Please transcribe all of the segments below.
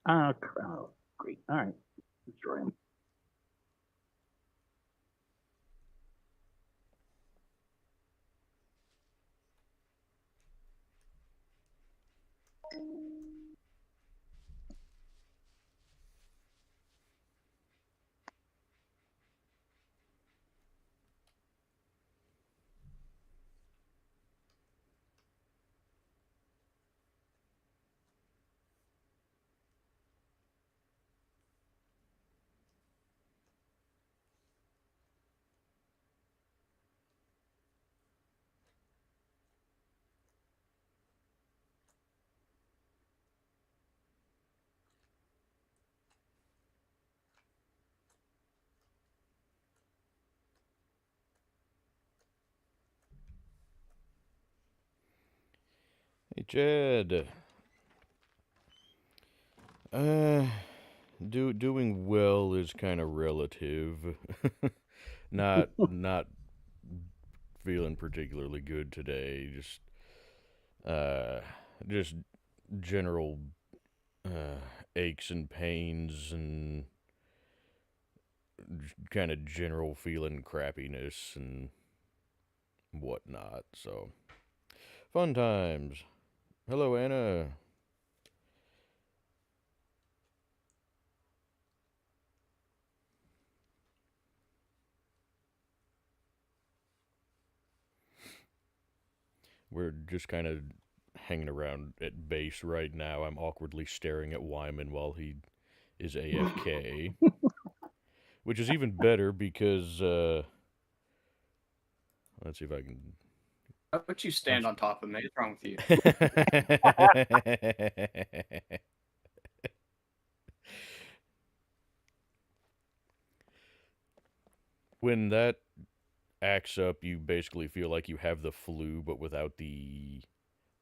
Oh, great. All right. Destroy him. Hey, Chad. Uh, doing well is kind of relative. Not feeling particularly good today. Uh, just general uh, aches and pains and kind of general feeling crappiness and whatnot. So fun times. Hello, Anna. We're just kind of hanging around at base right now. I'm awkwardly staring at Wyman while he is AFK, which is even better because let's see if I can. How about you stand on top of me? What's wrong with you? When that acts up, you basically feel like you have the flu, but without the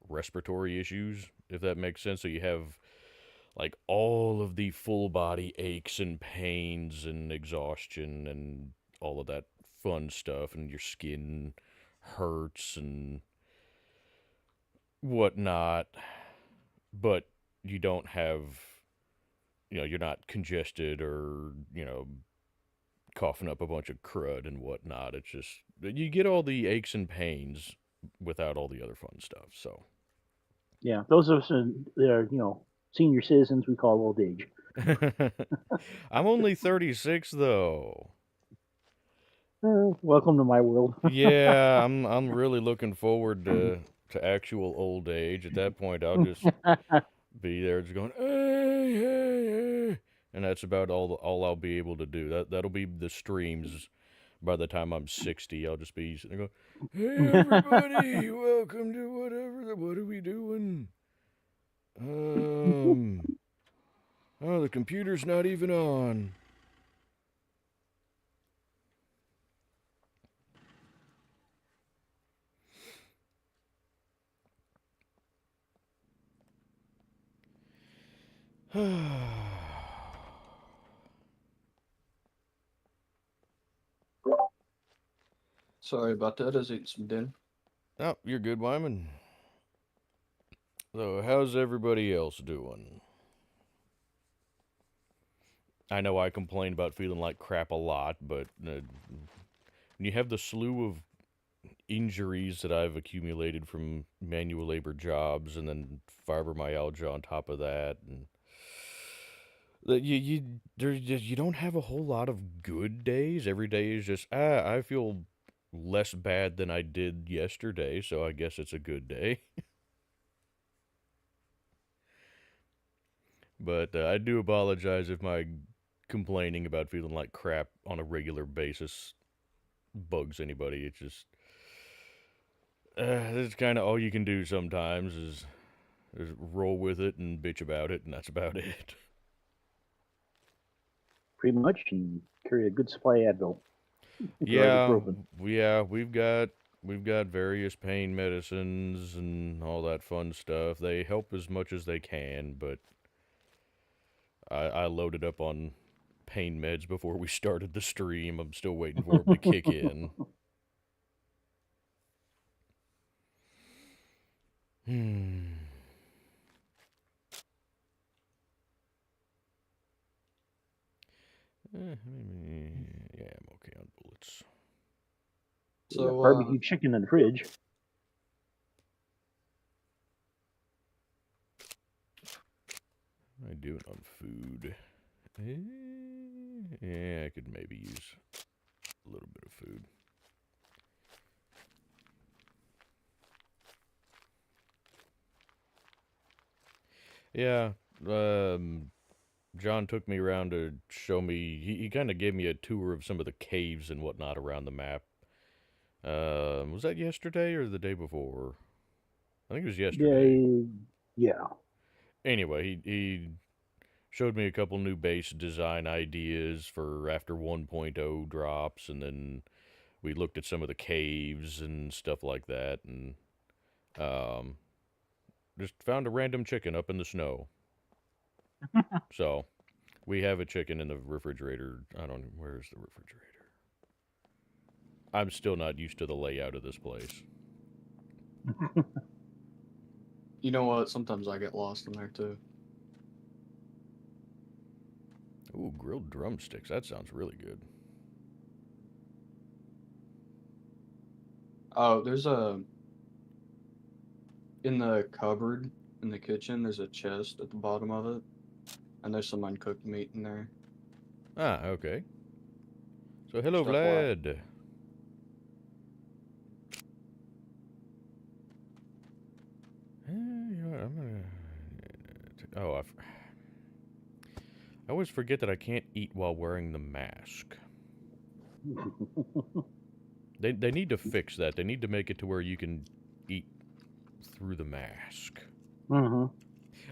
respiratory issues, if that makes sense. So you have like all of the full body aches and pains and exhaustion and all of that fun stuff, and your skin hurts and whatnot, but you don't have, you're not congested or, coughing up a bunch of crud and whatnot. It's just, you get all the aches and pains without all the other fun stuff, so. Yeah, those of us that are, senior citizens, we call old age. I'm only 36 though. Welcome to my world. Yeah, I'm really looking forward to actual old age. At that point, I'll just be there, just going, hey, hey, hey, and that's about all I'll be able to do. That'll be the streams. By the time I'm 60, I'll just be sitting there going, hey everybody, welcome to whatever. What are we doing? Um, oh, the computer's not even on. Sorry about that. I was eating some dinner. Oh, you're good, Wyman. So, how's everybody else doing? I know I complain about feeling like crap a lot, but when you have the slew of injuries that I've accumulated from manual labor jobs and then fibromyalgia on top of that, and you don't have a whole lot of good days. Every day is just I feel less bad than I did yesterday, so I guess it's a good day. But I do apologize if my complaining about feeling like crap on a regular basis bugs anybody. It's just it's kind of all you can do sometimes is roll with it and bitch about it, and that's about it. Pretty much, and carry a good supply of Advil or Yeah, ibuprofen. yeah, we've got various pain medicines and all that fun stuff. They help as much as they can, but I loaded up on pain meds before we started the stream. I'm still waiting for them to kick in. Hmm. Yeah, I'm okay on bullets. We got So, barbecue chicken in the fridge. What am I doing on food? Yeah, I could maybe use a little bit of food. Yeah, John took me around to show me. He kind of gave me a tour of some of the caves and whatnot around the map. Was that yesterday or the day before? I think it was yesterday. Yeah. Anyway, he showed me a couple new base design ideas for after 1.0 drops, and then we looked at some of the caves and stuff like that, and um, just found a random chicken up in the snow. So we have a chicken in the refrigerator. Where's the refrigerator? I'm still not used to the layout of this place. you know what? Sometimes I get lost in there too. Ooh, grilled drumsticks. That sounds really good. Oh, there's in the cupboard in the kitchen, there's a chest at the bottom of it, and there's some uncooked meat in there. Ah, okay. So hello, Stuff like Vlad. You know what, I'm gonna... Oh, I always forget that I can't eat while wearing the mask. They need to fix that. They need to make it to where you can eat through the mask. Mm-hmm.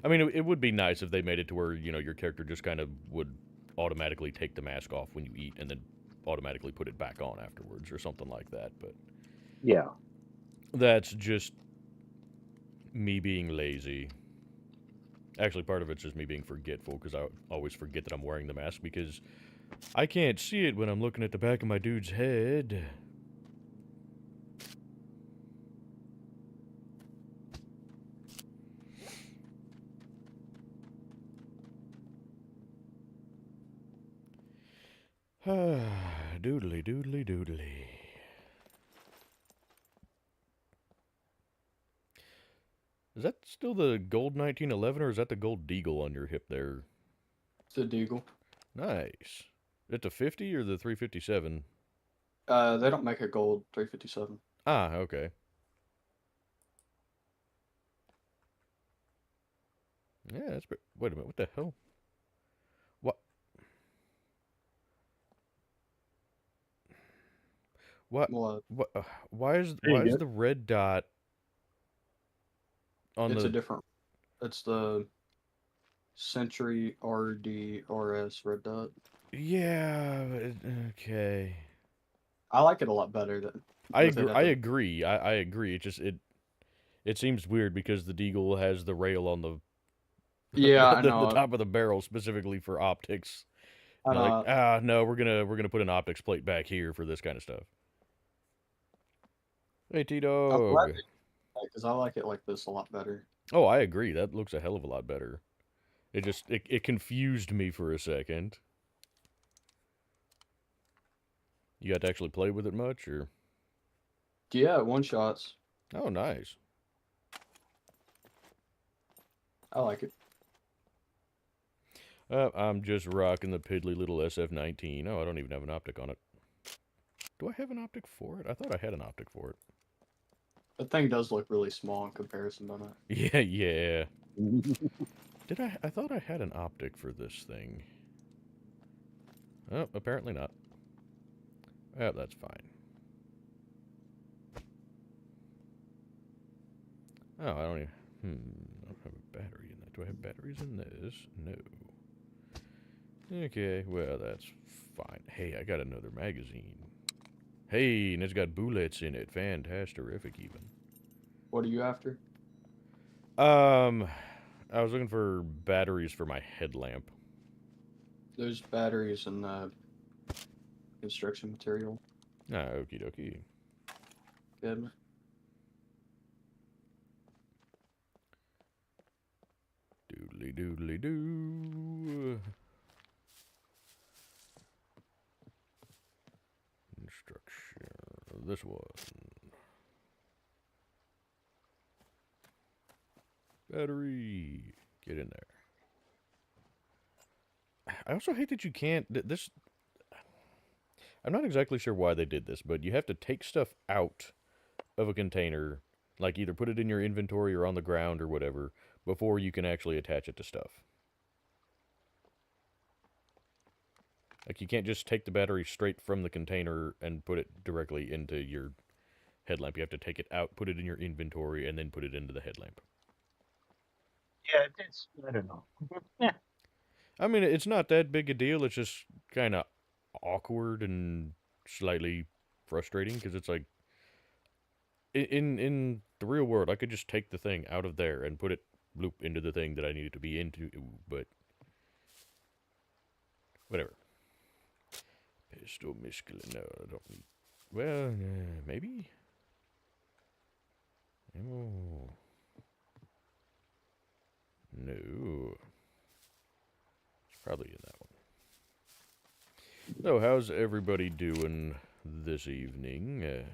I mean, it would be nice if they made it to where, you know, your character just kind of would automatically take the mask off when you eat and then automatically put it back on afterwards or something like that, but Yeah. that's just me being lazy. Actually, part of it's just me being forgetful, because I always forget that I'm wearing the mask, because I can't see it when I'm looking at the back of my dude's head. Doodly doodly doodly. Is that still the gold 1911, or is that the gold deagle on your hip there? it's a deagle. Nice. Is it the 50 or the 357? They don't make a gold 357. Ah, okay. Yeah, that's... Wait a minute, what the hell? What? What? What? What? Why is There you go. the red dot on It's a the... different. It's the Century RDRS red dot. Yeah, okay. I like it a lot better than I with it agree. at I the. agree. I agree. It just it seems weird because the deagle has the rail on the Yeah, I the know. top of the barrel specifically for optics. I You know, know. like, no, we're gonna put an optics plate back here for this kind of stuff. Hey, T I'm glad Dog. because I like it like this a lot better. Oh, I agree. That looks a hell of a lot better. It confused me for a second. You got to actually play with it much, or? Yeah, one shots. Oh, nice. I like it. I'm just rocking the piddly little SF-19. Oh, I don't even have an optic on it. Do I have an optic for it? I thought I had an optic for it. The thing does look really small in comparison, doesn't it? Yeah, yeah. Did I thought I had an optic for this thing. Oh, apparently not. Oh, that's fine. Oh, I don't even... I don't have a battery in that. Do I have batteries in this? No. Okay, well, that's fine. Hey, I got another magazine. Hey, and it's got bullets in it. Fantastic-terrific, even. What are you after? I was looking for batteries for my headlamp. There's batteries in the construction material. Ah, okie dokie. Good. Doodly doodly doo. this one. Battery. Get in there. I also hate that you can't... This... I'm not exactly sure why they did this, but you have to take stuff out of a container, like either put it in your inventory or on the ground or whatever, before you can actually attach it to stuff. Like, you can't just take the battery straight from the container and put it directly into your headlamp. You have to take it out, put it in your inventory, and then put it into the headlamp. Yeah, it's, I don't know. Yeah. I mean, it's not that big a deal. It's just kind of awkward and slightly frustrating, because it's like, in the real world, I could just take the thing out of there and put it bloop into the thing that I need it to be into, but whatever. Pistol muscular, no, I don't need, well, maybe? Oh. No. It's probably in that one. So, how's everybody doing this evening?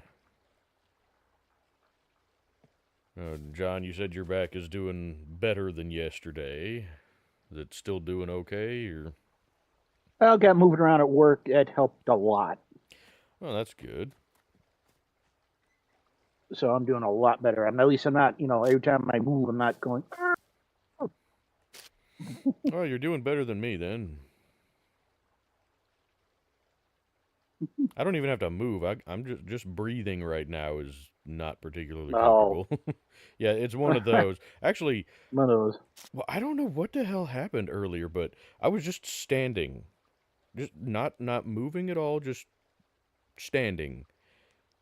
John, you said your back is doing better than yesterday. Is it still doing okay, or? I got moving around at work. It helped a lot. Oh, that's good. So I'm doing a lot better. At least I'm not, every time I move, I'm not going. Oh, you're doing better than me then. I don't even have to move. I'm just breathing right now is not particularly comfortable. Yeah, it's one of those. Actually, one of those. Well, I don't know what the hell happened earlier, but I was just standing. Just not moving at all, just standing.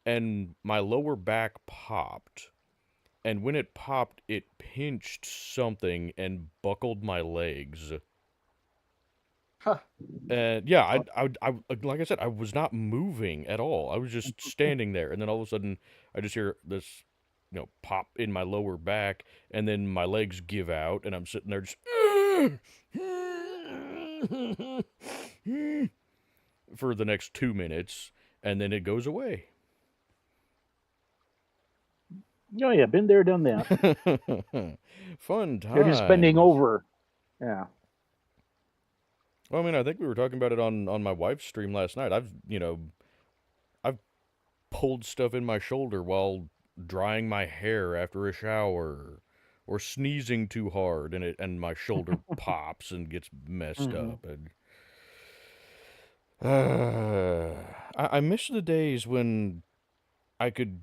And my lower back popped. And when it popped, it pinched something and buckled my legs. Huh. And yeah, I like I said, I was not moving at all. I was just standing there, and then all of a sudden, I just hear this, pop in my lower back, and then my legs give out, and I'm sitting there just for the next 2 minutes, and then it goes away. Oh yeah, been there, done that. Fun time. They're just bending over. Yeah. Well, I mean, I think we were talking about it on my wife's stream last night. I've pulled stuff in my shoulder while drying my hair after a shower, or sneezing too hard, and my shoulder pops and gets messed up. And I miss the days when I could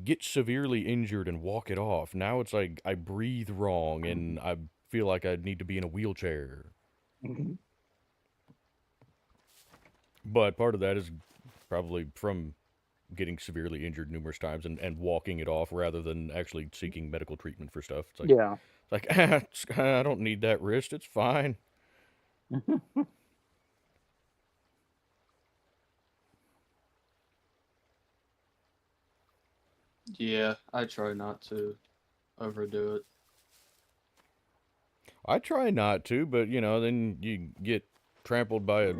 get severely injured and walk it off. Now it's like I breathe wrong and I feel like I need to be in a wheelchair. But part of that is probably from getting severely injured numerous times and walking it off rather than actually seeking medical treatment for stuff. It's like, yeah. It's like, I don't need that wrist. It's fine. Yeah, I try not to overdo it. I try not to, but, then you get trampled by a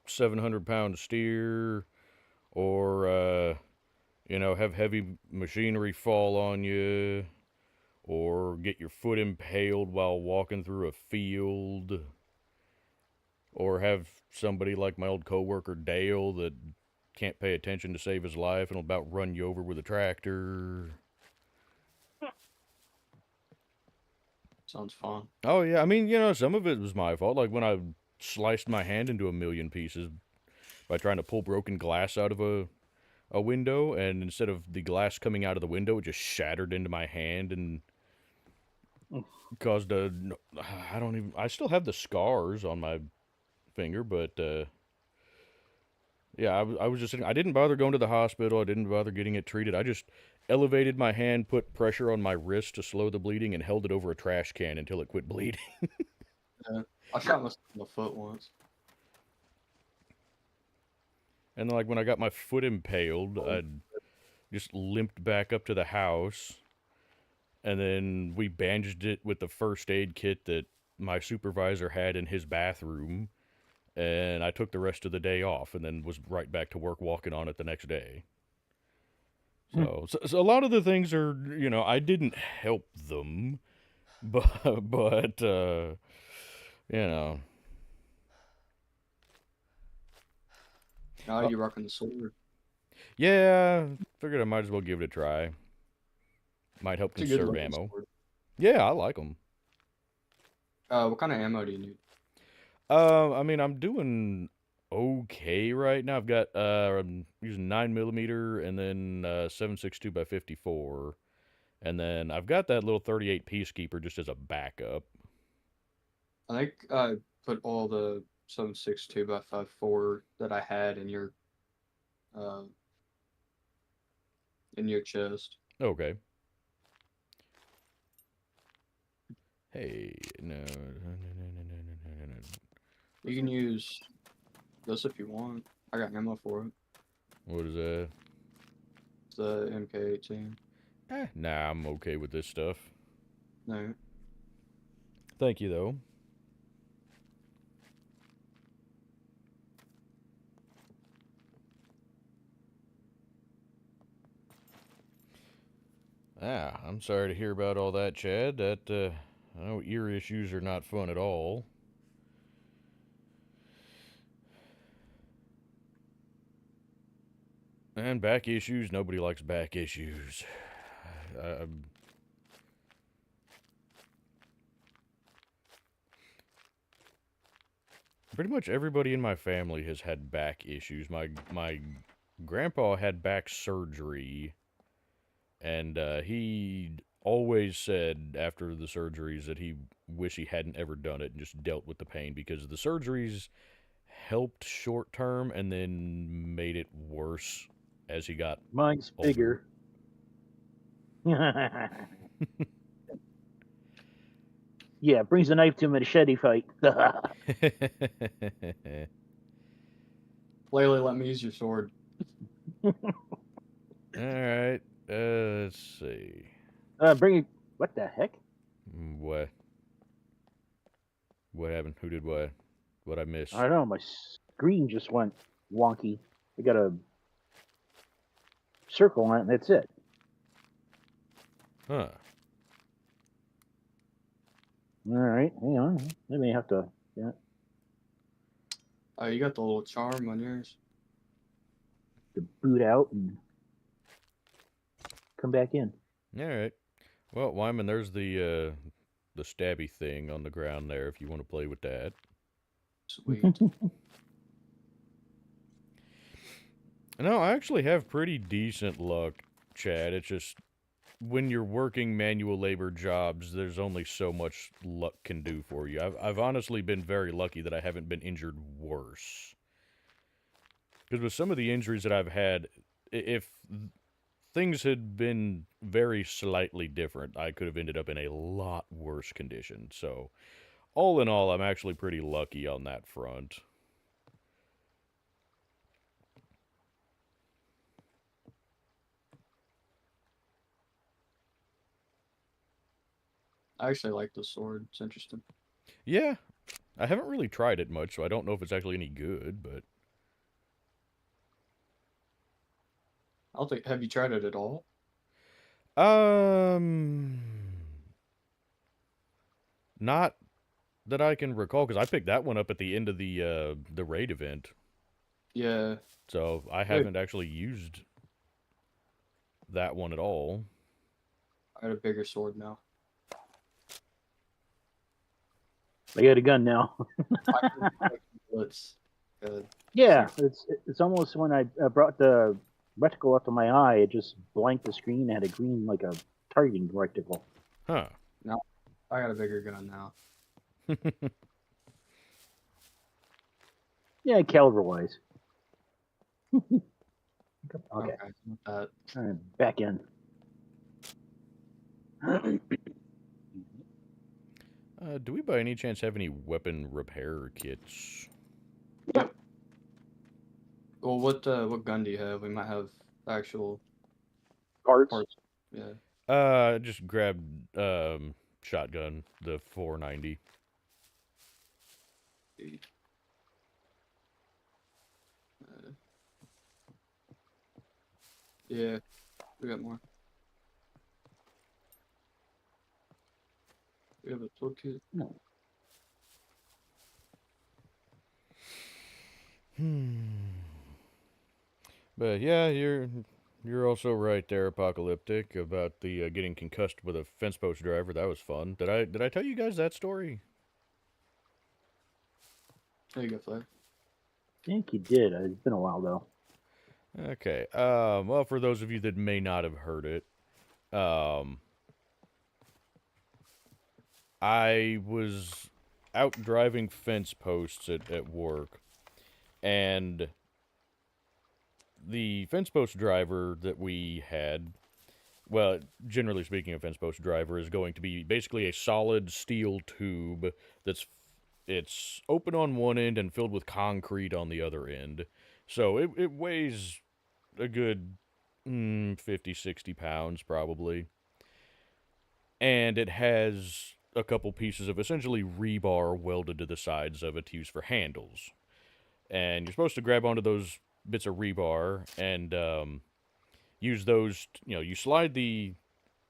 700-pound steer, or, have heavy machinery fall on you, or get your foot impaled while walking through a field, or have somebody like my old coworker Dale that can't pay attention to save his life and will about run you over with a tractor. Sounds fun. Oh, yeah. I mean, some of it was my fault. Like when I sliced my hand into a million pieces by trying to pull broken glass out of a window, and instead of the glass coming out of the window, it just shattered into my hand and caused I still have the scars on my finger, but, yeah, I was just sitting, I didn't bother going to the hospital, I didn't bother getting it treated, I just elevated my hand, put pressure on my wrist to slow the bleeding, and held it over a trash can until it quit bleeding. Yeah, I shot myself in the foot once. And like when I got my foot impaled, I just limped back up to the house, and then we bandaged it with the first aid kit that my supervisor had in his bathroom, and I took the rest of the day off, and then was right back to work walking on it the next day. So a lot of the things are, you know, I didn't help them, but you know, Now you rocking the sword. yeah, figured I might as well give it a try. Might help It's a good conserve looking ammo. sword. Yeah, I like them. What kind of ammo do you need? I mean, I'm doing okay right now. I've got I'm using 9mm and then 7.62 by 54, and then I've got that little 38 Peacekeeper just as a backup. I think I put all the 7.62 by 54 that I had uh in your chest. Okay. Hey, no. You can use this if you want. I got ammo for it. What is that? It's the MK18. Nah, I'm okay with this stuff. No. Thank you, though. I'm sorry to hear about all that, Chad. I know ear issues are not fun at all. And back issues, nobody likes back issues. Pretty much everybody in my family has had back issues. My grandpa had back surgery, and he always said after the surgeries that he wished he hadn't ever done it and just dealt with the pain, because the surgeries helped short term and then made it worse as he got Mine's older. bigger. Yeah, brings a knife to a machete fight. Layla, let me use your sword. Alright, let's see. Bring it. What the heck? What? What happened? Who did what? What I miss? I don't know. My screen just went wonky. I got a circle on it, and that's it. Huh. All right, hang on. I may have to. Yeah. Oh, you got the little charm on yours. To boot out and come back in. Alright. Well, Wyman, there's the stabby thing on the ground there if you want to play with that. Sweet. No, I actually have pretty decent luck, Chad. It's just when you're working manual labor jobs, there's only so much luck can do for you. I've honestly been very lucky that I haven't been injured worse. Because with some of the injuries that I've had, if things had been very slightly different, I could have ended up in a lot worse condition. So, all in all, I'm actually pretty lucky on that front. I actually like the sword. It's interesting. Yeah, I haven't really tried it much, so I don't know if it's actually any good, but... I'll think. Have you tried it at all? Not that I can recall, because I picked that one up at the end of the raid event. Yeah. So I haven't actually used that one at all. I got a bigger sword now. I got a gun now. Bullets. Good. Yeah, it's almost when I brought the reticle up to my eye, it just blanked the screen and had a green, like a targeting reticle. Huh. Now I got a bigger gun now. Yeah, caliber wise. Okay. That. All right, back in. Do we by any chance have any weapon repair kits? Yep. Well, what gun do you have? We might have actual Parts. Yeah. Just grabbed shotgun, the 490. Yeah. We got more. We have a toolkit. No. But yeah, you're also right there, Apocalyptic, about the getting concussed with a fence post driver. That was fun. Did I tell you guys that story? There you go, Flag. I think you did. It's been a while though. Okay. Well, for those of you that may not have heard it, I was out driving fence posts at work, and the fence post driver that we had, well, generally speaking, a fence post driver is going to be basically a solid steel tube it's open on one end and filled with concrete on the other end. So it weighs a good 50, 60 pounds probably. And it has a couple pieces of essentially rebar welded to the sides of it to use for handles. And you're supposed to grab onto those bits of rebar and use those, you slide the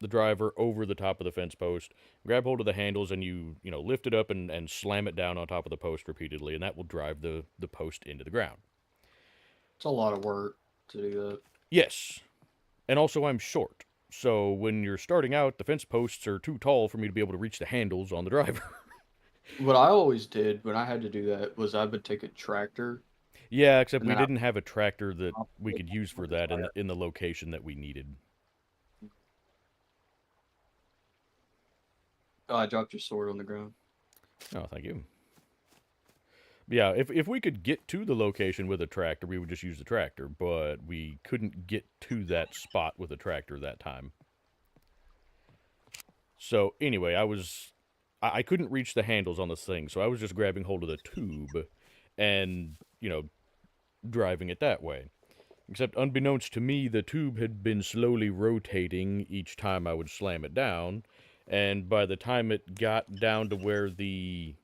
driver over the top of the fence post, grab hold of the handles, and you lift it up and slam it down on top of the post repeatedly, and that will drive the post into the ground. It's a lot of work to do that. Yes. And also I'm short. So when you're starting out, the fence posts are too tall for me to be able to reach the handles on the driver. What I always did when I had to do that was I would take a tractor. Yeah, except And we then didn't have a tractor that we could use for that in the location that we needed. Oh, I dropped your sword on the ground. Oh, thank you. Yeah, if we could get to the location with a tractor, we would just use the tractor, but we couldn't get to that spot with a tractor that time. So anyway, I couldn't reach the handles on this thing, so I was just grabbing hold of the tube and, driving it that way. Except unbeknownst to me, the tube had been slowly rotating each time I would slam it down, and by the time it got down to where the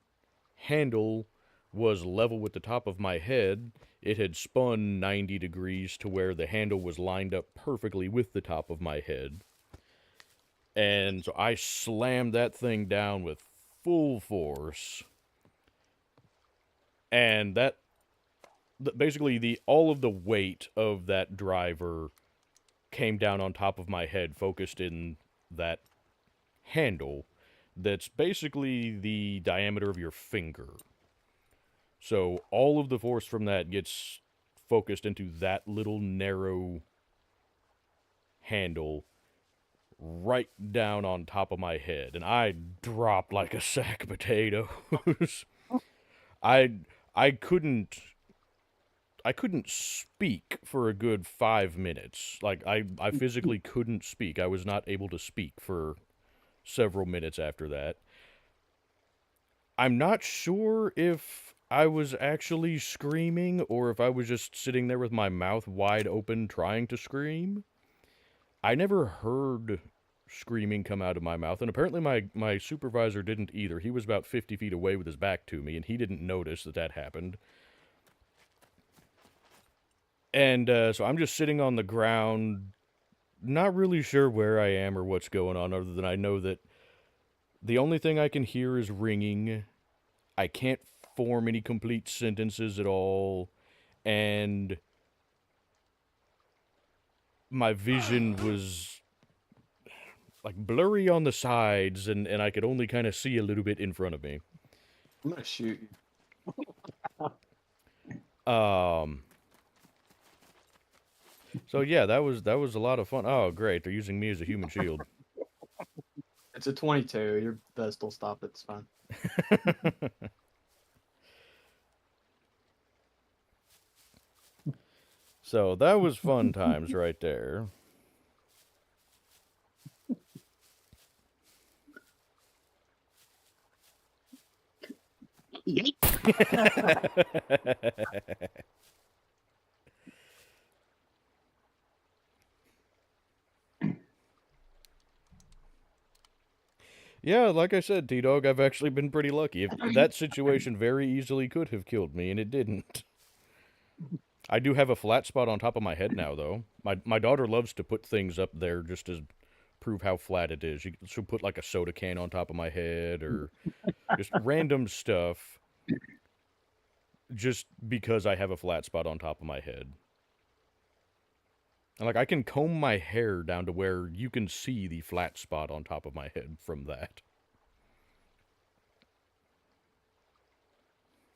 handle was level with the top of my head, it had spun 90 degrees to where the handle was lined up perfectly with the top of my head. And so I slammed that thing down with full force. And that basically all of the weight of that driver came down on top of my head, focused in that handle that's basically the diameter of your finger. So all of the force from that gets focused into that little narrow handle right down on top of my head, and I dropped like a sack of potatoes. I couldn't speak for a good 5 minutes. Like, I physically couldn't speak. I was not able to speak for several minutes after that. I'm not sure if I was actually screaming or if I was just sitting there with my mouth wide open trying to scream. I never heard screaming come out of my mouth, and apparently my supervisor didn't either. He was about 50 feet away with his back to me, and he didn't notice that happened. And so I'm just sitting on the ground, not really sure where I am or what's going on, other than I know that the only thing I can hear is ringing. I can't form any complete sentences at all, and my vision was like blurry on the sides, and I could only kind of see a little bit in front of me. I'm gonna shoot you. So yeah, that was a lot of fun. Oh, great. They're using me as a human shield. It's a 22. Your vest will stop it. It's fine. So that was fun times right there. Yeah, like I said, T-Dog, I've actually been pretty lucky. If that situation very easily could have killed me, and it didn't. I do have a flat spot on top of my head now, though. My daughter loves to put things up there just to prove how flat it is. She'll put like a soda can on top of my head or just random stuff just because I have a flat spot on top of my head. And like I can comb my hair down to where you can see the flat spot on top of my head from that.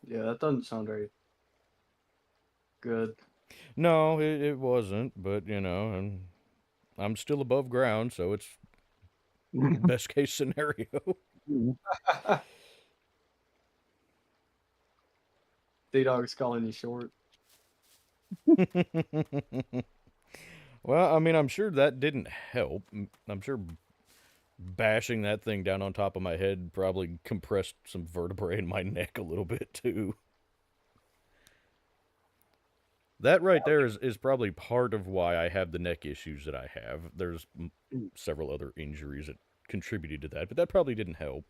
Yeah, that doesn't sound very good. No, it wasn't, but you know, and I'm still above ground, so it's best case scenario. D-Dog's calling you short. Well, I mean, I'm sure that didn't help. I'm sure bashing that thing down on top of my head probably compressed some vertebrae in my neck a little bit, too. That right there is probably part of why I have the neck issues that I have. There's several other injuries that contributed to that, but that probably didn't help.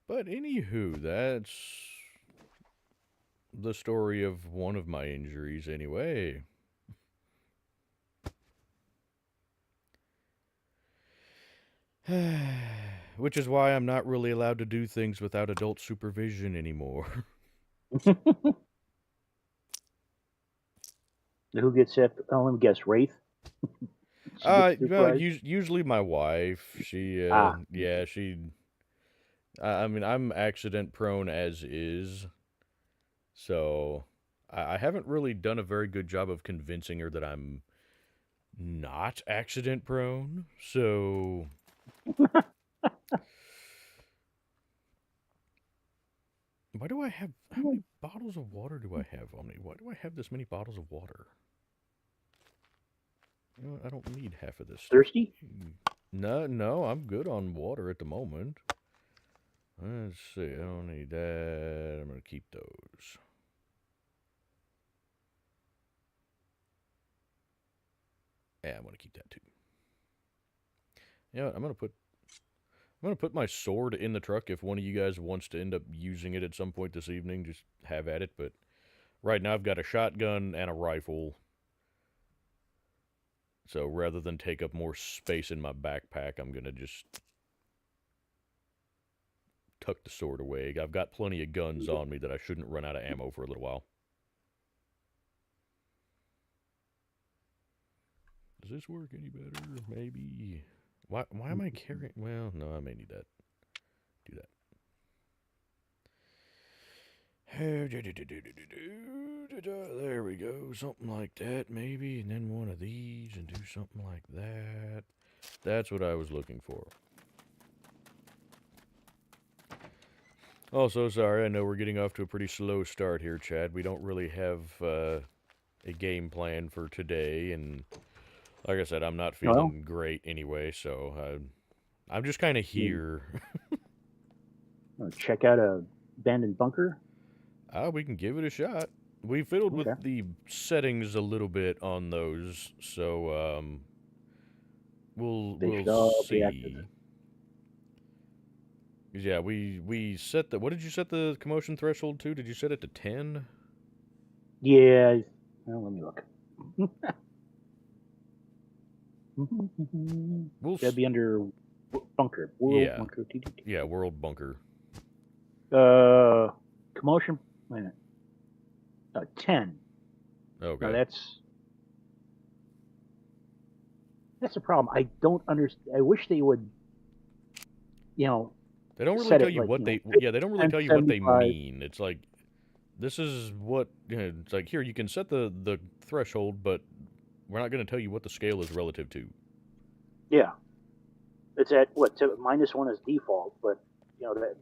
But anywho, that's the story of one of my injuries anyway. Which is why I'm not really allowed to do things without adult supervision anymore. Who gets that? Oh, let me guess. Wraith? She gets Well, supervised? usually my wife. She, Ah. yeah, she. I mean, I'm accident prone as is, so I haven't really done a very good job of convincing her that I'm not accident prone. So. Why do I have... How many bottles of water do I have on me? Why do I have this many bottles of water? You know what? I don't need half of this stuff. Thirsty? No, I'm good on water at the moment. Let's see, I don't need that. I'm going to keep those. Yeah, I'm going to keep that too. You know what? I'm going to put my sword in the truck if one of you guys wants to end up using it at some point this evening. Just have at it. But right now I've got a shotgun and a rifle. So rather than take up more space in my backpack, I'm going to just tuck the sword away. I've got plenty of guns on me that I shouldn't run out of ammo for a little while. Does this work any better? Maybe. Why am I carrying... Well, no, I may need that. Do that. There we go. Something like that, maybe. And then one of these and do something like that. That's what I was looking for. Also, sorry, I know we're getting off to a pretty slow start here, Chad. We don't really have a game plan for today, and like I said, I'm not feeling great anyway, so I'm just kind of here. Check out a abandoned bunker? We can give it a shot. We fiddled with the settings a little bit on those, so we'll see. Yeah, we set the... What did you set the commotion threshold to? Did you set it to 10? Yeah. Well, let me look. That'd be under bunker. World bunker. Yeah, world bunker. Commotion. Wait a minute. 10. Okay. Now that's a problem. I don't understand. I wish they would, They don't really tell you what they... Yeah, they don't really tell you what they mean. It's like... This is what it's like. Here, you can set the threshold, but we're not going to tell you what the scale is relative to. Yeah. It's at what? -1 is default, but that.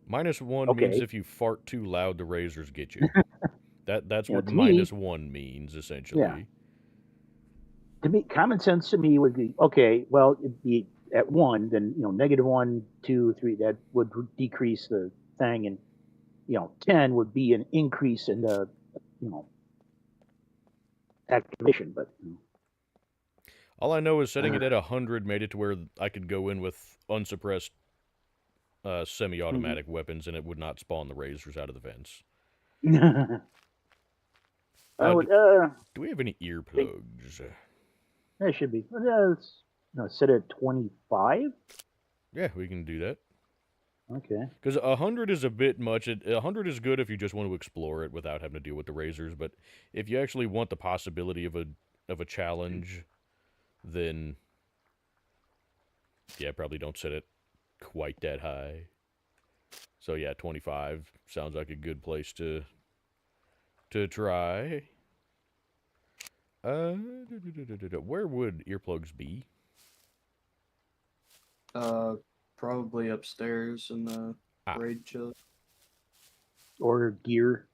-1 means Okay. if you fart too loud, the razors get you. That's what To me, -1 means yeah. essentially. To me, common sense to me would be okay. Well, it'd be at 1, then -1, 2, 3. That would decrease the thing, and 10 would be an increase in the you know activation. But All I know is setting it at 100 made it to where I could go in with unsuppressed semi-automatic weapons, and it would not spawn the razors out of the vents. I would. Do we have any earplugs? That should be. Set at 25. Yeah, we can do that. Okay. Because 100 is a bit much. 100 is good if you just want to explore it without having to deal with the razors. But if you actually want the possibility of a challenge, then yeah, probably don't set it quite that high. So yeah, 25 sounds like a good place to try. Where would earplugs be? Probably upstairs in the raid chiller. Or gear.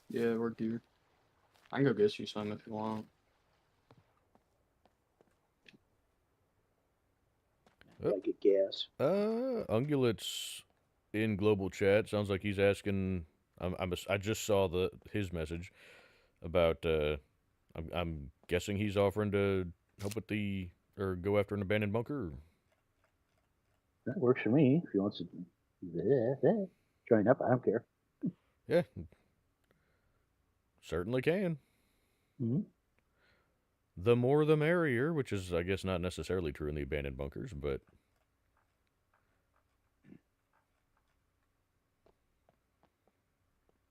Yeah, or gear. I can go get you some if you want. I get gas. Ungulate's in global chat. Sounds like he's asking. I just saw his message about. I'm guessing he's offering to help with or go after an abandoned bunker. That works for me. If he wants to join up, I don't care. Yeah, certainly can. Mm-hmm. The more the merrier, which is, I guess, not necessarily true in the abandoned bunkers, but.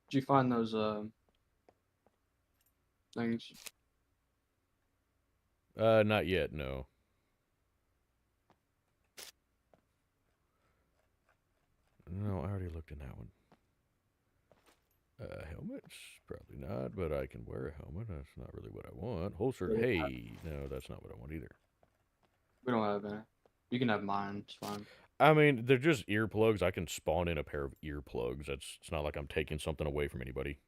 Did you find those things? Not yet, no. No, I already looked in that one. Helmets? Probably not, but I can wear a helmet. That's not really what I want. Holster, hey, no, that's not what I want either. We don't have any. You can have mine, it's fine. I mean, they're just earplugs. I can spawn in a pair of earplugs. It's not like I'm taking something away from anybody.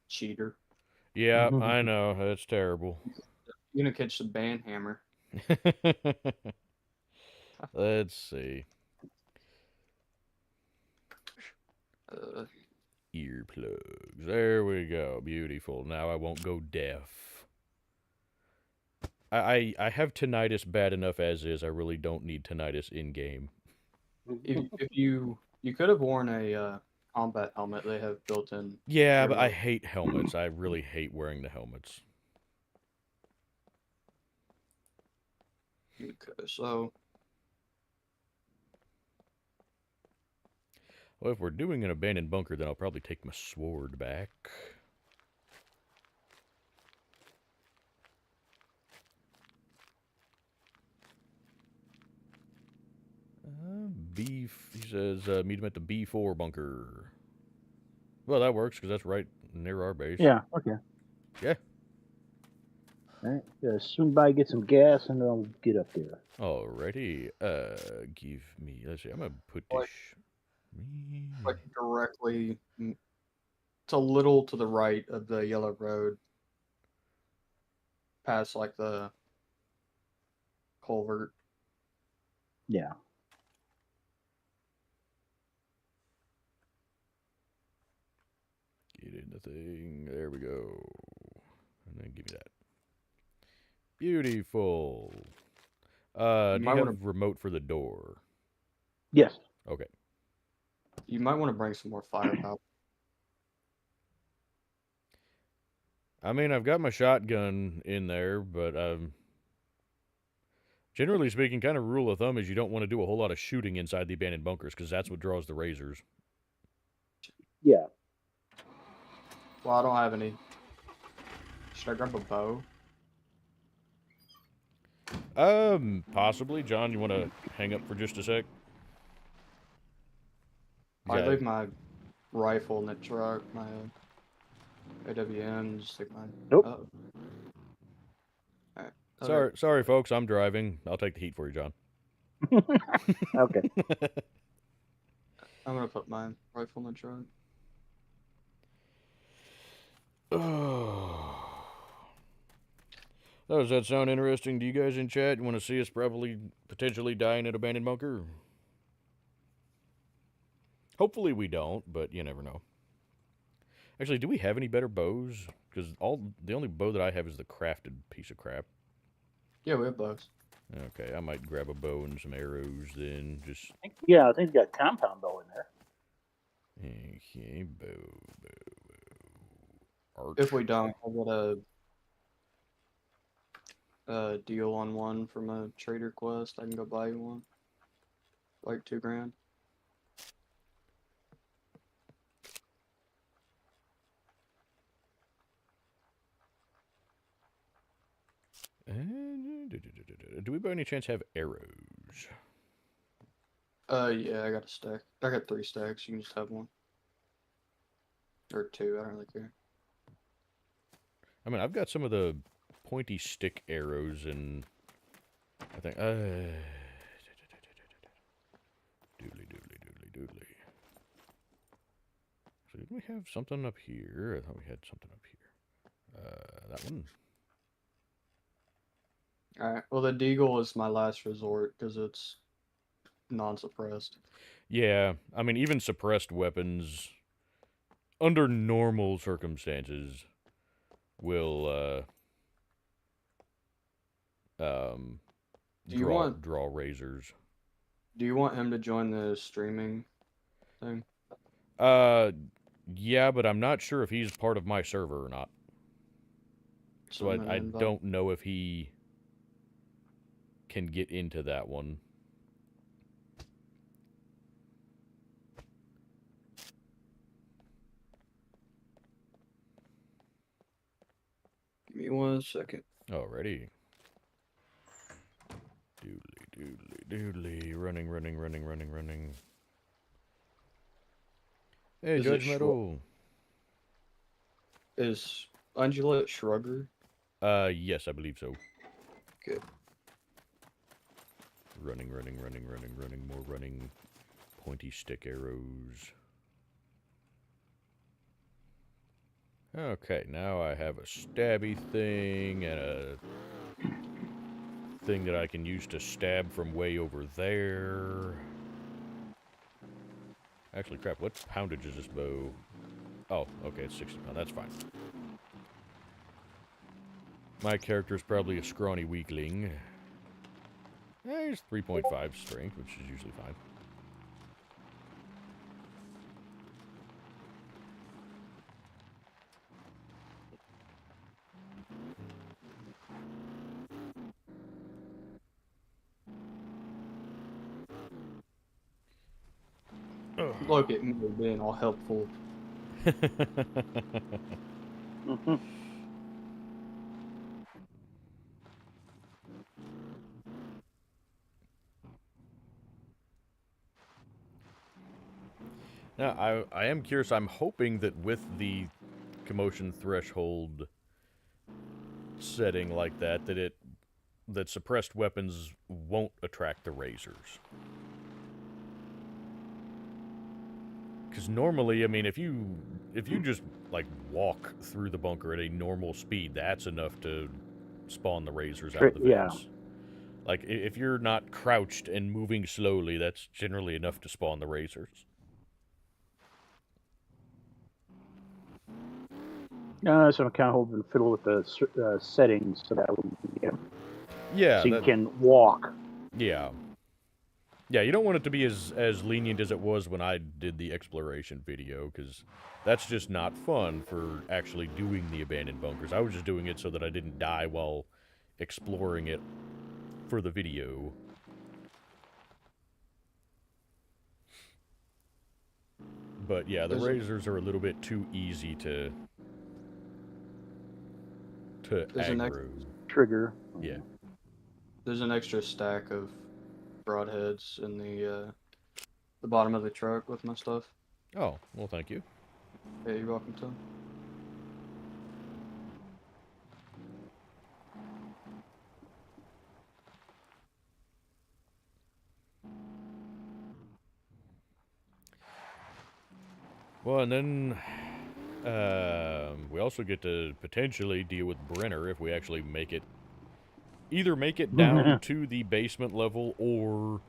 Cheater. Yeah, I know. That's terrible. You're gonna catch the band hammer. Let's see. Earplugs. There we go. Beautiful. Now I won't go deaf. I have tinnitus bad enough as is. I really don't need tinnitus in game. If you could have worn a combat helmet, they have built-in. Yeah, but I hate helmets. I really hate wearing the helmets. Okay, so. Well, if we're doing an abandoned bunker, then I'll probably take my sword back. He says, meet him at the B4 bunker. Well, that works, because that's right near our base. Yeah, okay. Yeah. All right. Swing by, get some gas, and I'll get up there. Alrighty. Give me, let's see, I'm going to put this... Like directly, it's a little to the right of the yellow road. Past, like, the culvert. Yeah. Get in the thing. There we go. And then give me that. Beautiful. Do you have a remote for the door? Yes. Okay. You might want to bring some more firepower. I mean, I've got my shotgun in there, but generally speaking, kind of rule of thumb is you don't want to do a whole lot of shooting inside the abandoned bunkers, because that's what draws the razors. Yeah. Well, I don't have any. Should I grab a bow? Possibly. John, you want to hang up for just a sec? I leave my rifle in the truck, my AWM, just take mine. Nope. Oh. Alright. Sorry, folks. I'm driving. I'll take the heat for you, John. Okay. I'm gonna put my rifle in the truck. Oh, does that sound interesting to you guys in chat? You want to see us probably potentially die in an abandoned bunker? Hopefully we don't, but you never know. Actually, do we have any better bows? Because the only bow that I have is the crafted piece of crap. Yeah, we have bows. Okay, I might grab a bow and some arrows then. Just Yeah, I think you got compound bow in there. okay, bow. Arch. If we don't, I'll get a deal on one from a trader quest. I can go buy you one. Like $2,000. Do we by any chance have arrows? Yeah, I got a stack. I got 3 stacks. You can just have one. Or 2, I don't really care. I mean, I've got some of the pointy stick arrows and I think doodly. So did we have something up here? I thought we had something up here. That one. Alright, well the deagle is my last resort because it's non-suppressed. Yeah, I mean, even suppressed weapons, under normal circumstances, will draw razors. Do you want him to join the streaming thing? Yeah, but I'm not sure if he's part of my server or not. So I don't know if he can get into that one. Give me 1 second. Alrighty. Doodly. Running. Hey, Judge Metal. Is Undulate Shrugger? Yes, I believe so. Good. Running. More running. Pointy stick arrows. Okay, now I have a stabby thing and a thing that I can use to stab from way over there. Actually, crap, what poundage is this bow? Oh, okay, it's 60 pounds. That's fine. My character's probably a scrawny weakling. He's 3.5 strength, which is usually fine. Look at me being all helpful. Now, I am curious. I'm hoping that with the commotion threshold setting like that, that suppressed weapons won't attract the razors. Because normally, I mean, if you just like walk through the bunker at a normal speed, that's enough to spawn the razors out of the vents. Yeah. Like if you're not crouched and moving slowly, that's generally enough to spawn the razors. No, so I'm kind of holding fiddle with the settings so that yeah, so you can walk. Yeah. Yeah, you don't want it to be as lenient as it was when I did the exploration video, because that's just not fun for actually doing the abandoned bunkers. I was just doing it so that I didn't die while exploring it for the video. But yeah, the razors are a little bit too easy to aggro. Trigger. Yeah. There's an extra stack of broadheads in the bottom of the truck with my stuff. Oh, well, thank you. Yeah, you're welcome to. Well, and then we also get to potentially deal with Brenner if we actually make it. Either make it down to the basement level or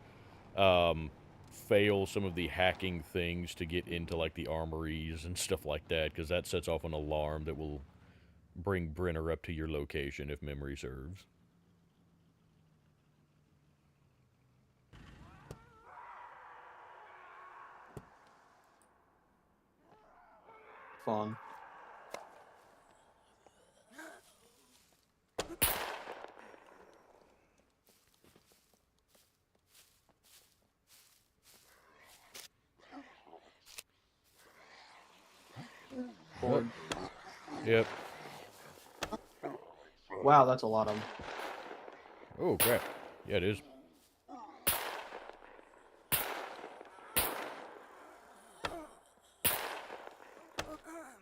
fail some of the hacking things to get into like the armories and stuff like that, because that sets off an alarm that will bring Brenner up to your location if memory serves. Fun. Board. Yep. Wow, that's a lot of them. Oh, crap. Yeah, it is.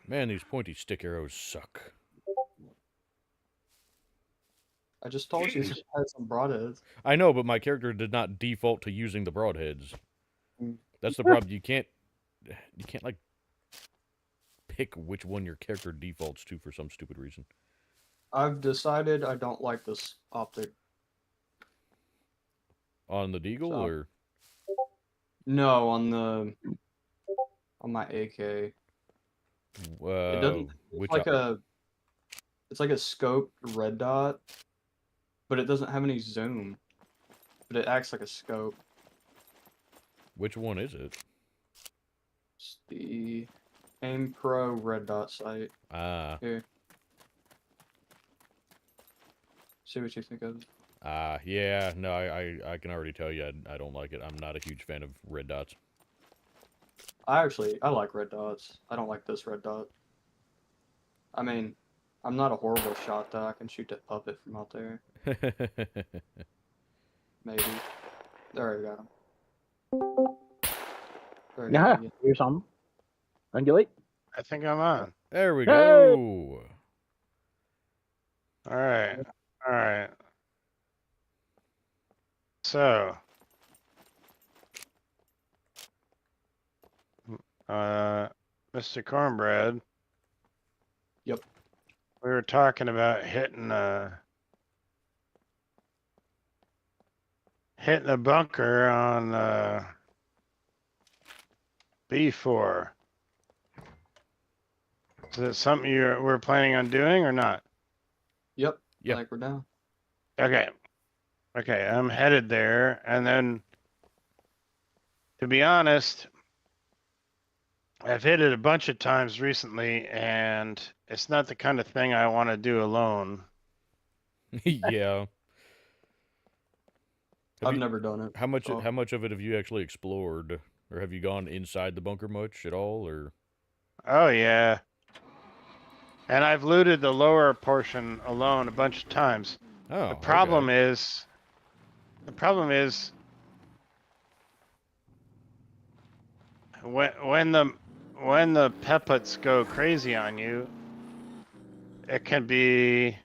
Man, these pointy stick arrows suck. I just told you it had some broadheads. I know, but my character did not default to using the broadheads. Mm. That's the problem. You can't like pick which one your character defaults to for some stupid reason. I've decided I don't like this optic. On the Deagle, So- or No, on my AK. It doesn't. which It's like a scoped red dot, but it doesn't have any zoom. But it acts like a scope. which one is it? It's the Aim Pro red dot sight. Ah, Here. See what you think of it. yeah. No, I can already tell you I don't like it. I'm not a huge fan of red dots. I like red dots. I don't like this red dot. I mean, I'm not a horrible shot though. I can shoot that puppet from out there. Maybe. There we go. There we Yeah, go. here's some. Ungulate. I think I'm on. There we Hey! go. All right. All right. So, Mr. Cornbread. Yep. We were talking about hitting a bunker on B4. Is it something we're planning on doing or not? Yep. Yep. I think we're down. Okay. Okay, I'm headed there, and then, to be honest, I've hit it a bunch of times recently, and it's not the kind of thing I want to do alone. Yeah. I've never done it. How much Oh. how much of it have you actually explored, or have you gone inside the bunker much at all, or? Oh, yeah. And I've looted the lower portion alone a bunch of times. Oh, The problem okay. is, when the peplets go crazy on you, it can be,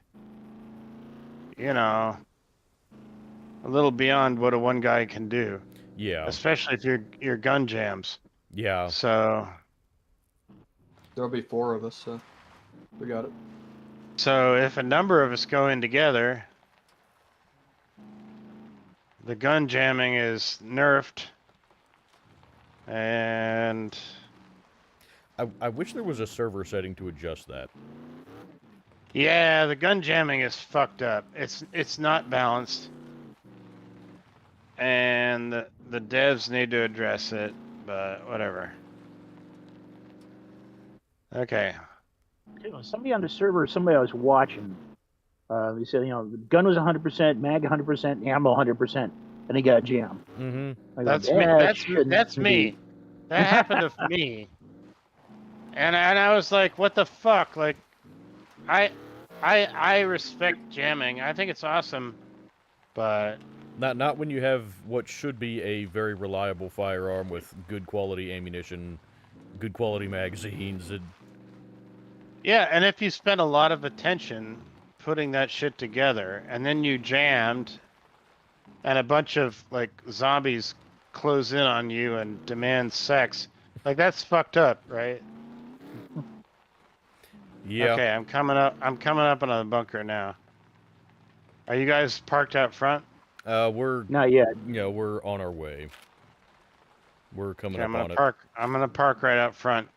a little beyond what a one guy can do, Yeah, especially if your gun jams. yeah. So There'll be 4 of us, so we got it. So if a number of us go in together, the gun jamming is nerfed, and I wish there was a server setting to adjust that. yeah, the gun jamming is fucked up. It's not balanced, and the devs need to address it, but whatever. Okay. Somebody on the server, somebody I was watching, he said, the gun was 100%, mag 100%, ammo 100%, and he got jammed. Mm-hmm. I go, That's me. That's shouldn't me. be." That happened to me. And I was like, what the fuck? Like, I respect jamming. I think it's awesome, but Not when you have what should be a very reliable firearm with good quality ammunition good quality magazines. Yeah, and if you spend a lot of attention putting that shit together, and then you jammed, and a bunch of like zombies close in on you and demand sex, like that's fucked up, right? Yeah. Okay, I'm coming up. I'm coming up on the bunker now. Are you guys parked out front? We're Not yet. we're on our way. We're coming Okay, up on it. I'm gonna park right out front,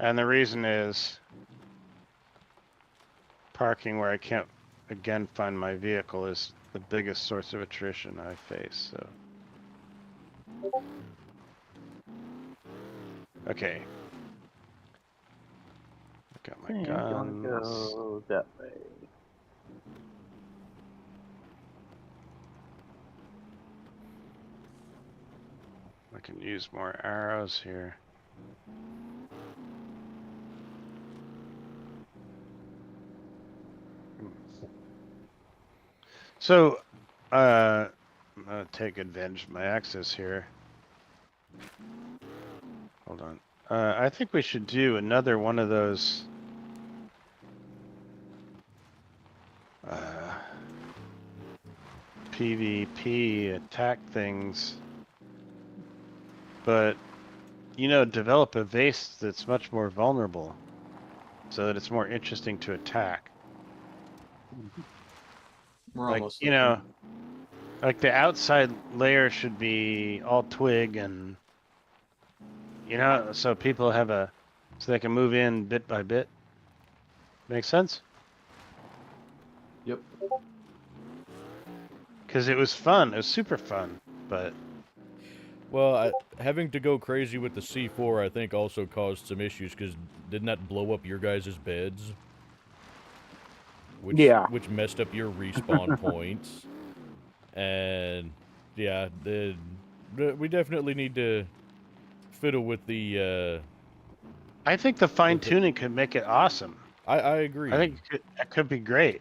and the reason is parking where I can't again find my vehicle is the biggest source of attrition I face. So, okay, I got my I think I'm guns. gonna go that way. I can use more arrows here. So, I'm gonna take advantage of my access here. Hold on. I think we should do another one of those. PvP attack things, but develop a base that's much more vulnerable, so that it's more interesting to attack. We're Like almost there. like the outside layer should be all twig and so people have so they can move in bit by bit. Make sense? Yep. Because it was fun. It was super fun, but Well, having to go crazy with the C4, I think, also caused some issues, because didn't that blow up your guys' beds? Which messed up your respawn points. And, yeah, we definitely need to fiddle with the, I think the fine-tuning could make it awesome. I agree. I think that could be great.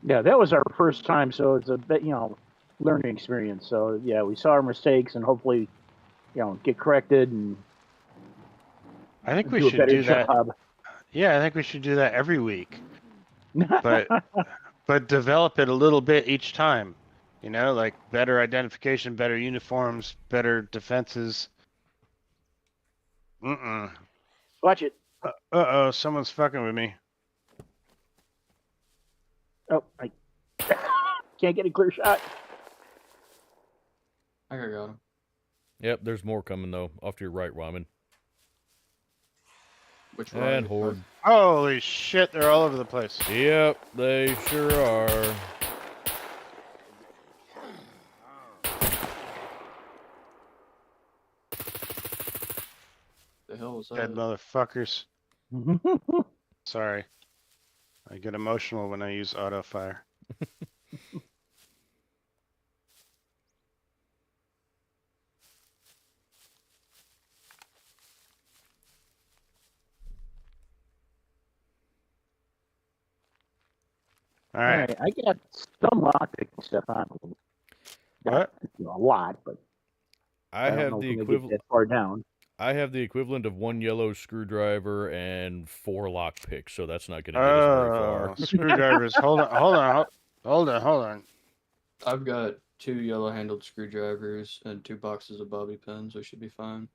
Yeah, that was our first time, so it's a bit, learning experience. So yeah, we saw our mistakes and hopefully, get corrected and I think we do a should better do that. job. Yeah, I think we should do that every week. But develop it a little bit each time. Like better identification, better uniforms, better defenses. Watch it. Uh-oh, someone's fucking with me. Oh, I can't get a clear shot. I think I got him. Yep, there's more coming, though, off to your right, Ramen. Which And right? Horde. Holy shit, they're all over the place. Yep, they sure are. The hell was Dead that? motherfuckers. Sorry. I get emotional when I use auto fire. All right. I got some lockpicking stuff on. What? A lot, but I don't have know the if we get equivalent. that far down. I have the equivalent of 1 yellow screwdriver and 4 lockpicks, so that's not going to get us very far. Screwdrivers. Hold on. I've got 2 yellow-handled screwdrivers and 2 boxes of bobby pins. We should be fine.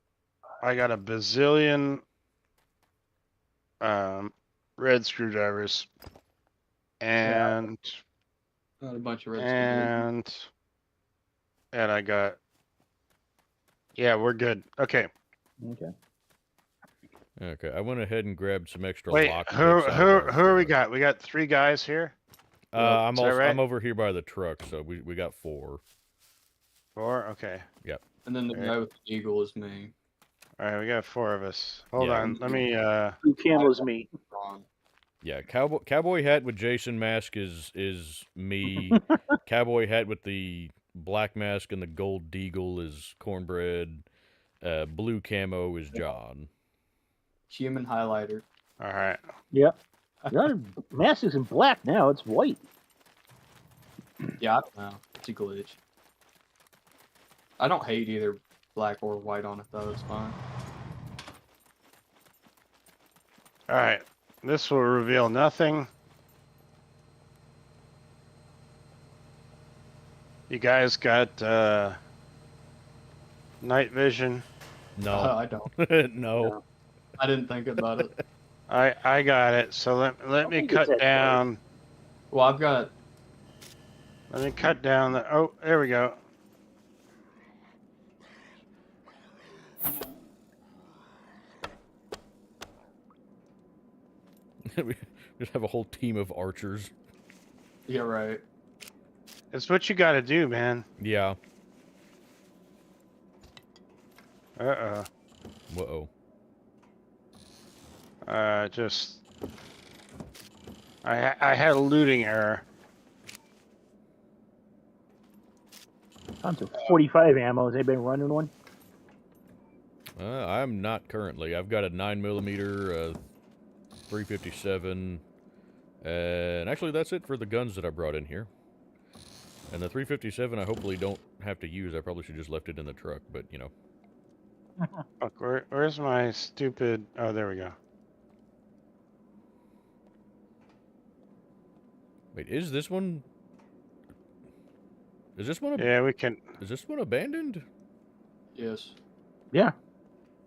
I got a bazillion red screwdrivers and Got a bunch of red and I got we're good. Okay. Okay, I went ahead and grabbed some extra Wait, lockpicks. who are we got? We got 3 guys here. I'm right? I'm over here by the truck, so we got 4. 4. Okay. Yep. And then the guy with the eagle is me. All right, we got 4 of us. Hold Yeah. on. Let me. 2 camos me. Wrong. Yeah, cowboy hat with Jason mask is me. Cowboy hat with the black mask and the gold deagle is Cornbread. Blue camo is John. Human highlighter. All right. Yep. The mask isn't black now; it's white. Yeah, I don't know. It's a glitch. I don't hate either black or white on it though. It's fine. All right. This will reveal nothing. You guys got night vision? No. I don't. No. I didn't think about it. I got it. So let me think it's cut that down. Well, I've got. Let me cut down the. Oh, there we go. We just have a whole team of archers. Yeah, right. It's what you got to do, man. Yeah. Uh-oh. Whoa. Just. I had a looting error. Tons of 45 ammo. Has anybody running one? I'm not currently. I've got a 9mm, 357, and actually that's it for the guns that I brought in here. And the 357 I hopefully don't have to use. I probably should just left it in the truck, but you know. Look, where's my stupid... Oh, there we go. Wait, is this one... Is this one... Yeah, we can... Is this one abandoned? Yes. Yeah.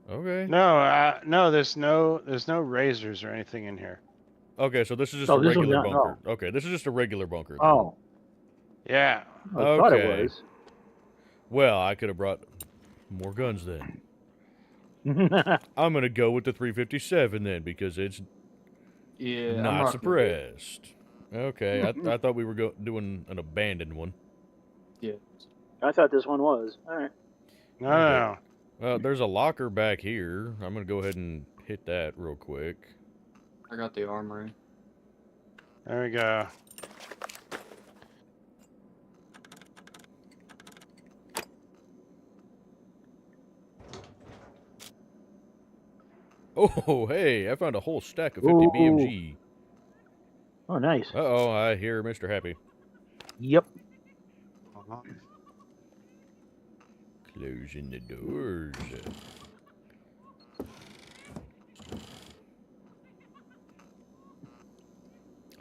Okay. No, there's no razors or anything in here. Okay, so this is just Oh, a this one's regular not- bunker. Okay, this is just a regular bunker. then. Oh. Yeah. I thought it Okay. was. Well, I could have brought more guns then. I'm gonna go with the 357 then, because it's Yeah. I'm not rocking with it. suppressed. Okay, I thought we were doing an abandoned one. Yeah. I thought this one was. All right. No. Well, there's a locker back here. I'm gonna go ahead and hit that real quick. I got the armory. There we go. Oh, hey, I found a whole stack of 50 Ooh. BMG. Oh, nice. Uh-oh, I hear Mr. Happy. Yep. Closing the doors.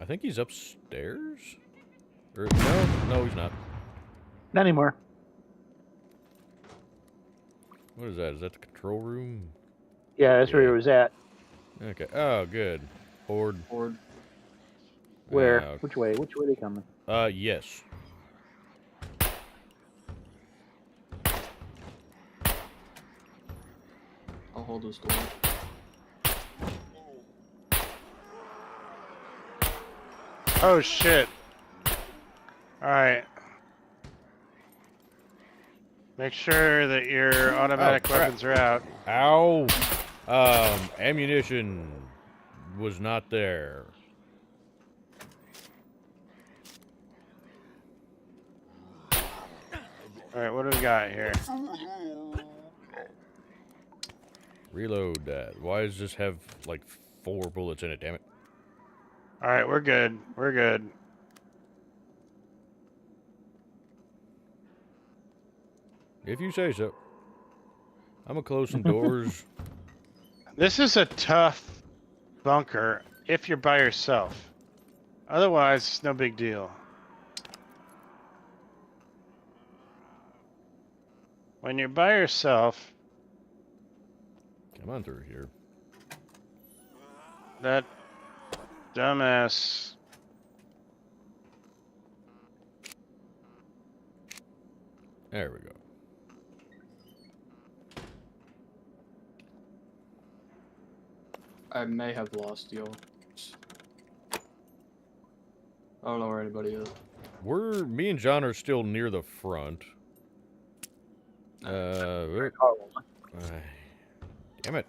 I think he's upstairs? Or, no, he's not. Not anymore. What is that? Is that the control room? Yeah, that's where Yeah. it was at. Okay. Oh, good. Horde. Horde. Where? Uh, Which way? Which way are they coming? Yes. I'll hold this door. Oh, shit. Alright. Make sure that your automatic crap. weapons are out. Ow! Ammunition was not there. Alright, what do we got here? Reload that. Why does this have, like, 4 bullets in it, damn it? Alright, we're good. We're good. If you say so. I'm gonna close some doors. This is a tough bunker if you're by yourself. Otherwise, it's no big deal. When you're by yourself, Come on through here. that dumbass... There we go. I may have lost y'all. I don't know where anybody is. Me and John are still near the front. Damn it.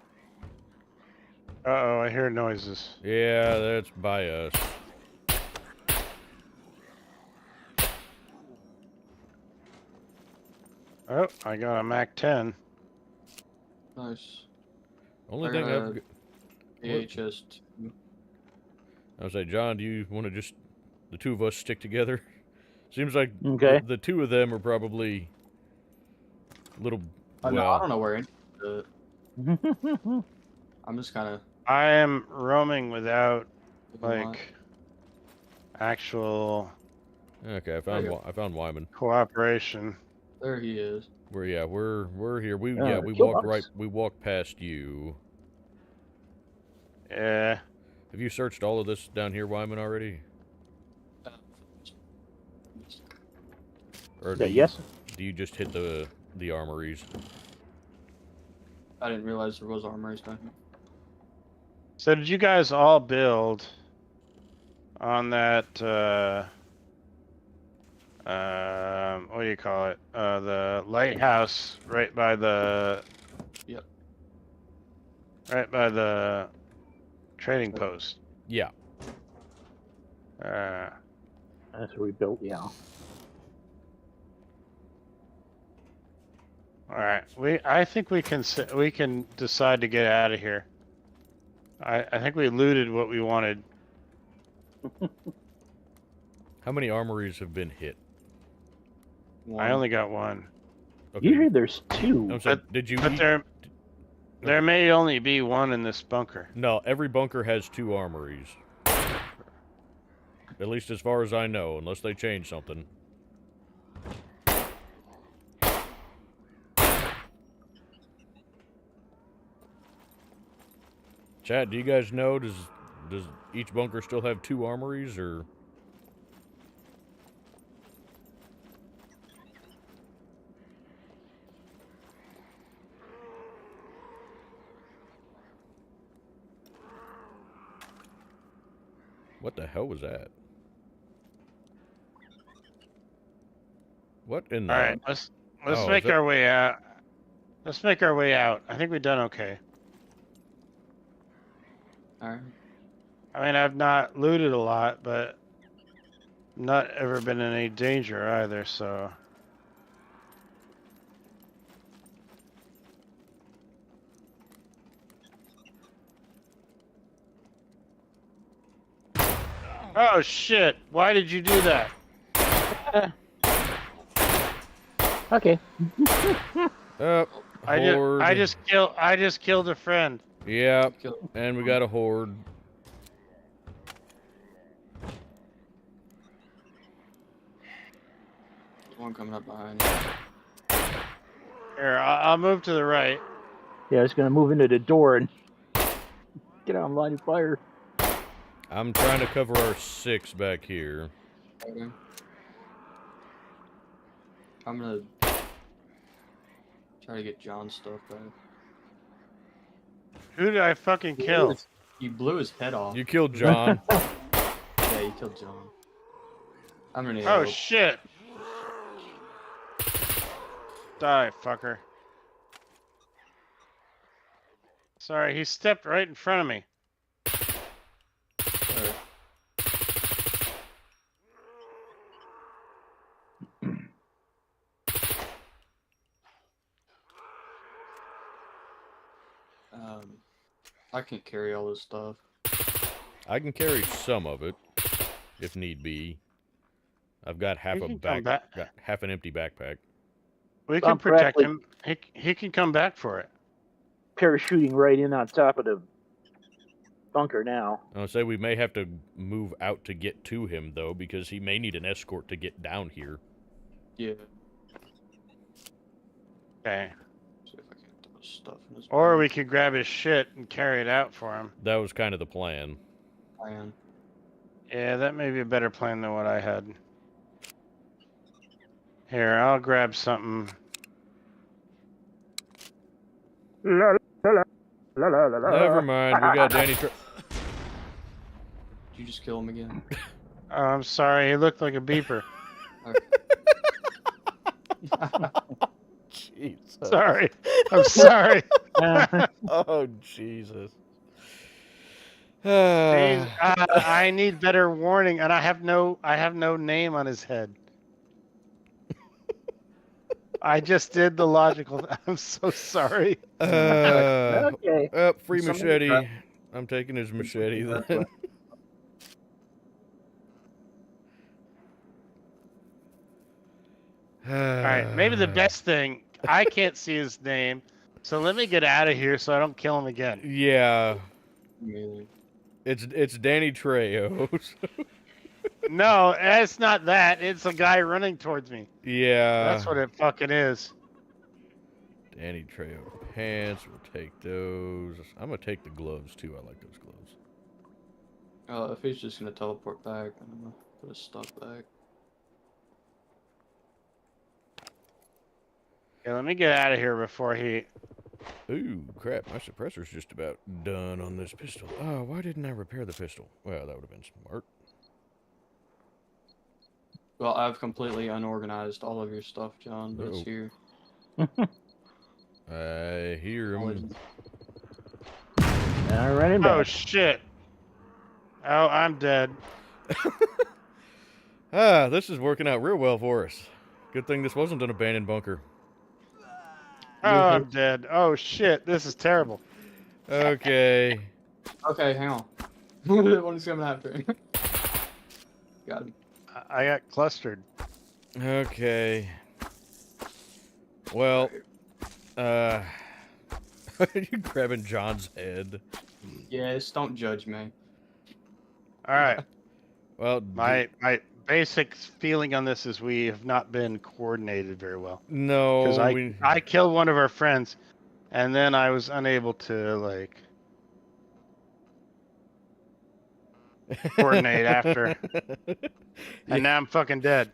Uh-oh, I hear noises. Yeah, that's by us. Oh, I got a MAC-10. Nice. Only I thing got I've... a AHS. I was like, John, do you want to just... The two of us stick together? Seems like Okay. the two of them are probably... little... I well, don't know where any of it. I'm just kind of I am roaming without If you want. like actual Okay, There you go. I found Wyman. cooperation. There he is. We're here. We kill walked bugs. we walked past you. Yeah. Have you searched all of this down here, Wyman, already? Or Yes. do you just hit the armories? I didn't realize there was armories down here. So did you guys all build on that what do you call it? The lighthouse right by the Yep. right by the trading post. Yeah. Uh That's what we built. Yeah. all right. I think we can decide to get out of here. I think we looted what we wanted. How many armories have been hit? I only got one. Okay. Usually there's two. I'm sorry, did you? But there may only be one in this bunker. No, every bunker has 2 armories. At least as far as I know, unless they change something. Chat, do you guys know, does each bunker still have 2 armories, or? What the hell was that? What in the... All right, let's Oh, make is it- our way out. Let's make our way out. I think we've done okay. Alright. I mean, I've not looted a lot, but not ever been in any danger either, so. Oh shit! Why did you do that? Okay. Horde. I just killed a friend. Yeah, Kill- and we got a horde. There's one coming up behind you. Here, I'll move to the right. Yeah, I was gonna move into the door and get out and line of fire. I'm trying to cover our 6 back here. Okay. I'm gonna try to get John's stuff back. Who did I fucking kill? You blew his head off. You killed John. Yeah, you killed John. I'm gonna need Oh help. shit! Die, fucker. Sorry, he stepped right in front of me. Alright. I can carry all this stuff. I can carry some of it, if need be. I've got half He a can come got back. half an empty backpack. We can I'm protect practically- him. He can come back for it. Parachuting right in on top of the bunker now. I'll say we may have to move out to get to him, though, because he may need an escort to get down here. Yeah. Okay. See if I can get those stuff in his Or bag. we could grab his shit and carry it out for him. That was kind of the plan. Plan. Yeah, that may be a better plan than what I had. Here, I'll grab something. La, la, la, la, la, la, la. Never mind, we got Danny... Did you just kill him again? Oh, I'm sorry, he looked like a beeper. Jesus. Sorry. I'm sorry. Oh, Jesus. Jeez, I need better warning, and I have no name on his head. I just did the logical. I'm so sorry. Okay. Free Somebody machete. grab- I'm taking his machete then. All right, maybe the best thing. I can't see his name, so let me get out of here so I don't kill him again. Yeah. Me It's Danny Trejo. No, it's not that. It's a guy running towards me. Yeah. That's what it fucking is. Danny Trejo pants. We'll take those. I'm gonna take the gloves too. I like those gloves. If he's just gonna teleport back, I'm gonna put his stuff back. Yeah, let me get out of here before he. Ooh, crap. My suppressor's just about done on this pistol. Oh, why didn't I repair the pistol? Well, that would have been smart. Well, I've completely unorganized all of your stuff, John, but it's Uh-oh. here. I hear him. All right, I'm Oh back. shit! Oh, I'm dead. Ah, this is working out real well for us. Good thing this wasn't an abandoned bunker. Oh, I'm dead. Oh shit! This is terrible. Okay. Okay, hang on. What is coming after him? Got him. I got clustered. Okay. Well, are you grabbing John's head? Yes, don't judge me. All right. Well, My basic feeling on this is we have not been coordinated very well. no, Because I killed one of our friends, and then I was unable to like coordinate after, and now I'm fucking dead.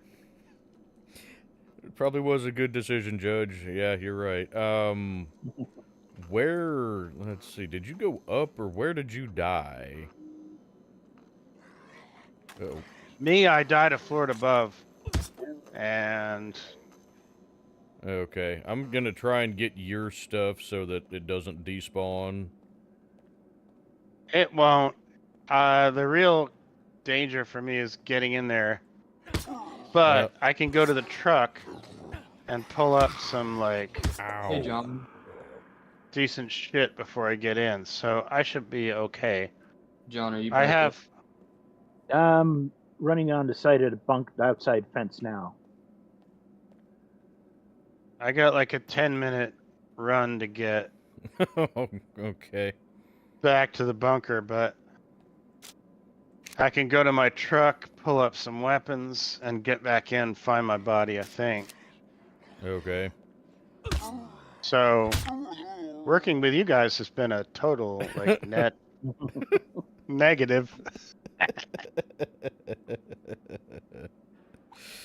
It probably was a good decision, Judge. Yeah, you're right. Where? Let's see. Did you go up or where did you die? Oh, Me, I died a floor above, and okay. I'm gonna try and get your stuff so that it doesn't despawn. it won't. The real danger for me is getting in there, but I can go to the truck and pull up some like Hey, John. decent shit before I get in, so I should be okay. John, are you I back have. Running on the side of the outside fence now. I got like a 10-minute run to get Okay. back to the bunker, but I can go to my truck, pull up some weapons, and get back in, find my body, I think. Okay. So, working with you guys has been a total, like, net negative.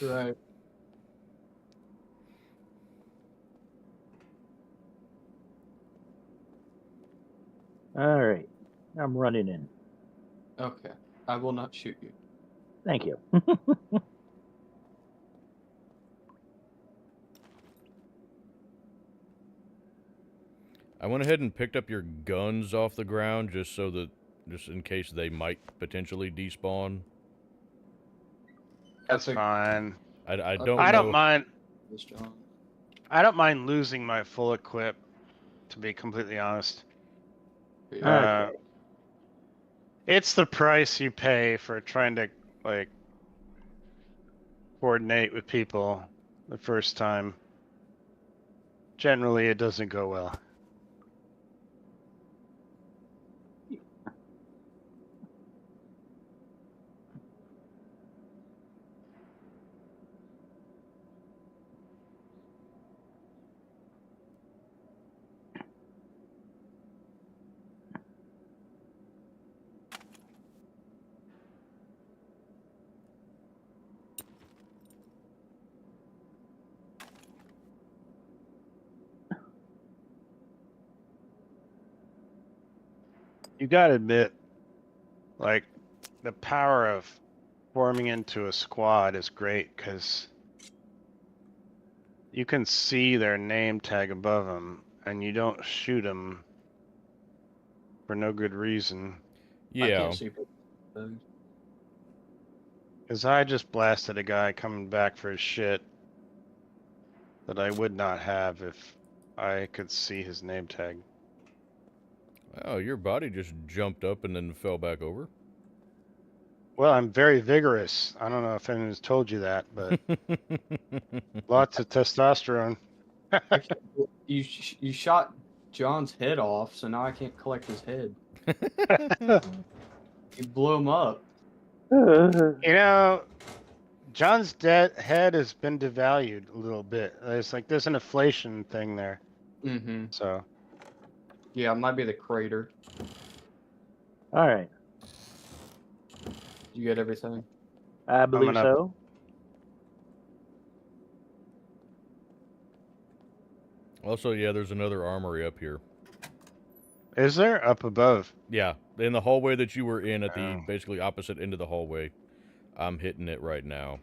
Right. All right, I'm running in. Okay. I will not shoot you. Thank you. I went ahead and picked up your guns off the ground just in case they might potentially despawn. That's fine. I don't I know. don't mind. This, John. I don't mind losing my full equip, to be completely honest. Yeah. It's the price you pay for trying to, like, coordinate with people the first time. Generally, it doesn't go well. You gotta admit, like, the power of forming into a squad is great because you can see their name tag above them and you don't shoot them for no good reason. I Yeah. can't see those. Because I just blasted a guy coming back for his shit that I would not have if I could see his name tag. Oh, your body just jumped up and then fell back over. Well, I'm very vigorous. I don't know if anyone's told you that, but lots of testosterone. You shot John's head off, so now I can't collect his head. You blew him up. You know, John's head has been devalued a little bit. There's an inflation thing there. Mm-hmm. So Yeah, it might be the crater. All right. You get everything? I believe Coming up. so. Also, yeah, there's another armory up here. Is there up above? Yeah, in the hallway that you were in at the Oh. basically opposite end of the hallway. I'm hitting it right now.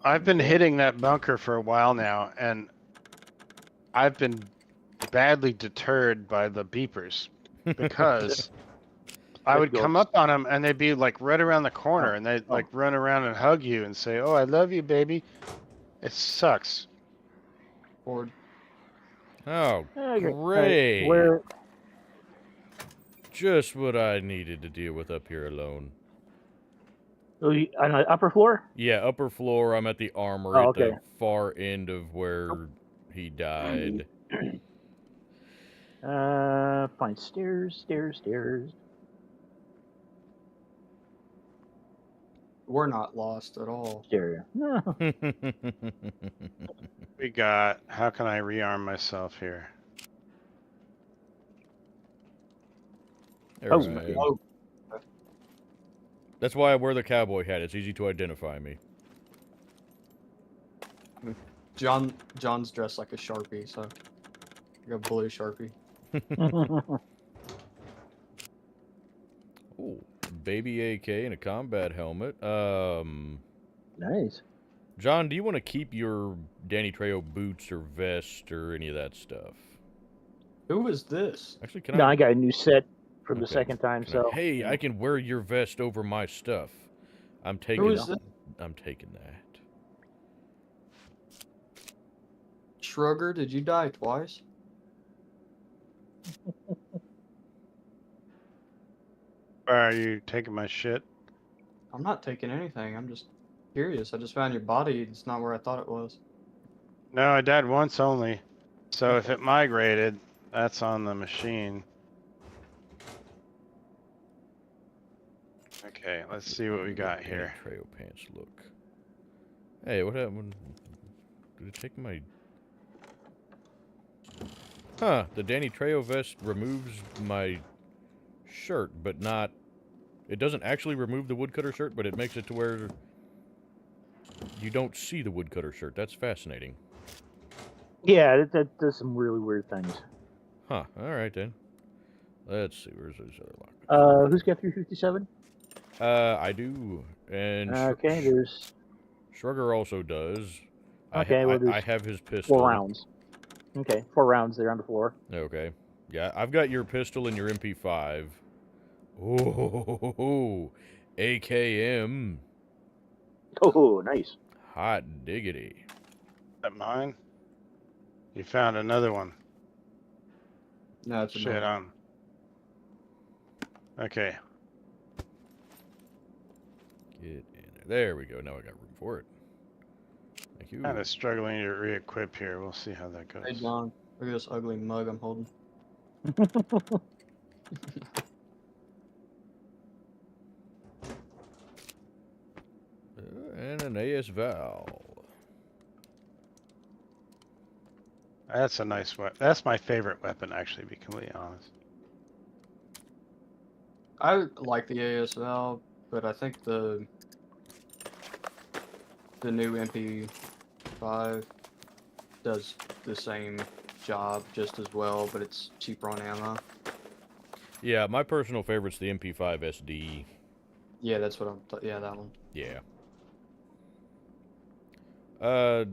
I've been hitting that bunker for a while now, and I've been badly deterred by the beepers because I would come up on them and they'd be like right around the corner, and they'd like run around and hug you and say, "Oh, I love you, baby." It sucks. Or Oh, Okay. great. Where? Just what I needed to deal with up here alone. On the upper floor? Yeah, upper floor. I'm at the armory Oh, at the far end of where he died. Find stairs. we're not lost at all. Stereo. We got. How can I rearm myself here? All Oh, right. Oh, That's why I wear the cowboy hat. It's easy to identify me. John's dressed like a Sharpie, so like a blue Sharpie. Ooh, baby AK and a combat helmet. Nice. John, do you want to keep your Danny Trejo boots or vest or any of that stuff? Who is this? Actually, can No, I? I got a new set for the Okay. second time, Can so. hey, I can wear your vest over my stuff. I'm taking. Who is this? I'm taking that. Shrugger, did you die twice? Are you taking my shit? I'm not taking anything. I'm just curious. I just found your body. It's not where I thought it was. No, I died once only. So if it migrated, that's on the machine. Okay, let's see what we got here. Danny Trejo pants look. Hey, what happened? Did it take my? Huh? The Danny Trejo vest removes my shirt, but not. It doesn't actually remove the woodcutter shirt, but it makes it to where you don't see the woodcutter shirt. That's fascinating. Yeah, that does some really weird things. Huh. All right then. Let's see. Where's this other lock? Who's got 357? I do, and Okay, there's Shrugger also does. Okay, well, there's I have his pistol. 4 rounds. Okay, 4 rounds there on the floor. Okay. Yeah, I've got your pistol and your MP5. Oh, AKM. Oh, nice. Hot diggity. Is that mine? You found another one. No, it's Shit another. on. Okay. Get in there. There we go. Now I got room for it. Thank you. Kind of struggling to re-equip here. We'll see how that goes. Hey John, look at this ugly mug I'm holding. And an AS Val. That's a nice weapon. That's my favorite weapon, actually, to be completely honest. I like the ASL, but I think the new MP5 does the same job just as well, but it's cheaper on ammo. Yeah, my personal favorite's the MP5 SD. Yeah, that's what yeah, that one. Yeah.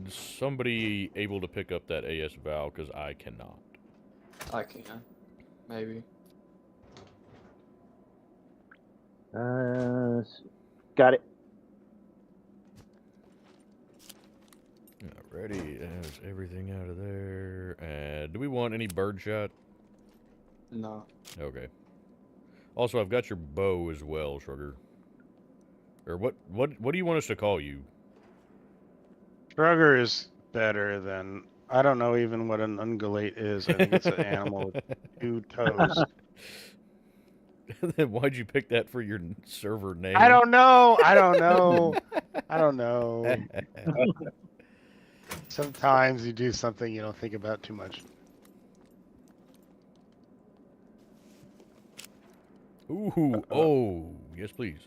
Somebody able to pick up that AS Val, because I cannot. I can, maybe. Got it. Alrighty, there's everything out of there. Do we want any birdshot? No. Okay. Also, I've got your bow as well, Shrugger. Or what do you want us to call you? Shrugger is better than... I don't know even what an ungulate is. I think it's an animal with 2 toes. Then why'd you pick that for your server name? I don't know. I don't know. I don't know. Sometimes you do something you don't think about too much. Ooh, oh, yes, please.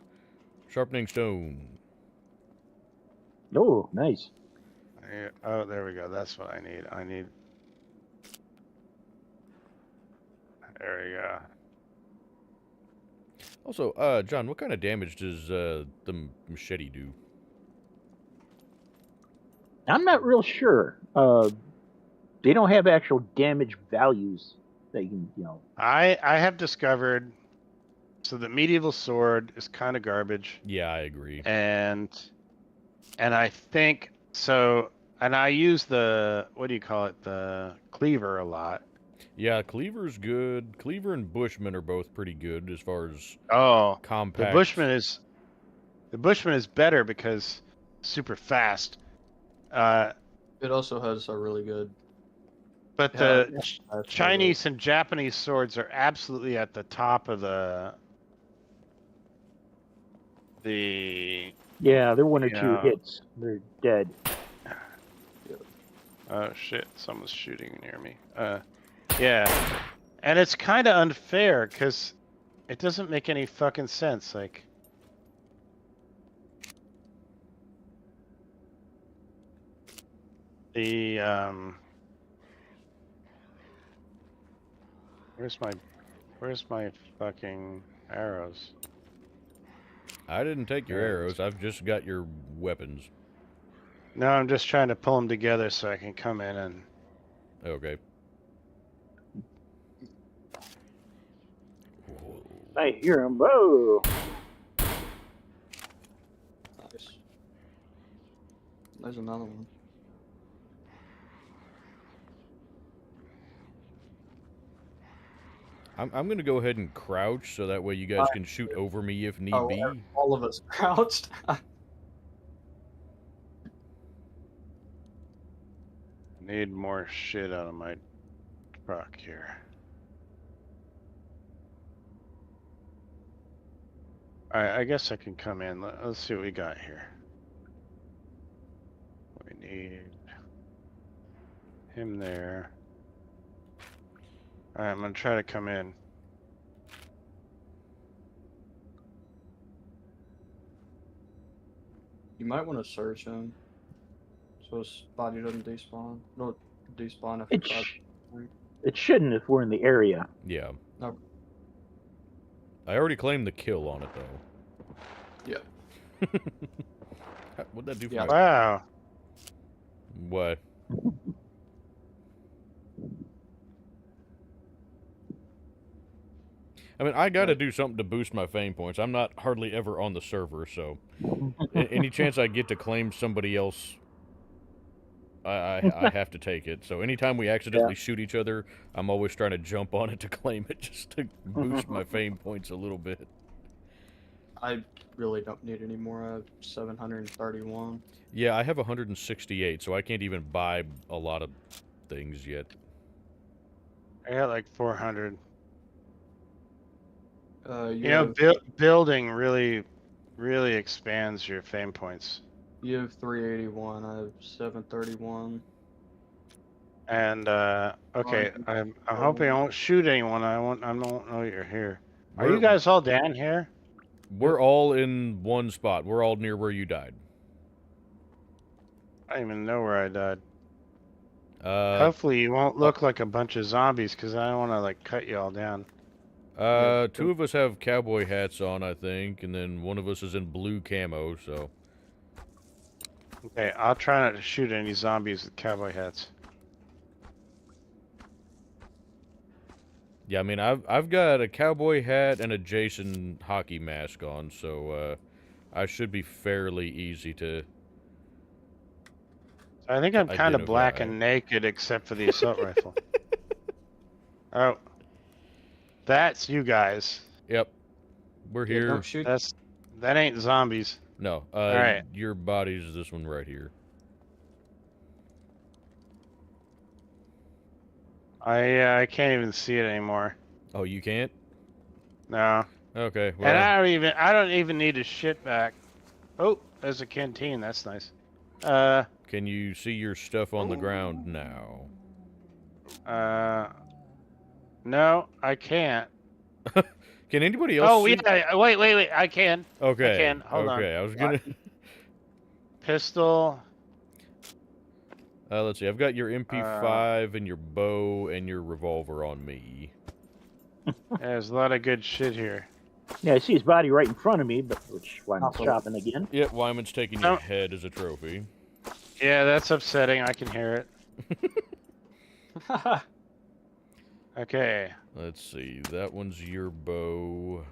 Sharpening stone. Oh, nice. Oh, there we go. That's what I need. There we go. Also, John, what kind of damage does the machete do? I'm not real sure. They don't have actual damage values that you can, I have discovered. So the medieval sword is kind of garbage, Yeah, I agree. and I think so. And I use the, what do you call it, the cleaver a lot. Yeah, Cleaver's good. Cleaver and Bushman are both pretty good as far as Oh, compact. the Bushman is better because super fast. It also has a really good. But Yeah, the that's really Chinese and Japanese swords are absolutely at the top of the yeah, they're one or two Yeah. hits. They're dead. Oh shit, someone's shooting near me. Yeah. And it's kind of unfair because it doesn't make any fucking sense. Like, the where's my fucking arrows? I didn't take your There it arrows. I've just got your weapons. No, I'm just trying to pull them together so I can come in and. Okay. I hear him. Whoa! nice. There's another one. I'm going to go ahead and crouch so that way you guys can shoot over me if need be. All of us crouched. Need more shit out of my truck here. Alright, I guess I can come in. Let's see what we got here. We need him there. Alright, I'm gonna try to come in. You might want to search him, so his body doesn't despawn. No, despawn if It shouldn't if we're in the area. Yeah. No. I already claimed the kill on it, though. Yeah. What'd that do for Yeah. my... Wow. What? I mean, I gotta do something to boost my fame points. I'm not hardly ever on the server, so... any chance I get to claim somebody else, I have to take it. So anytime we accidentally shoot each other, I'm always trying to jump on it to claim it just to boost my fame points a little bit. I really don't need any more. I have 731. Yeah, I have 168, so I can't even buy a lot of things yet. I got like 400. You know, have, building really expands your fame points. you have 381. I have 731. And okay, I'm hoping I won't shoot anyone. I don't know you're here. Are you guys all down here? We're all in one spot. We're all near where you died. I don't even know where I died. Hopefully you won't look like a bunch of zombies because I don't want to like cut you all down. Two of us have cowboy hats on, I think, and then one of us is in blue camo, so... Okay, I'll try not to shoot any zombies with cowboy hats. Yeah, I mean, I've got a cowboy hat and a Jason hockey mask on, so, I should be fairly easy to... I think I'm kind of black and naked except for the assault rifle. Oh. That's you guys. Yep. We're here. Don't shoot. That ain't zombies. No. All right. Your body's this one right here. I can't even see it anymore. Oh, you can't? No. Okay, And well, I don't even need a shit back. Oh, there's a canteen. That's nice. can you see your stuff on the ground now? No, I can't. Can anybody else Oh, see? yeah. Wait. I can. I Okay, can. Hold on. okay. I was gonna. Pistol. Let's see. I've got your MP5 and your bow and your revolver on me. There's a lot of good shit here. Yeah, I see his body right in front of me, but which I'm Not the- shopping again. Yep, Wyman's taking your head as a trophy. Yeah, that's upsetting. I can hear it. Okay. Let's see. That one's your bow.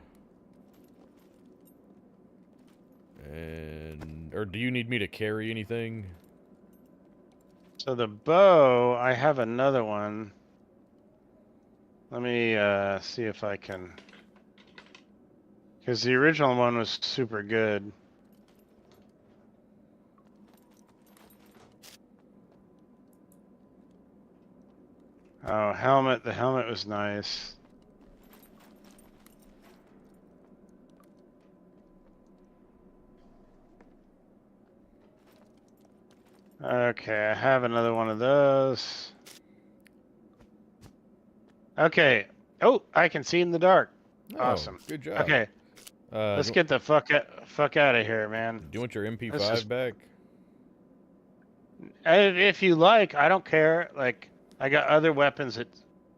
And or do you need me to carry anything? So the bow, I have another one. Let me see if I can. Because the original one was super good. Oh, helmet. The helmet was nice. Okay, I have another one of those. Okay. Oh, I can see in the dark. Oh, Awesome. Good job. Okay, let's get the fuck out of here, man. Do you want your MP5 This is- back? If you like, I don't care. Like, I got other weapons that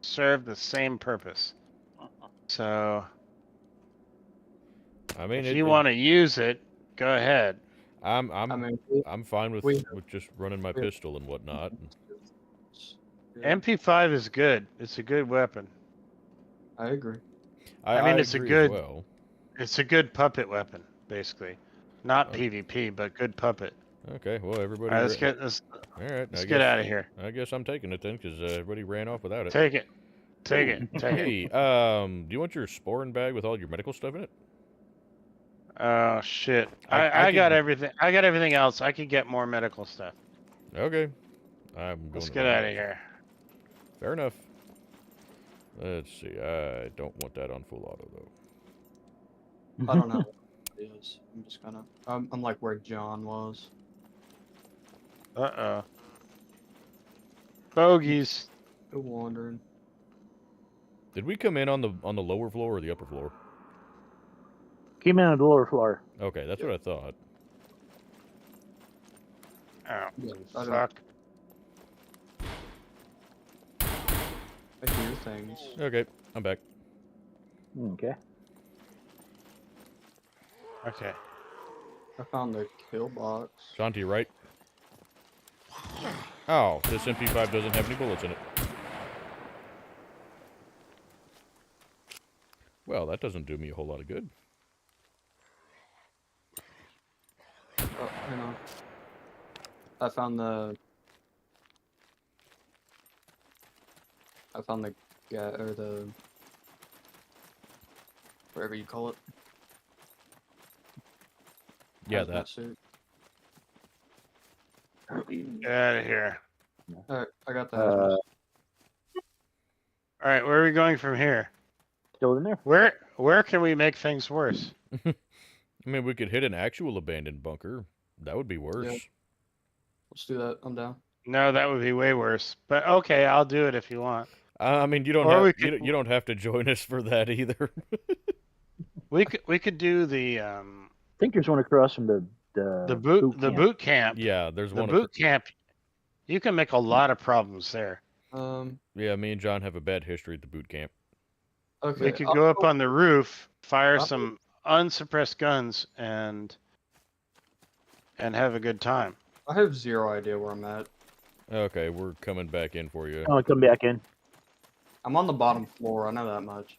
serve the same purpose. So, I mean, if you want to use it, go ahead. I'm I mean, fine with we- just running my we- pistol and whatnot. MP5 is good. It's a good weapon. I agree. I mean, it's a agree good- as well. It's a good puppet weapon, basically. Not Oh. PvP, but good puppet. Okay, well everybody. All right, let's All right, let's get out of here. I guess I'm taking it then, because everybody ran off without it. Take it. Take it. Take it. Hey, do you want your sporin bag with all your medical stuff in it? Oh shit! I I got can- everything. I got everything else. I could get more medical stuff. Okay. I'm going. Let's to get run out of out. here. Fair enough. Let's see. I don't want that on full auto though. I don't know what it is. I'm just gonna. I'm like where John was. Uh-oh. Bogeys. Go wandering. Did we come in on the lower floor or the upper floor? Came in on the lower floor. Okay, that's what I thought. Oh, Yeah, I don't- fuck. I hear things. Okay, I'm back. Okay. Okay. I found the kill box. John, to your right. Oh, this MP5 doesn't have any bullets in it. Well, that doesn't do me a whole lot of good. Oh, hang on. I found the yeah, or the whatever you call it. Yeah, Hazmat that. suit. Get out of here. Alright, I got the hazmat Uh, suit. All right, where are we going from here? still in there? Where can we make things worse? I mean, we could hit an actual abandoned bunker. That would be worse. Yeah. Let's do that. I'm down. No, that would be way worse. But okay, I'll do it if you want. I mean, you don't Or have we could- you don't have to join us for that either. We could do the I think there's one across from the boot camp. boot camp. Yeah, there's The one. boot camp. You can make a lot of problems there. Yeah, me and John have a bad history at the boot camp. Okay. We could I'll go up on the roof, fire I'll- some unsuppressed guns, and have a good time. I have zero idea where I'm at. Okay, we're coming back in for you. I'll come back in. I'm on the bottom floor. I know that much.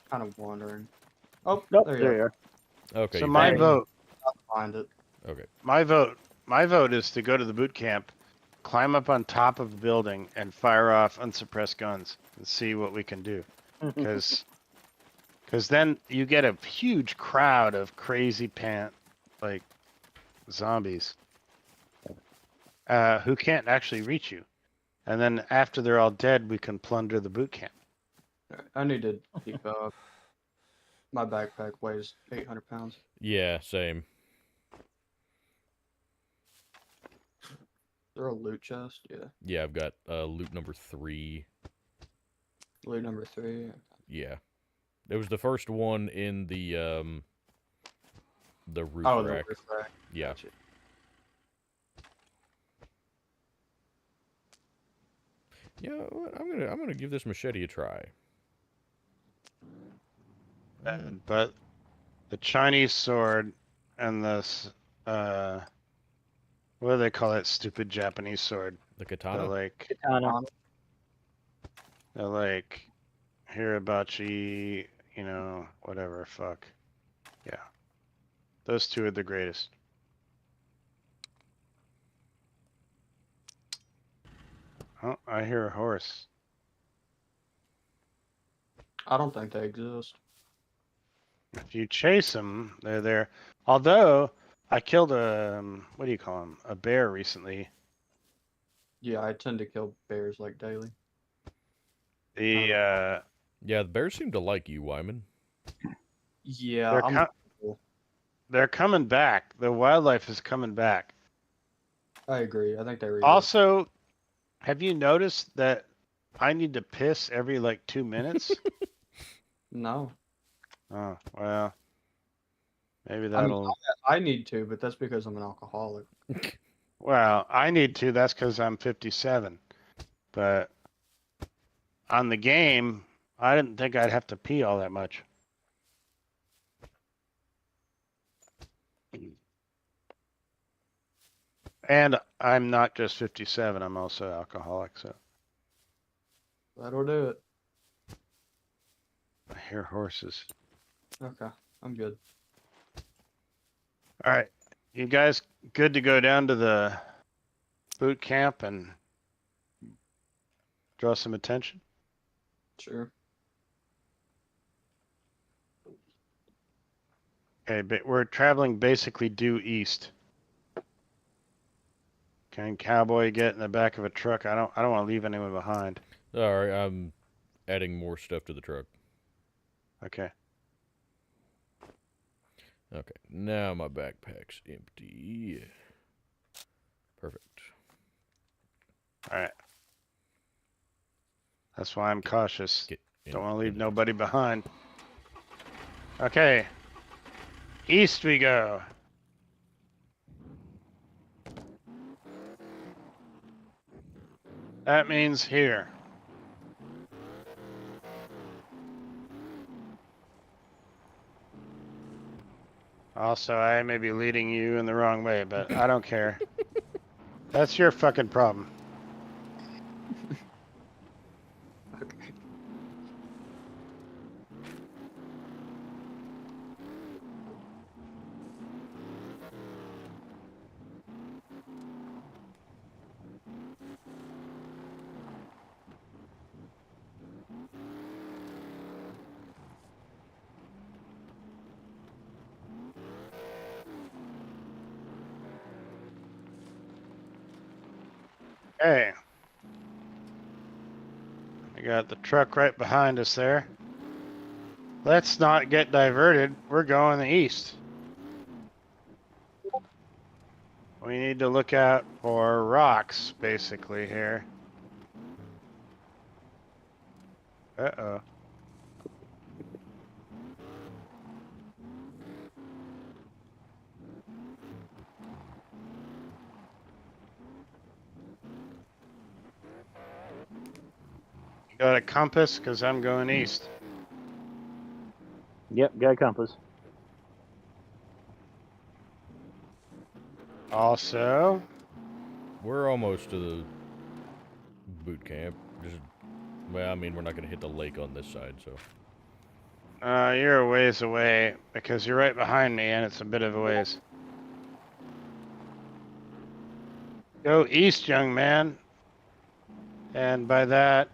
Kind of wandering. Oh, Nope, there there you you are. Okay. So you my found it? vote, I'll find it. Okay. my vote is to go to the boot camp, climb up on top of the building, and fire off unsuppressed guns and see what we can do. Because then you get a huge crowd of crazy like zombies who can't actually reach you. And then after they're all dead, we can plunder the boot camp. I need to keep my backpack weighs 800 pounds. Yeah, same. Is there a loot chest? Yeah. Yeah, I've got loot number 3. Loot number 3. Yeah. It was the first one in the roof Oh, the rack. roof rack. Yeah. Gotcha. Yeah, I'm gonna give this machete a try. But the Chinese sword and this, what do they call that stupid Japanese sword? The They're katana. like, Katana. they're like, Hirabachi, you know, whatever, fuck. Yeah. Those two are the greatest. Oh, I hear a horse. I don't think they exist. If you chase them, they're there. Although, I killed a, what do you call them? A bear recently. Yeah, I tend to kill bears like daily. The, Yeah, the bears seem to like you, Wyman. Yeah, they're, I'm. they're coming back. The wildlife is coming back. I agree. I think they read. Also, have you noticed that I need to piss every like 2 minutes? No, Oh, well, maybe I mean, that'll. I need to, but that's because I'm an alcoholic. Well, I need to. That's because I'm 57. But on the game, I didn't think I'd have to pee all that much. And I'm not just 57, I'm also alcoholic, so That'll do it. I hear horses. Okay, I'm good. All right. You guys good to go down to the boot camp and draw some attention? Sure. Okay, but we're traveling basically due east. Can Cowboy get in the back of a truck? I don't want to leave anyone behind. All right, I'm adding more stuff to the truck. Okay. Okay, now my backpack's empty. Perfect. All right. That's why I'm cautious. Get in, Don't want to leave in. nobody behind. Okay. East we go. That means here. Also, I may be leading you in the wrong way, but I don't care. That's your fucking problem. Okay. Hey. We got the truck right behind us there. Let's not get diverted. We're going the east. We need to look out for rocks, basically, here. Uh-oh. You got a compass? Because I'm going east. Yep, got a compass. Also, We're almost to the boot camp. Just, well, I mean, we're not gonna hit the lake on this side, so. you're a ways away because you're right behind me and it's a bit of a ways. Go east, young man. And by that...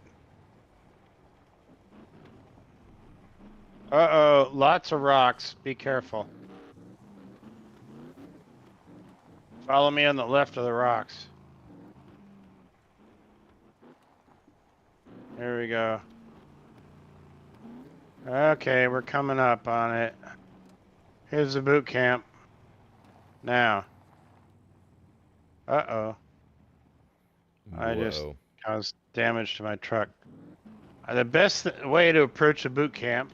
Uh-oh, lots of rocks. Be careful. Follow me on the left of the rocks. There we go. Okay, we're coming up on it. Here's the boot camp. Now. Uh-oh. I just Whoa. caused damage to my truck. The best way to approach a boot camp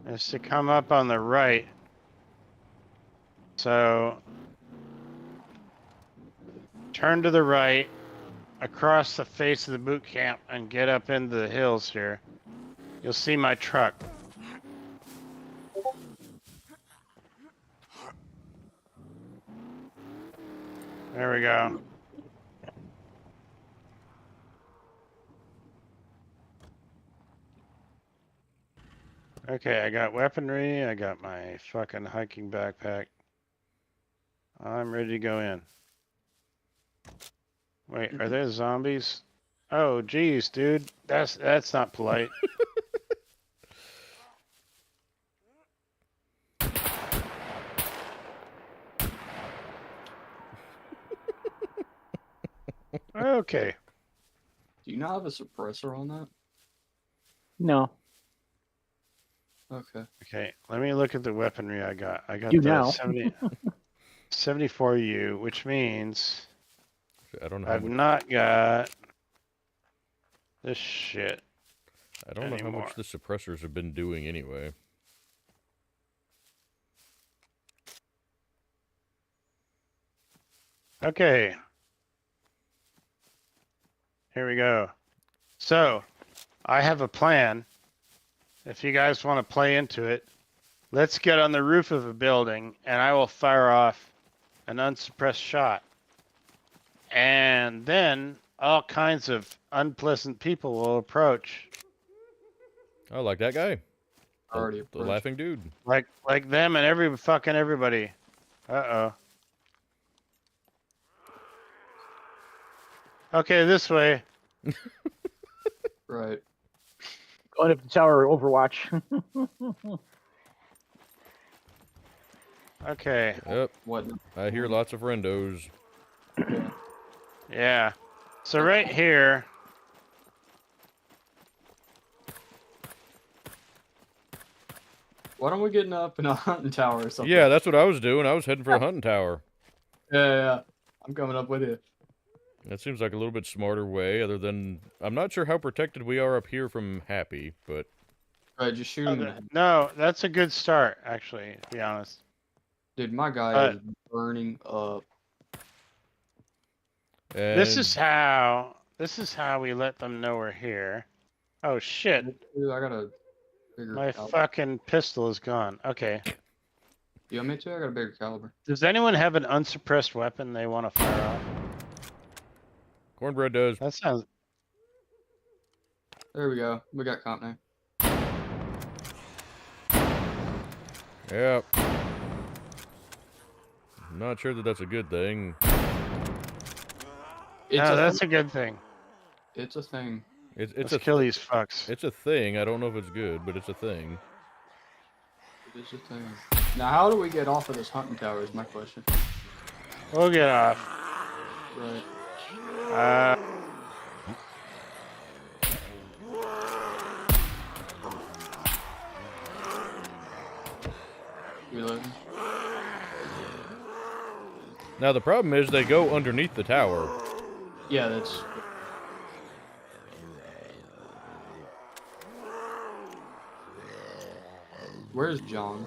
is to come up on the right. So, turn to the right, across the face of the boot camp, and get up into the hills here. You'll see my truck. There we go. Okay, I got weaponry, I got my fucking hiking backpack. I'm ready to go in. Wait, are there zombies? Oh, geez, dude. That's not polite. Okay. Do you not have a suppressor on that? No. Okay. Okay, let me look at the weaponry I got. I got You the now. 74U, which means I don't know how I've much, not got this shit. I don't know how anymore. much the suppressors have been doing anyway. Okay. Here we go. So, I have a plan. If you guys want to play into it, let's get on the roof of a building and I will fire off an unsuppressed shot. And then all kinds of unpleasant people will approach. Oh, like that guy? Already The approached. laughing dude. Like them and everybody. Uh-oh. Okay, this way. Right. Going up the tower, Overwatch. Okay. Yep. What? I hear lots of rendos. Yeah. So right here. Why don't we get up in a hunting tower or something? Yeah, that's what I was doing. I was heading for a hunting tower. Yeah. I'm coming up with you. That seems like a little bit smarter way, other than... I'm not sure how protected we are up here from Happy, but... Right, just shoot him in the head. No, that's a good start, actually, to be honest. Dude, my guy is burning up. And This is how we let them know we're here. Oh shit. Dude, I got a bigger My caliber. fucking pistol is gone. Okay. You want me to? I got a bigger caliber. Does anyone have an unsuppressed weapon they want to fire off? Cornbread does. That sounds... There we go. We got comp now. Yep. I'm not sure that that's a good thing. No, that's a good thing. It's a thing. It's Let's a kill these fucks. It's a thing. I don't know if it's good, but it's a thing. It is a thing. Now, how do we get off of this hunting tower is my question. We'll get off. Right. Reloading. Now the problem is they go underneath the tower. Yeah, that's... Where's John?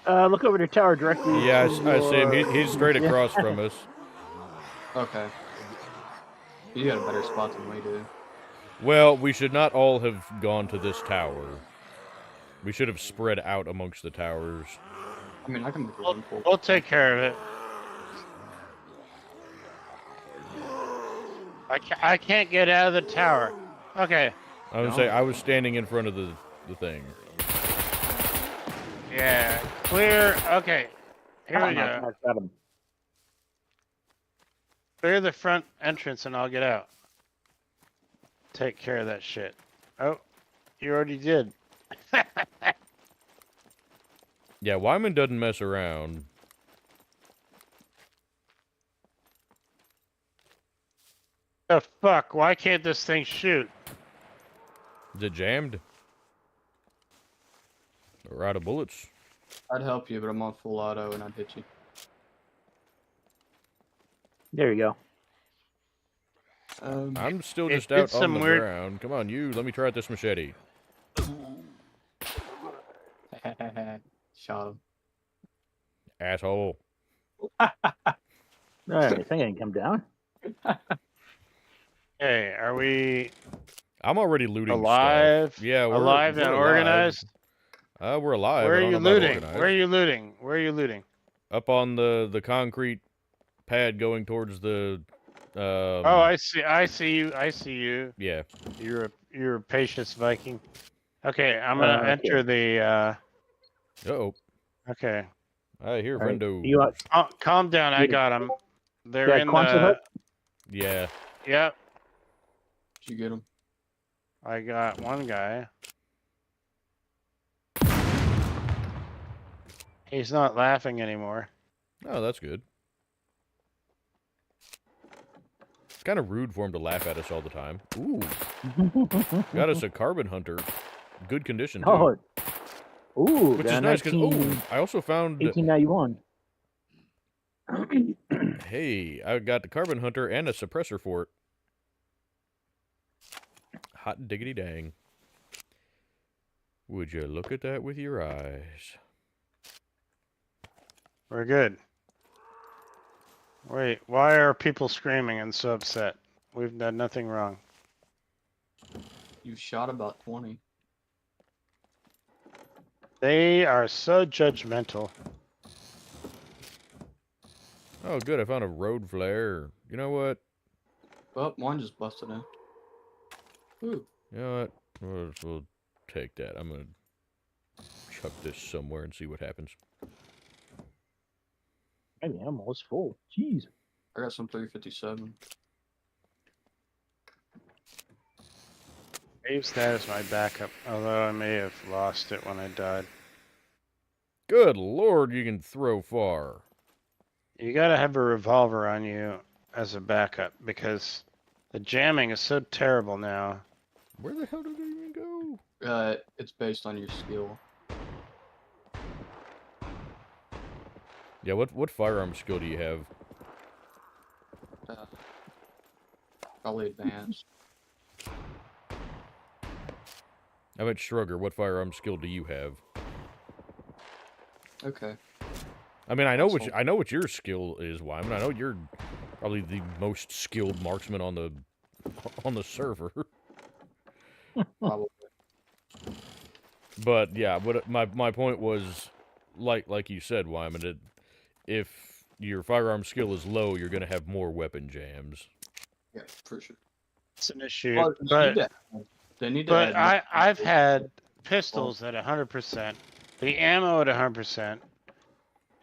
Look over the tower directly. Yeah, to I see him. your- He's straight Yeah. across from us. Okay. You got a better spot than we do. Well, we should not all have gone to this tower. We should have spread out amongst the towers. I mean, I can make a run for it. We'll take care of it. I can't get out of the tower. Okay. I would say I was standing in front of the thing. Yeah. Clear. Okay. Here we go. Got him. Clear the front entrance and I'll get out. Take care of that shit. Oh, you already did. Yeah, Wyman doesn't mess around. The fuck? Why can't this thing shoot? Is it jammed? Or out of bullets? I'd help you, but I'm on full auto and I'd hit you. There you I'm still It just did out on some the weird- ground. Come on, you. Let me try out this machete. Shot him. Asshole. go. All right, I think I can come down. Hey, are we I'm already looting alive? stuff. Yeah, we're alive we're and alive. organized? We're alive. Where I are don't you know about looting? organized. Where are you looting? Where are you looting? Up on the concrete pad going towards the. Oh, I see. I see you. I see you. Yeah. You're a patience Viking. Okay, I'm gonna enter the. Uh-oh. Okay. I hear All right, friendo. you are, Calm down. I got them. They're that in Quonset the. hut? Yeah. Yep. Did you get him? I got one guy. He's not laughing anymore. Oh, that's good. It's kind of rude for him to laugh at us all the time. Ooh. Got us a carbon hunter. Good condition, too. Oh, ooh, Which got is a nice, because, 19 oh, I also found... 1891. Hey, I got the carbon hunter and a suppressor for it. Hot diggity dang. Would you look at that with your eyes? We're good. Wait, why are people screaming and so upset? We've done nothing wrong. You shot about 20. They are so judgmental. Oh, good, I found a road flare. You know what? Well, one just busted in. Ooh. You know what? We'll take that. I'm gonna chuck this somewhere and see what happens. Maybe I'm almost full. Jeez. I got some 357. I use that as my backup, although I may have lost it when I died. Good lord, you can throw far. You gotta have a revolver on you as a backup, because the jamming is so terrible now. Where the hell did it even go? It's based on your skill. Yeah, what firearm skill do you have? Probably advanced. I meant Shrugger, what firearm skill do you have? Okay. I mean, I know what your skill is, Wyman. I know you're probably the most skilled marksman on the server. Probably. But yeah, what my point was, like you said, Wyman, if your firearm skill is low, you're gonna have more weapon jams. Yeah, for sure. It's an issue, Well, they need to but add I've had pistols at 100%, the ammo at 100%,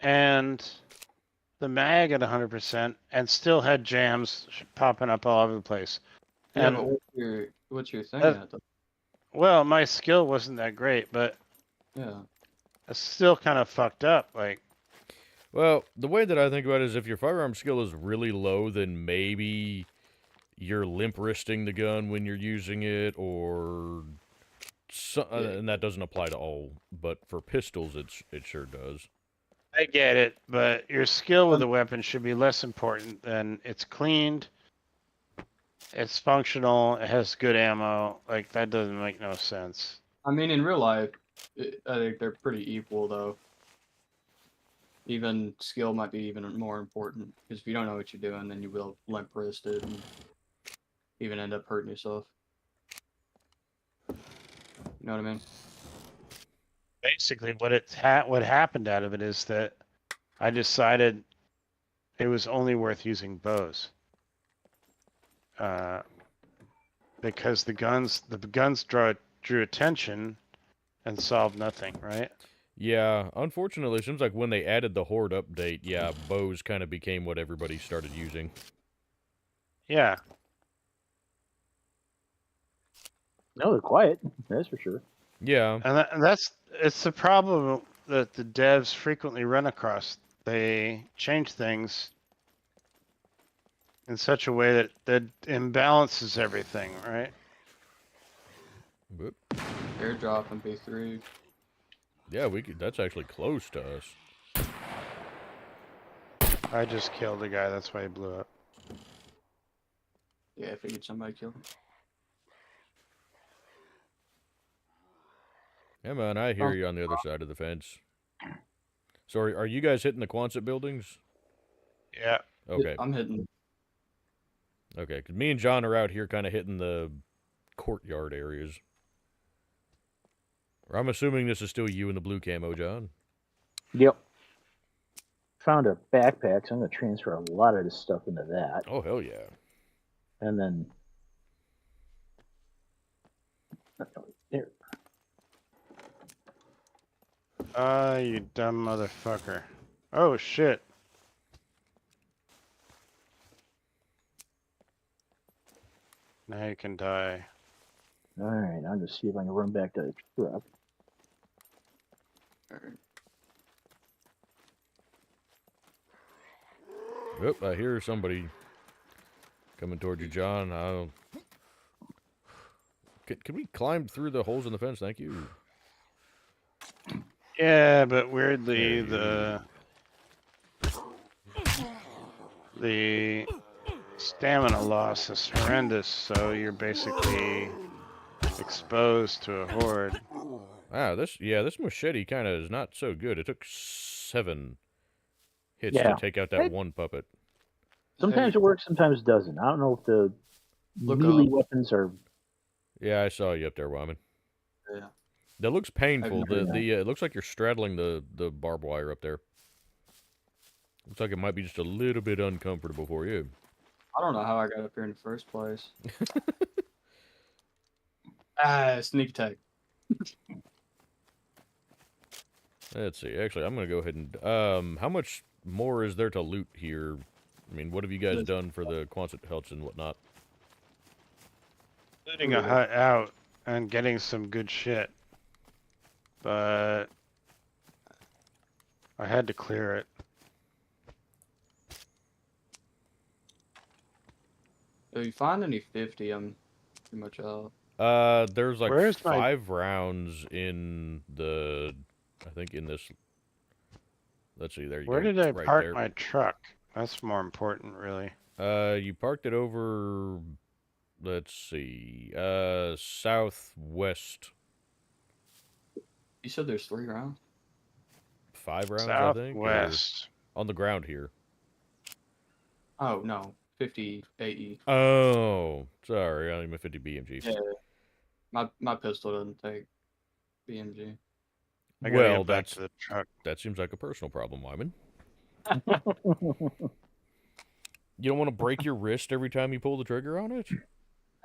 and the mag at 100%, and still had jams popping up all over the place. Yeah, And but what's your thing at though? well, my skill wasn't that great, but Yeah. it's still kind of fucked up. Like, Well, the way that I think about it is if your firearm skill is really low, then maybe you're limp wristing the gun when you're using it, or and that doesn't apply to all, but for pistols, it sure does. I get it, but your skill with the weapon should be less important than it's cleaned, it's functional, it has good ammo. Like, that doesn't make no sense. I mean, in real life, I think they're pretty equal, though. Even skill might be even more important, because if you don't know what you're doing, then you will limp wrist it and even end up hurting yourself. You know what I mean? Basically, what happened out of it is that I decided it was only worth using bows, because the guns drew attention and solved nothing, right? Yeah, unfortunately, it seems like when they added the Horde update, yeah, bows kind of became what everybody started using. Yeah. No, they're quiet. That's for sure. Yeah. And it's the problem that the devs frequently run across. They change things in such a way that imbalances everything, right? But, Airdrop and B3. yeah, we could. That's actually close to us. I just killed a guy, that's why he blew up. Yeah, I figured somebody killed him. Yeah, man, I hear you on the other side of the fence. So are you guys hitting the Quonset buildings? Yeah. Okay. I'm hitting. Okay, because me and John are out here kind of hitting the courtyard areas. Or I'm assuming this is still you in the blue camo, John. Yep. Found a backpack, so I'm going to transfer a lot of this stuff into that. Oh, hell yeah. And then... There. You dumb motherfucker. Oh, shit. Now you can die. Alright, I'll just see if I can run back to the truck. Alright. Oop, I hear somebody coming towards you, John. Can we climb through the holes in the fence? Thank you. Yeah, but weirdly, Hey. the stamina loss is horrendous, so you're basically exposed to a horde. Wow, this machete kind of is not so good. It took 7 hits Yeah. to take out that one puppet. Sometimes it works, sometimes it doesn't. I don't know if the Look melee up. weapons are... Yeah, I saw you up there, Wyman. Yeah. That looks painful. never known. It looks like you're straddling the barbed wire up there. Looks like it might be just a little bit uncomfortable for you. I don't know how I got up here in the first place. Sneak attack. Let's see. Actually, I'm gonna go ahead and how much more is there to loot here? I mean, what have you guys done for the Quonset huts and whatnot? Looting a hut out and getting some good shit. But I had to clear it. If you find any 50, I'm pretty much out. There's like Where's my- 5 rounds in the, I think in this. Let's see. There you Where go. did I right park there. my truck? That's more important, really. You parked it over. Let's see. Southwest. You said there's 3 rounds? 5 rounds, I think. or Southwest. on the ground here. Oh, no. 50 AE. Oh, sorry. I mean 50 BMG. Yeah. My pistol doesn't take BMG. I gotta Well, get back to the truck. that seems like a personal problem, Wyman. You don't want to break your wrist every time you pull the trigger on it?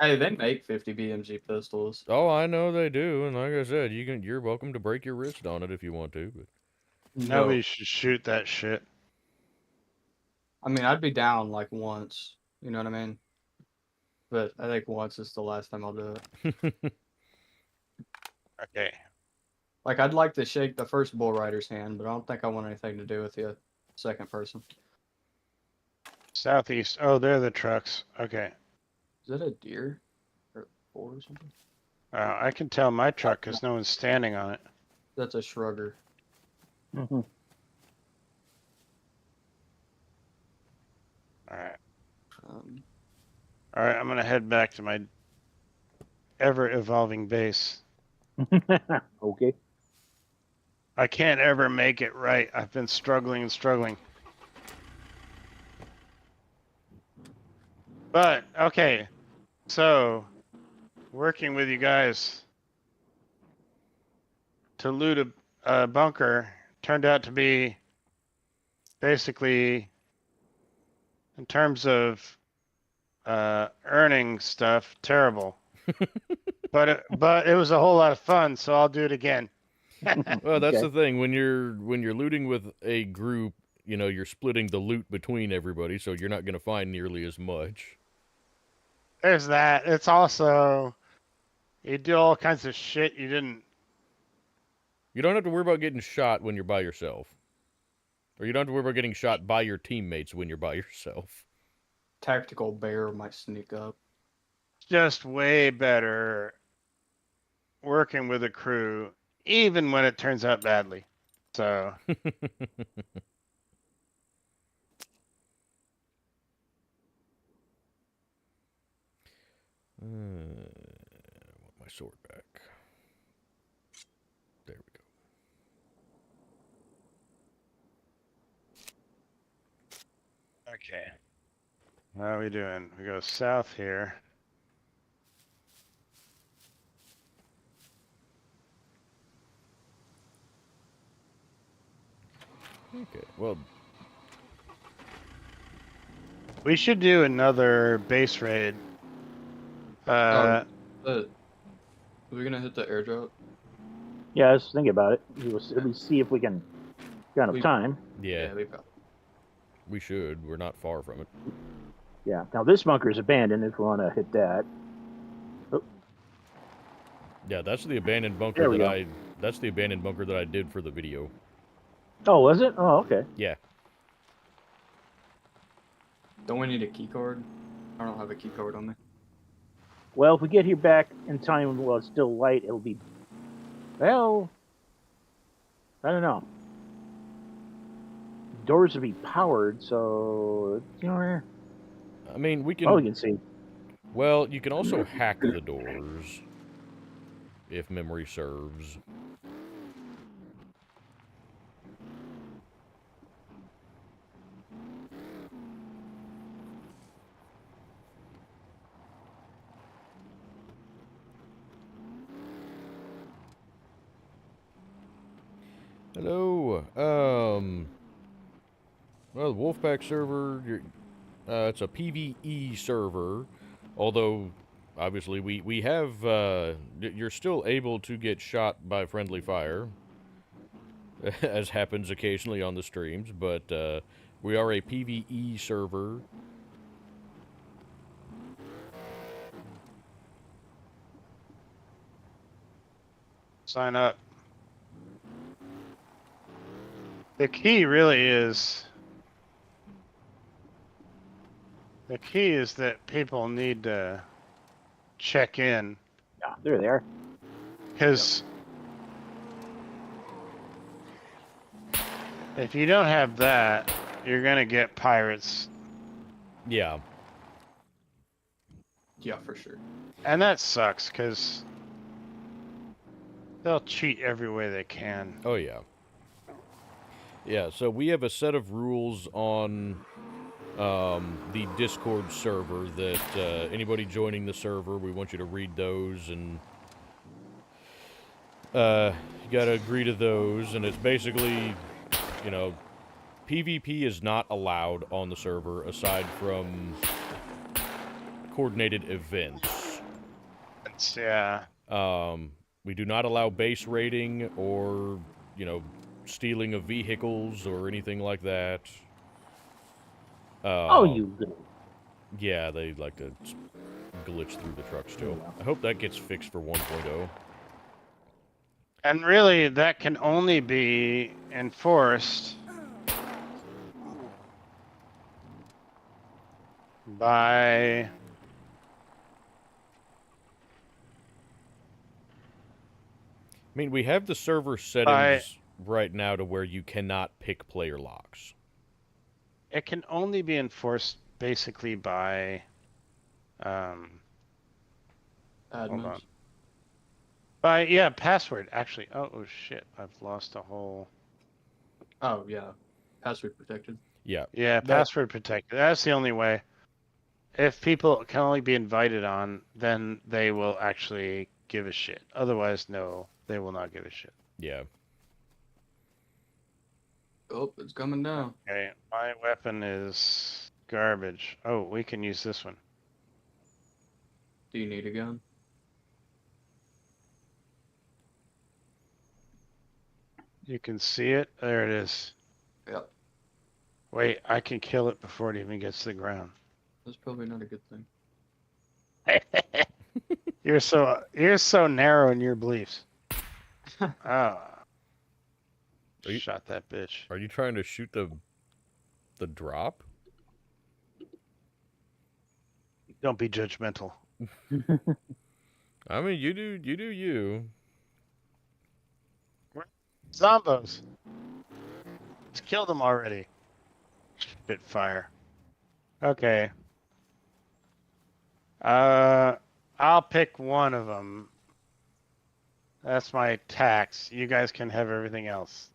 Hey, they make 50 BMG pistols. Oh, I know they do, and like I said, you're welcome to break your wrist on it if you want to. But Nobody should shoot that shit. I mean, I'd be down like once. You know what I mean? But I think once is the last time I'll do it. Okay. Like, I'd like to shake the first bull rider's hand, but I don't think I want anything to do with the second person. Southeast. Oh, they're the trucks. Okay. Is that a deer? Or a bull or something? I can tell my truck because no one's standing on it. That's a shrugger. Mhm. Alright. Um, Alright, I'm gonna head back to my ever-evolving base. Okay. I can't ever make it right. I've been struggling and struggling. But, okay. So, working with you guys to loot a bunker turned out to be basically, in terms of earning stuff, terrible. but it was a whole lot of fun, so I'll do it again. well, that's Okay. the thing when you're looting with a group, you're splitting the loot between everybody, so you're not going to find nearly as much. There's that. It's also, you do all kinds of shit you didn't. You don't have to worry about getting shot when you're by yourself, or you don't have to worry about getting shot by your teammates when you're by yourself. tactical bear might sneak up. Just way better working with a crew, even when it turns out badly. So I want my sword back. There we go. okay. How are we doing? We go south here. Okay, well, We should do another base raid. Are we gonna hit the airdrop? Yeah, I was thinking about it. At least see if we can got enough We- time. yeah, we probably. we should. We're not far from it. Yeah. Now this bunker is abandoned. If we want to hit that. Yeah, that's the abandoned bunker There we that go. That's the abandoned bunker that I did for the video. Oh, was it? Oh, okay. Yeah. Don't we need a key card? I don't have a key card on me. Well, if we get here back in time while it's still light, it'll be. Well, I don't know. Doors will be powered, so you know. I mean, we can. Oh, you can see. Well, you can also hack the doors, if memory serves. Hello. Well, the Wolfpack server, it's a PvE server, although obviously we have you're still able to get shot by friendly fire, as happens occasionally on the streams, but we are a PvE server. Sign up. The key really is. The key is that people need to check in. Yeah, there they are. Because if you don't have that, you're going to get pirates. Yeah. Yeah, for sure. And that sucks because they'll cheat every way they can. Oh, yeah. Yeah, so we have a set of rules on the Discord server that anybody joining the server, we want you to read those, and you gotta agree to those, and it's basically, you know, PvP is not allowed on the server aside from coordinated events. Yeah. We do not allow base raiding or, you know, stealing of vehicles or anything like that. Oh, you little. Yeah, they like to glitch through the truck still. Yeah. I hope that gets fixed for 1.0. And really, that can only be enforced by I mean, we have the server settings right now to where you cannot pick player locks. it can only be enforced basically by hold Admins. on. By password actually. Oh shit, I've lost a whole. Oh yeah, password protected. Yeah. Yeah, password protected. That's the only way. If people can only be invited on, then they will actually give a shit. Otherwise, no, they will not give a shit. Yeah. Oh, it's coming down. Okay, my weapon is garbage. Oh, we can use this one. Do you need a gun? You can see it. There it is. Yep. Wait, I can kill it before it even gets to the ground. That's probably not a good thing. You're so narrow in your beliefs. Are you- Shot that bitch. Are you trying to shoot the drop? Don't be judgmental. I mean, you do you. Zombos. Let's kill them already. Spitfire. Okay. I'll pick one of them. That's my tax. You guys can have everything else.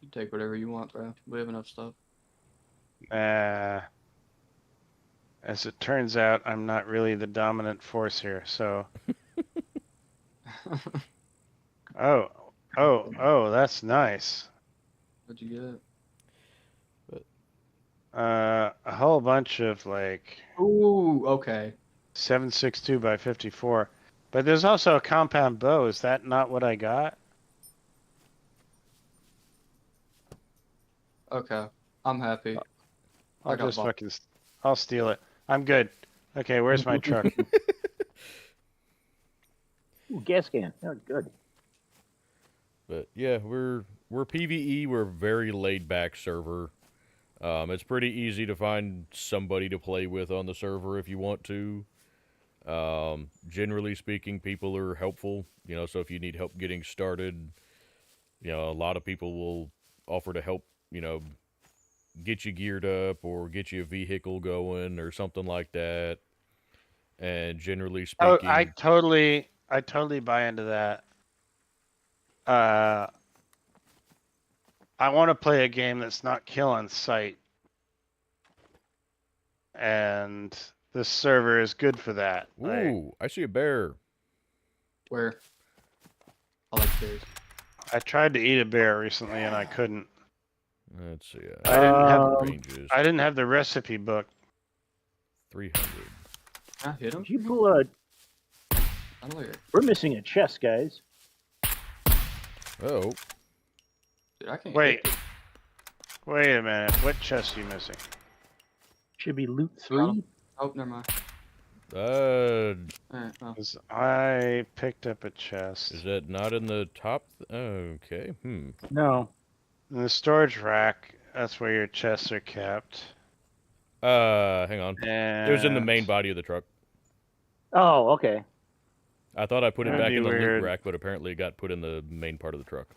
You take whatever you want, bro. We have enough stuff. As it turns out, I'm not really the dominant force here, so... Oh, that's nice. What'd you get? A whole bunch of, like... Ooh, okay. 7.62 by 54. But there's also a compound bow. Is that not what I got? Okay. I'm happy. I'll just fucking... I'll steal it. I'm good. Okay, where's my truck? Ooh, gas can. Oh, good. But yeah, we're PvE. We're a very laid back server. It's pretty easy to find somebody to play with on the server if you want to. Generally speaking, people are helpful. You know, so if you need help getting started, you know, a lot of people will offer to help. You know, get you geared up or get you a vehicle going or something like that. And generally speaking, Oh, I totally buy into that. I want to play a game that's not kill on sight. And this server is good for that. ooh, I see a bear. Where? I like bears. I tried to eat a bear recently and I couldn't. Let's see. Ranges. I didn't have the recipe book. 300. Can I hit him? Did you pull a... I don't like it. We're missing a chest, guys. Oh, Dude, I can't Wait. hit it. Wait a minute. What chest are you missing? Should be loot 3. Oh, never mind. Alright, well. 'Cause I picked up a chest. is that not in the top? Okay. No. In the storage rack, that's where your chests are kept. Hang on. And It was in the main body of the truck. Oh, okay. I thought I put it That'd back be in the weird. loot rack, but apparently it got put in the main part of the truck.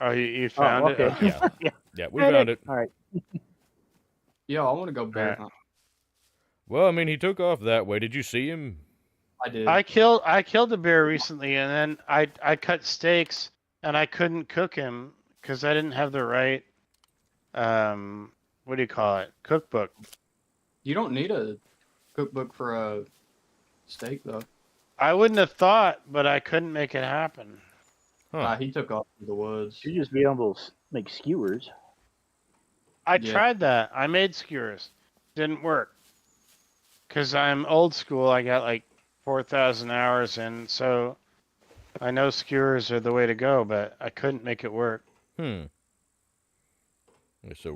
Oh, you found okay. it? Okay. Yeah. Yeah. Yeah, we found it. All right. Yo, I want to go bear Right. hunt. Well, I mean, he took off that way. Did you see him? I did. I killed a bear recently, and then I cut steaks, and I couldn't cook him because I didn't have the right what do you call it, cookbook. You don't need a cookbook for a steak, though. I wouldn't have thought, but I couldn't make it happen. Huh. He took off to the woods. Should just be able to make skewers. I Yeah. tried that. I made skewers. Didn't work. Because I'm old school. I got like 4,000 hours in, so I know skewers are the way to go, but I couldn't make it work. So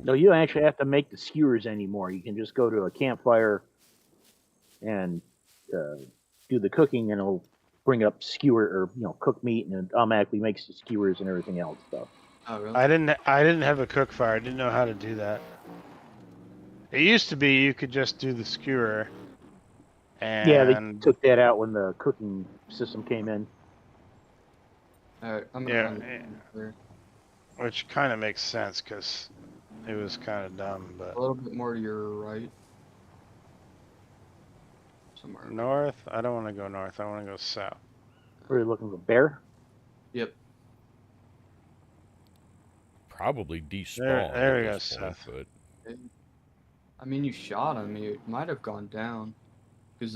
No, you don't actually have to make the skewers anymore. You can just go to a campfire and do the cooking, and it'll bring up skewer or cooked meat, and it automatically makes the skewers and everything else stuff. Oh, really? I didn't have a cook fire. I didn't know how to do that. It used to be you could just do the skewer. And Yeah, they took that out when the cooking system came in. Alright, I'm Yeah, gonna find it. which kind of makes sense because it was kind of dumb. But A little bit more to your right. Somewhere. north, I don't want to go north. I want to go south. Were you looking for bear? Yep. probably despawn. There we at go, this point, Seth. but I mean, you shot him. It might have gone down. Because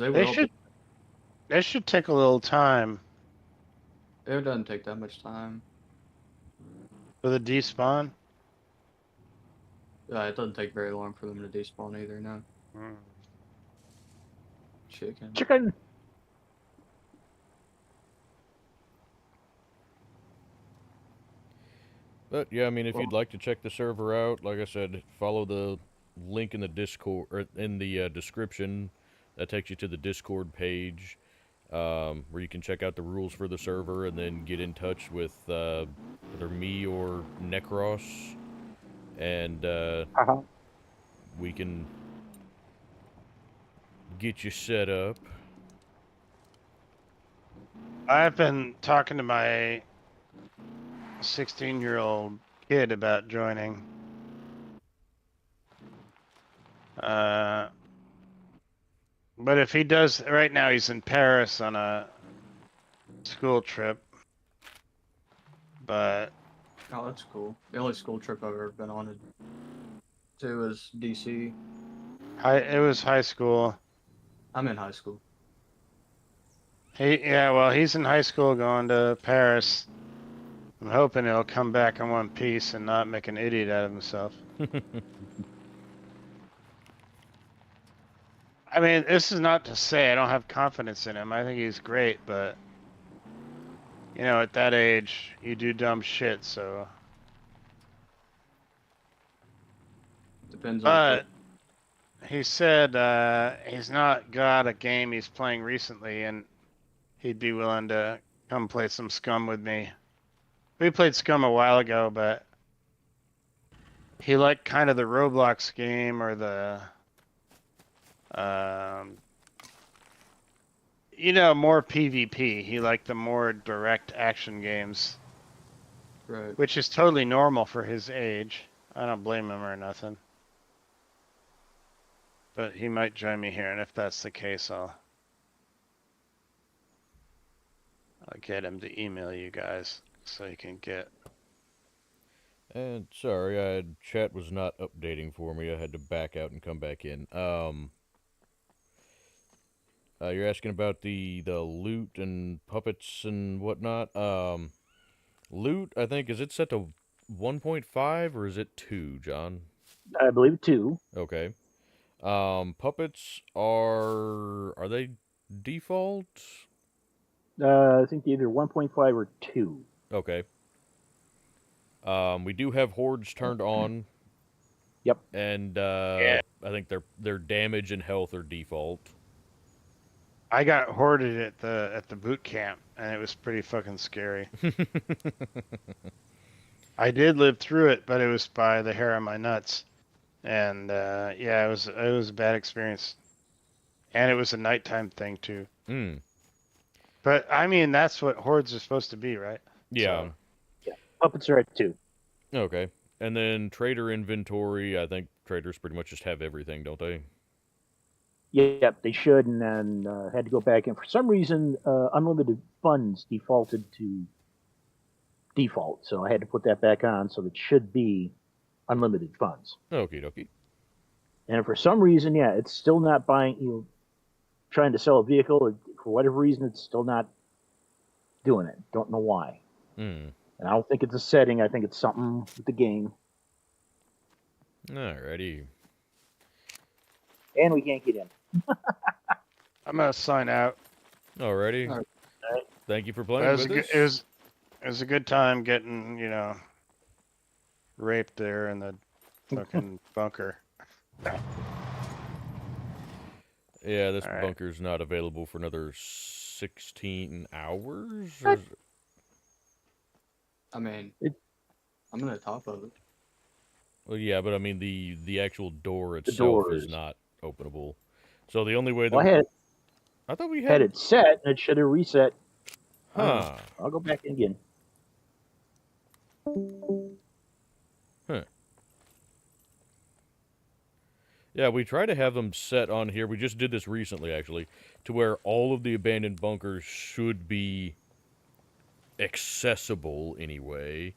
They should take a little time It doesn't take that much time. for the despawn. It doesn't take very long for them to despawn either, no. Hmm. Chicken. Chicken. But yeah, I mean, if you'd like to check the server out, like I said, follow the link in the Discord or in the description. That takes you to the Discord page, where you can check out the rules for the server and then get in touch with either me or Necros, and we can get you set up. I've been talking to my 16-year-old kid about joining. But if he does, right now he's in Paris on a school trip. But Oh, that's cool. The only school trip I've ever been on to is DC. it was high school. I'm in high school. Well, he's in high school going to Paris. I'm hoping he'll come back in one piece and not make an idiot out of himself. I mean, this is not to say I don't have confidence in him. I think he's great, but you know, at that age, you do dumb shit, so. Depends on. But he said he's not got a game he's playing recently, and he'd be willing to come play some SCUM with me. We played SCUM a while ago, but he liked kind of the Roblox game or the, you know, more PvP. He liked the more direct action games, Right. which is totally normal for his age. I don't blame him or nothing. But he might join me here, and if that's the case, I'll get him to email you guys so you can get. And sorry, chat was not updating for me. I had to back out and come back in. You're asking about the loot and puppets and whatnot. Loot, I think, is it set to 1.5 or is it 2, John? I believe 2. Okay. Puppets are they default? I think either 1.5 or 2. Okay. We do have hordes turned on. Yep. And Yeah. I think their damage and health are default. I got hoarded at the boot camp, and it was pretty fucking scary. I did live through it, but it was by the hair on my nuts, and yeah, it was a bad experience, and it was a nighttime thing too. Mm. But I mean, that's what hordes are supposed to be, right? Yeah. Yeah. Puppets are at 2. Okay. And then trader inventory, I think traders pretty much just have everything, don't they? Yep, they should, and then had to go back. And for some reason, unlimited funds defaulted to default, so I had to put that back on. So it should be unlimited funds. Okie dokie. And for some reason, yeah, it's still not buying. Trying to sell a vehicle for whatever reason, it's still not doing it. Don't know why. Mm. And I don't think it's a setting. I think it's something with the game. Alrighty. And we can't get in. I'm gonna sign out. Alrighty. All right. Thank you for playing with us. It was a good time getting, you know, raped there in the fucking bunker. Yeah, this All right. bunker's not available for another 16 hours? What? I mean, It- I'm on the top of it. Well, yeah, but I mean the actual door itself door is is- not openable. So the only way that Well, I thought we had it set, and it should have reset. Huh. I'll go back in again. Yeah, we try to have them set on here. We just did this recently, actually, to where all of the abandoned bunkers should be accessible anyway.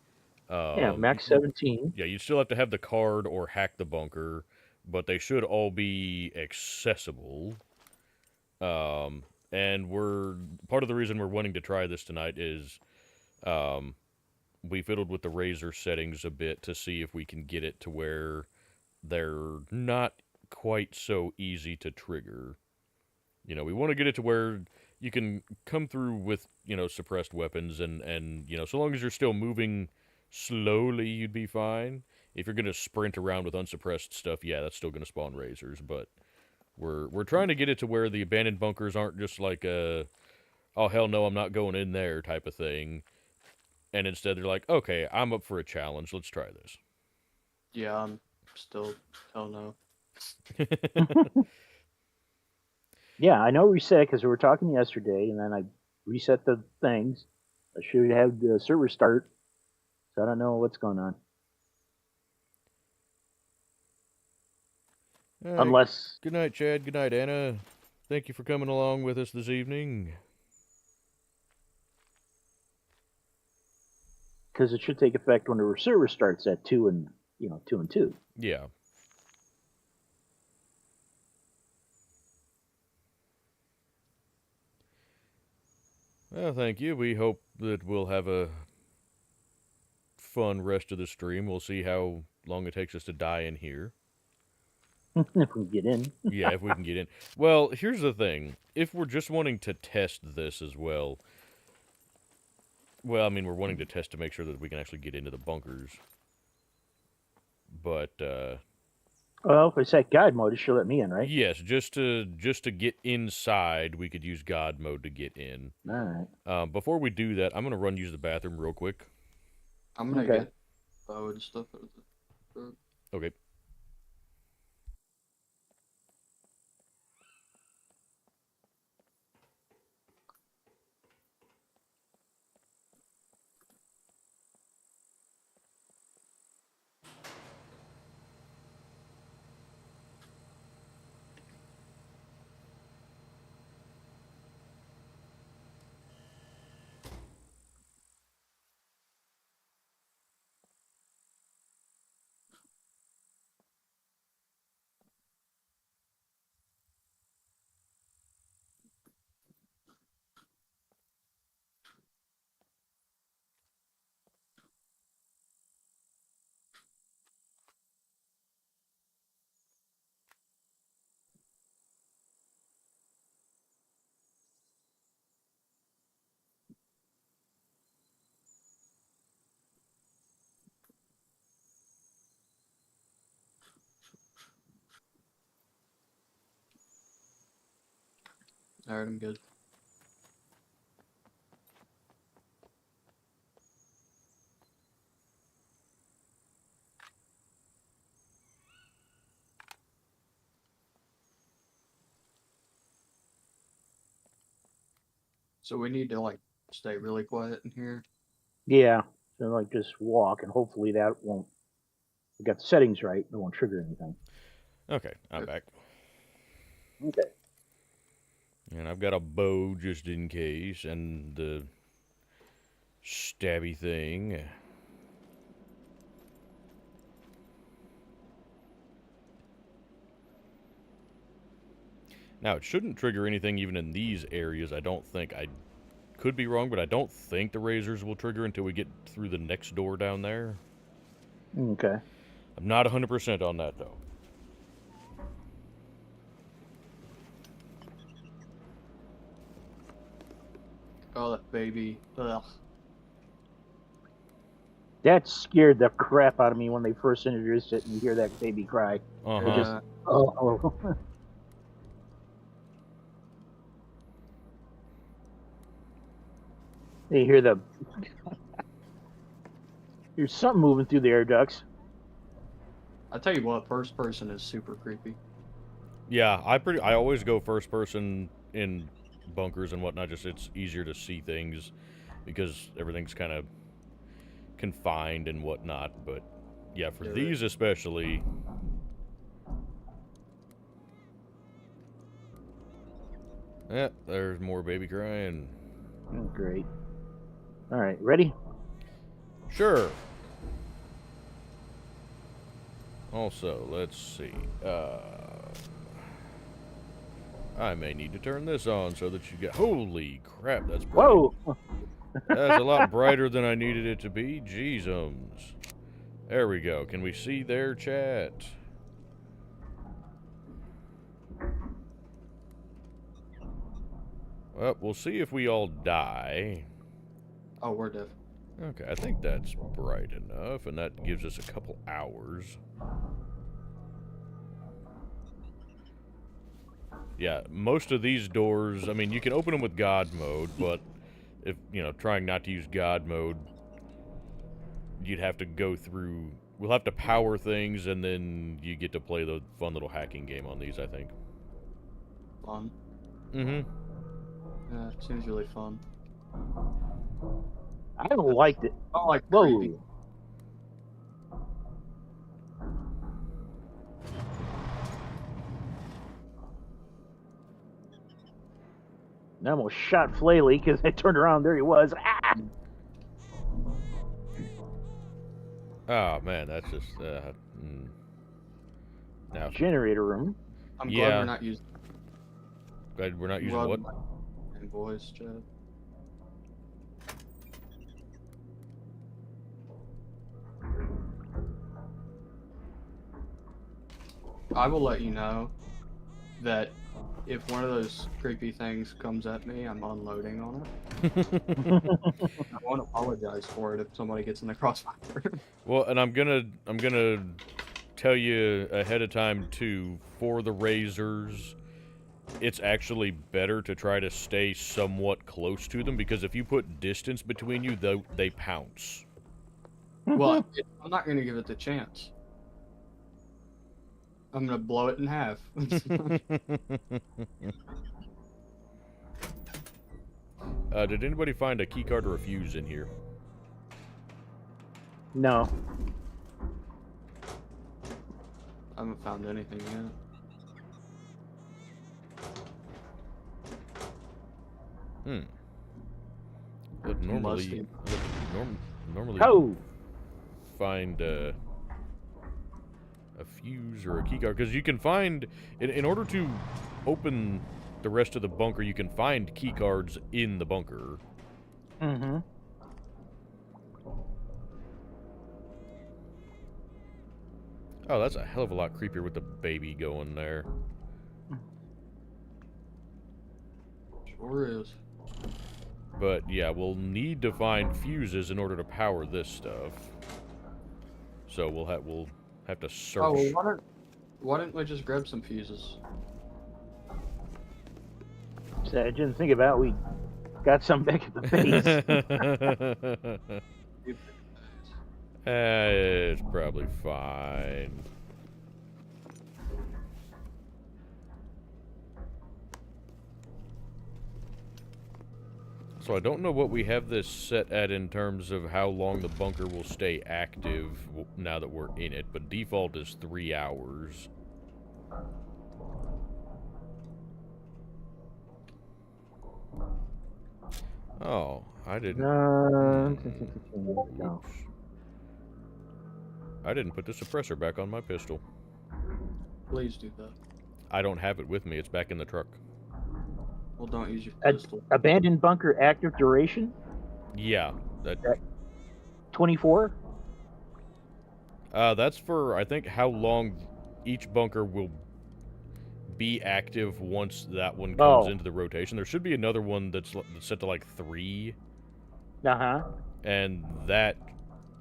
Yeah, max 17. Yeah, you still have to have the card or hack the bunker, but they should all be accessible. And part of the reason we're wanting to try this tonight is we fiddled with the razor settings a bit to see if we can get it to where they're not quite so easy to trigger. You know, we want to get it to where you can come through with, you know, suppressed weapons and you know, so long as you're still moving slowly, you'd be fine. If you're going to sprint around with unsuppressed stuff, yeah, that's still going to spawn razors, but we're trying to get it to where the abandoned bunkers aren't just like a, oh, hell no, I'm not going in there type of thing. And instead they're like, okay, I'm up for a challenge. Let's try this. Yeah, I'm still hell no. Yeah, I know reset because we were talking yesterday, and then I reset the things. I should have the server start, so I don't know what's going on. All right. Unless, Good night, Chad. Good night, Anna. Thank you for coming along with us this evening. because it should take effect when the server starts at 2 and 2 and 2. Yeah. Well, thank you. We hope that we'll have a fun rest of the stream. We'll see how long it takes us to die in here. If we can get in. Yeah, if we can get in. Well, here's the thing. If we're just wanting to test this as well, I mean, we're wanting to test to make sure that we can actually get into the bunkers. But, Well, if I set guide mode, it should let me in, right? yes, just to get inside, we could use God mode to get in. All right. Before we do that, I'm going to run use the bathroom real quick. I'm gonna Okay. get bow and stuff out of the truck. Okay. Alright, I'm good. So we need to like stay really quiet in here. Yeah. So like just walk, and hopefully that won't. We got the settings right. It won't trigger anything. Okay, I'm back. Okay. And I've got a bow just in case, and the stabby thing. Now, it shouldn't trigger anything even in these areas, I don't think. I could be wrong, but I don't think the razors will trigger until we get through the next door down there. Okay. I'm not 100% on that, though. Oh, that baby. Ugh. That scared the crap out of me when they first introduced it, and you hear that baby cry. Uh-huh. Yeah. Oh. You hear the. There's something moving through the air ducts. I tell you what, first person is super creepy. Yeah, I always go first person in bunkers and whatnot, just it's easier to see things because everything's kind of confined and whatnot, but yeah, for Yeah, these especially. Yeah, there's more baby crying. Oh, great. All right, ready? Sure. Also, let's see. I may need to turn this on so that you get. Holy crap, that's bright. Whoa! That's a lot brighter than I needed it to be. Jeezums. There we go. Can we see their chat? Well, we'll see if we all die. Oh, we're deaf. Okay, I think that's bright enough, and that gives us a couple hours. Yeah, most of these doors, I mean, you can open them with God mode, but if, trying not to use God mode, you'd have to go through, we'll have to power things, and then you get to play the fun little hacking game on these, I think. Fun. Mm-hmm. Yeah, it seems really fun. I don't like it. Not like Whoa. creepy. I almost shot Flaley because I turned around. There he was. Ah! Oh man, that's just now. Generator room. I'm Yeah. glad we're not using. Glad we're not using glad what? we're not using voice chat. I will let you know that if one of those creepy things comes at me, I'm unloading on it. I won't apologize for it if somebody gets in the crossfire. Well, and I'm gonna tell you ahead of time too. For the razors, it's actually better to try to stay somewhat close to them because if you put distance between you, they pounce. Well, I'm not going to give it the chance. I'm going to blow it in half. Did anybody find a keycard or a fuse in here? No. I haven't found anything yet. Would normally Oh! find a fuse or a keycard because you can find in order to open the rest of the bunker, you can find keycards in the bunker. Mm-hmm. Oh, that's a hell of a lot creepier with the baby going there. Sure is. But yeah, we'll need to find fuses in order to power this stuff. So we'll have to search. Oh, well, why didn't we just grab some fuses? So I didn't think about it. We got some back at the base. It's probably fine. So I don't know what we have this set at in terms of how long the bunker will stay active now that we're in it, but default is 3 hours. Oh, I didn't. No. Oops. I didn't put the suppressor back on my pistol. Please do that. I don't have it with me. It's back in the truck. Well, don't use your A- pistol. Abandoned bunker active duration? Yeah, that. 24? That's for I think how long each bunker will be active once that one comes into the rotation. There should be another one that's set to like 3. Uh-huh. And that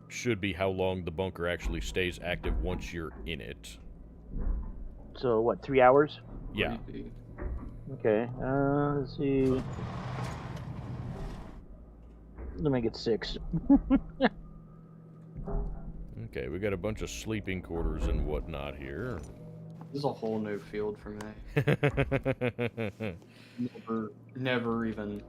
should be how long the bunker actually stays active once you're in it. So, what, 3 hours? Yeah. Creepy. Okay, let's see. Let me get 6. Okay, we got a bunch of sleeping quarters and whatnot here. This is a whole new field for me. Never even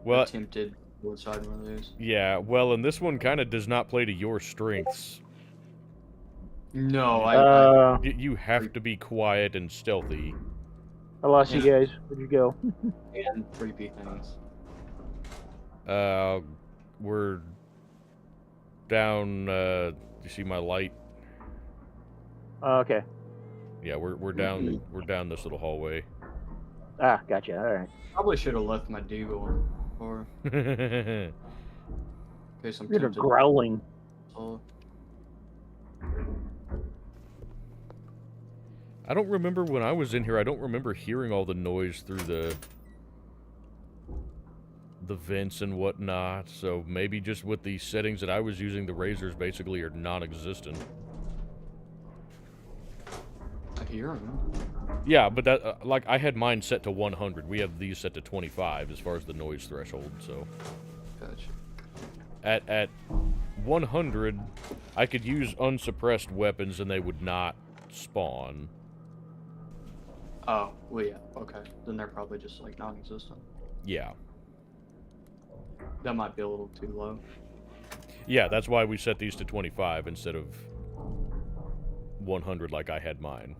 Well, attempted to go inside one of these. yeah, well, and this one kind of does not play to your strengths. No, You have to be quiet and stealthy. I lost you guys. Where'd you go? and creepy things. We're down, you see my light? Okay. Yeah, we're down this little hallway. Ah, gotcha. All right. Probably should have left my deagle, or in case I'm You're tempted. growling. So, I don't remember when I was in here, I don't remember hearing all the noise through the vents and whatnot, so maybe just with the settings that I was using, the razors basically are non-existent. I hear him. Yeah, but that, like, I had mine set to 100. We have these set to 25 as far as the noise threshold, so... Gotcha. At 100, I could use unsuppressed weapons and they would not spawn. Oh, well, yeah. Okay, then they're probably just like non-existent. Yeah. That might be a little too low. Yeah, that's why we set these to 25 instead of 100 like I had mine.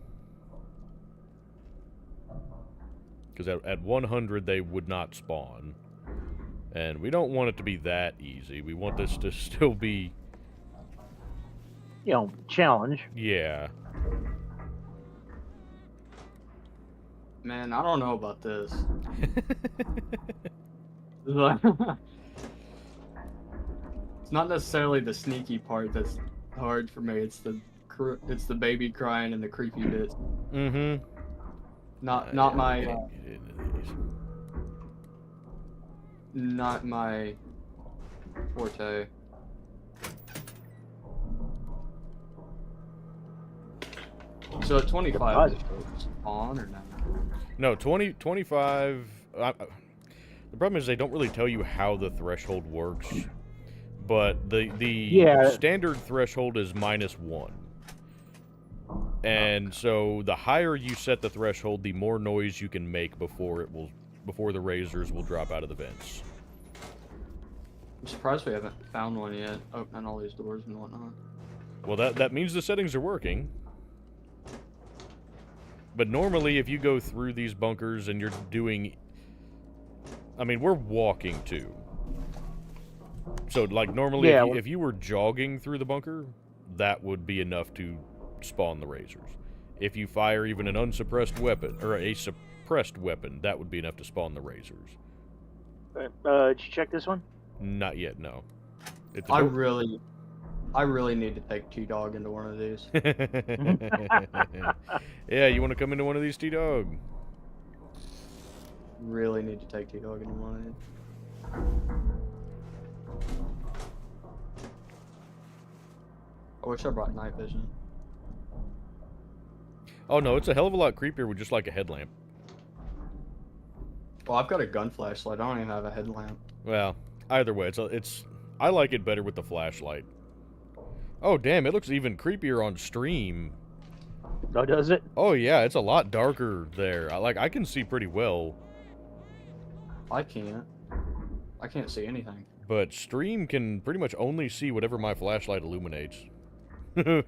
Because at 100 they would not spawn. And we don't want it to be that easy. We want this to still be... You know, challenge. Yeah. Man, I don't know about this. It's not necessarily the sneaky part that's hard for me. It's the baby crying and the creepy bits. Mm-hmm. Not my forte. So at 25 is it on or not? No, 25... the problem is they don't really tell you how the threshold works. But the standard threshold is -1. And so the higher you set the threshold, the more noise you can make before the razors will drop out of the vents. I'm surprised we haven't found one yet, opening all these doors and whatnot. Well, that means the settings are working. But normally, if you go through these bunkers and you're doing... I mean, we're walking, too. So, like, normally, if you were jogging through the bunker, that would be enough to spawn the razors. If you fire even an unsuppressed weapon, or a suppressed weapon, that would be enough to spawn the razors. Did you check this one? Not yet, no. I really need to take T-Dog into one of these. Yeah, you want to come into one of these, T-Dog? Really need to take T-Dog into one of these. I wish I brought night vision. Oh no, it's a hell of a lot creepier with just like a headlamp. Well, I've got a gun flashlight. I don't even have a headlamp. Well, either way, I like it better with the flashlight. Oh damn, it looks even creepier on stream. Oh, does it? Oh yeah, it's a lot darker there. I can see pretty well. I can't see anything. But stream can pretty much only see whatever my flashlight illuminates. Have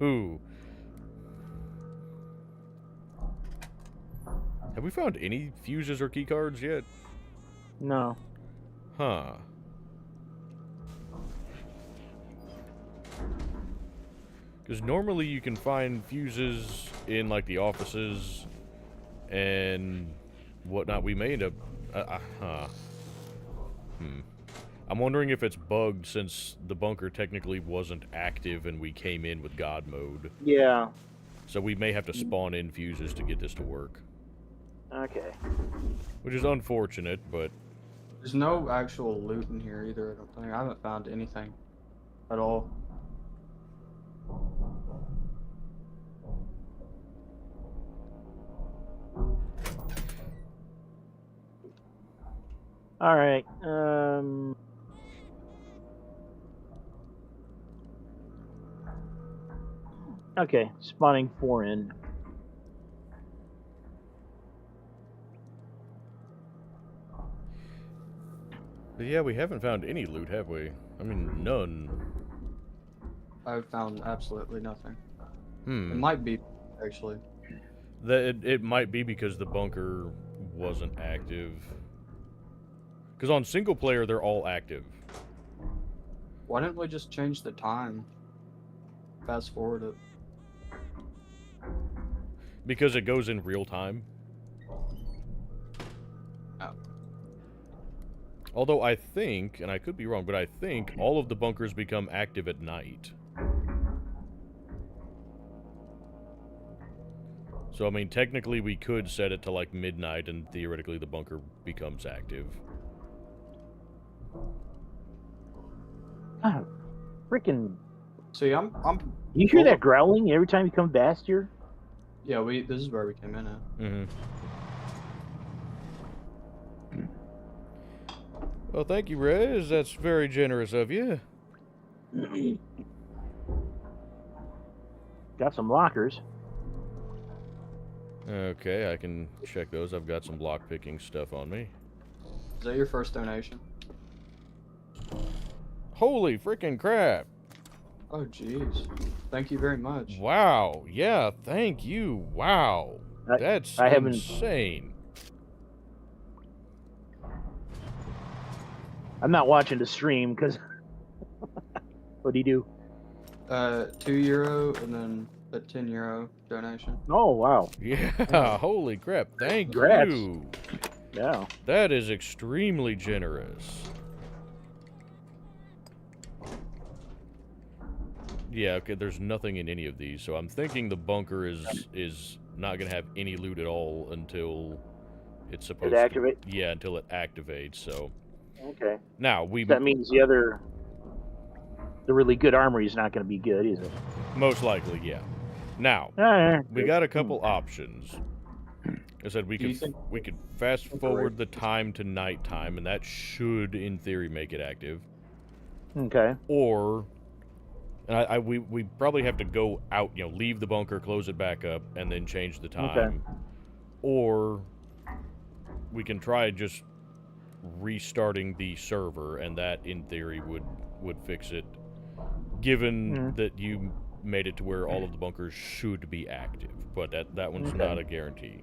we found any fuses or keycards yet? No. Huh. Because normally you can find fuses in, like, the offices and whatnot. We may end up... I'm wondering if it's bugged since the bunker technically wasn't active and we came in with God mode. Yeah. So we may have to spawn in fuses to get this to work. Okay. Which is unfortunate, but... There's no actual loot in here either, I don't think. I haven't found anything at all. All right. Okay, spawning 4 in. But yeah, we haven't found any loot, have we? I mean, none. I've found absolutely nothing. It Hmm. might be, actually. It might be because the bunker wasn't active. Because on single player, they're all active. Why didn't we just change the time? Fast forward it. Because it goes in real time. Oh. Although I think, and I could be wrong, but I think all of the bunkers become active at night. So, I mean, technically we could set it to, like, midnight, and theoretically the bunker becomes active. God, freaking... See, I'm... You hear that growling every time you come past here? Yeah, this is where we came in at. Mm-hmm. Well, thank you, Rez. That's very generous of you. Got some lockers. Okay, I can check those. I've got some lock-picking stuff on me. Is that your first donation? Holy freaking crap! Oh, jeez. Thank you very much. Wow. Yeah, thank you. Wow. That's I haven't. insane. I'm not watching the stream because. What do you do? €2 and then a €10 donation. Oh wow! Yeah, holy crap. Thank Congrats. you. Yeah. That is extremely generous. Yeah, okay, there's nothing in any of these, so I'm thinking the bunker is not going to have any loot at all until it's supposed to. activate? Yeah, until it activates, so. Okay. Now, That means the really good armory is not going to be good, is it? most likely, yeah. Now, we got a couple options. I said we could fast forward the time to nighttime, and that should, in theory, make it active. Okay. Or, and we probably have to go out, leave the bunker, close it back up, and then change the time. Okay. Or we can try just restarting the server, and that, in theory, would fix it. Given that you made it to where all of the bunkers should be active, but that one's not a guarantee.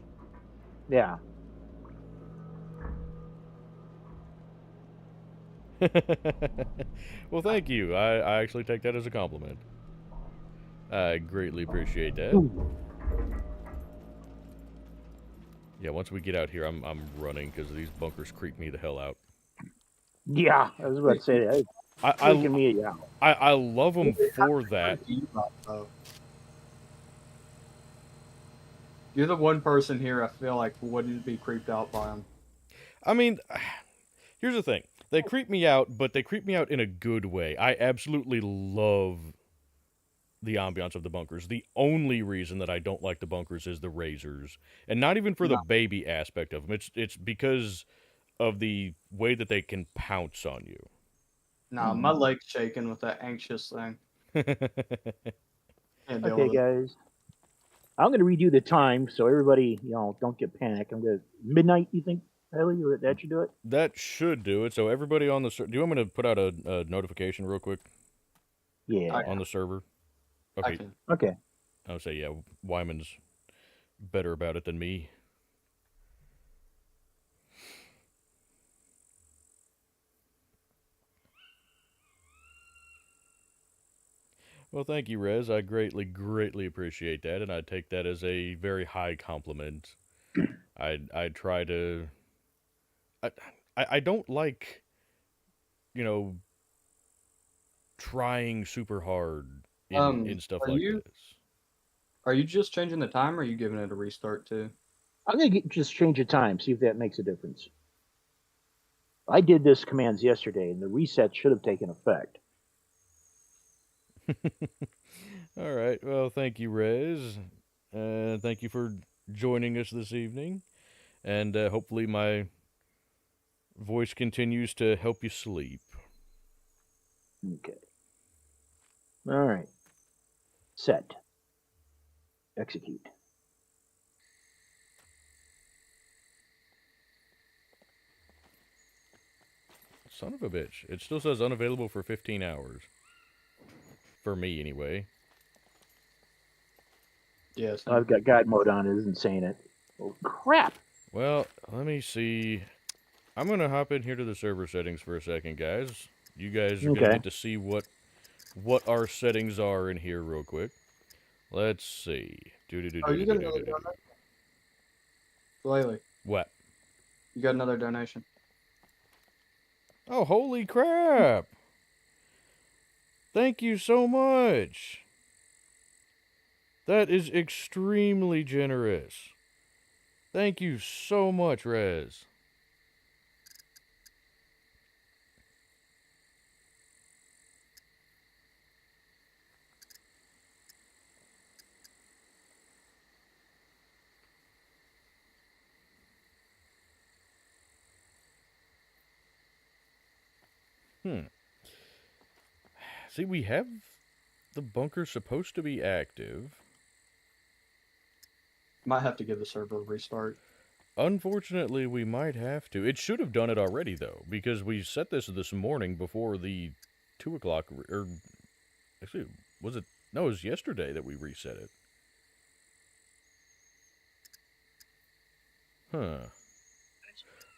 Yeah. Well, thank you. I actually take that as a compliment. I greatly appreciate that. Yeah, once we get out here, I'm running because these bunkers creep me the hell out. Yeah, I was about to say that. I love them for that. You're the one person here I feel like wouldn't be creeped out by them. I mean, here's the thing. They creep me out, but they creep me out in a good way. I absolutely love the ambiance of the bunkers. The only reason that I don't like the bunkers is the razors. And not even for the baby aspect of them. It's because of the way that they can pounce on you. Nah, my leg's shaking with that anxious thing. Okay, guys. I'm going to redo the time so everybody, don't get panicked. I'm going to midnight. You think, Ellie, that should do it? That should do it. So everybody on the do you want me to put out a notification real quick? Yeah. On the server. Okay. Okay. I would say yeah. Wyman's better about it than me. Well, thank you, Rez. I greatly, greatly appreciate that, and I take that as a very high compliment. I try to. I don't like, trying super hard in stuff like this. Are you just changing the time, or are you giving it a restart too? I'm going to just change the time, see if that makes a difference. I did this commands yesterday, and the reset should have taken effect. All right. Well, thank you, Rez. Thank you for joining us this evening. And hopefully my voice continues to help you sleep. Okay. All right. Set. Execute. Son of a bitch. It still says unavailable for 15 hours. For me, anyway. Yes. I've got guide mode on. It isn't saying it. Oh, crap. Well, let me see. I'm going to hop in here to the server settings for a second, guys. You guys are going to get to see what our settings are in here real quick. Let's see. Are you going to Laley. What? You got another donation. Oh, holy crap! Thank you so much. That is extremely generous. Thank you so much, Rez. See, we have the bunker supposed to be active. Might have to give the server a restart. Unfortunately, we might have to. It should have done it already, though, because we set this morning before the 2 o'clock, or actually, was it? No, it was yesterday that we reset it. Huh.